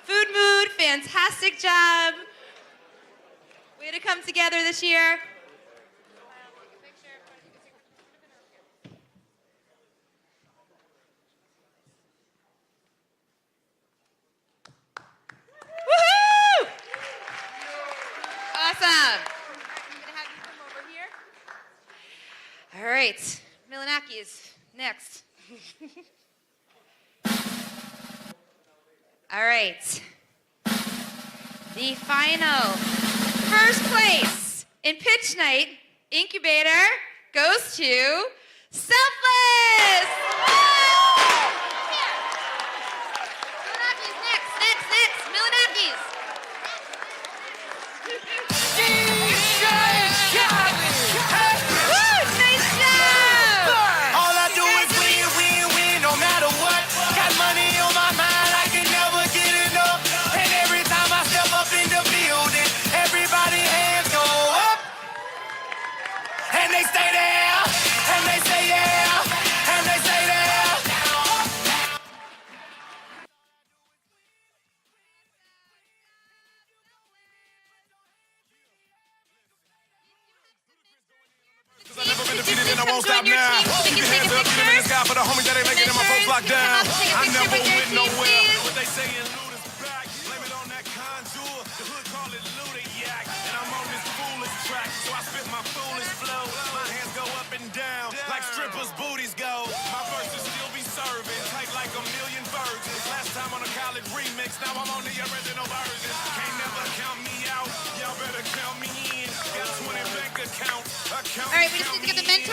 Food Mood, fantastic job. Way to come together this year. Woohoo! Awesome. I'm gonna have you come over here. All right, Milanakis, next. All right. The final first place in Pitch Night Incubator goes to Selfless! Milanakis, next, Milanakis. Woo, nice job! All I do is win, win, win, no matter what. Got money on my mind, I can never get enough. And every time I step up in the building, everybody hands go up. And they stay there, and they say yeah, and they say there. I never been defeated and I won't stop now. Keep your hands up, get them in the sky for the homies that ain't making it, my folks locked down. I never went nowhere. What they saying, loot is back. Blame it on that contour. The hood call it Ludiac. And I'm on this foolish track, so I spit my foolish flow. My hands go up and down, like strippers' booties go. My verses still be serving, tight like a million virgins. Last time on a college remix, now I'm on the original version. Can't never count me out, y'all better count me in. Got 20 bank accounts. All right, we just need to get the mentor.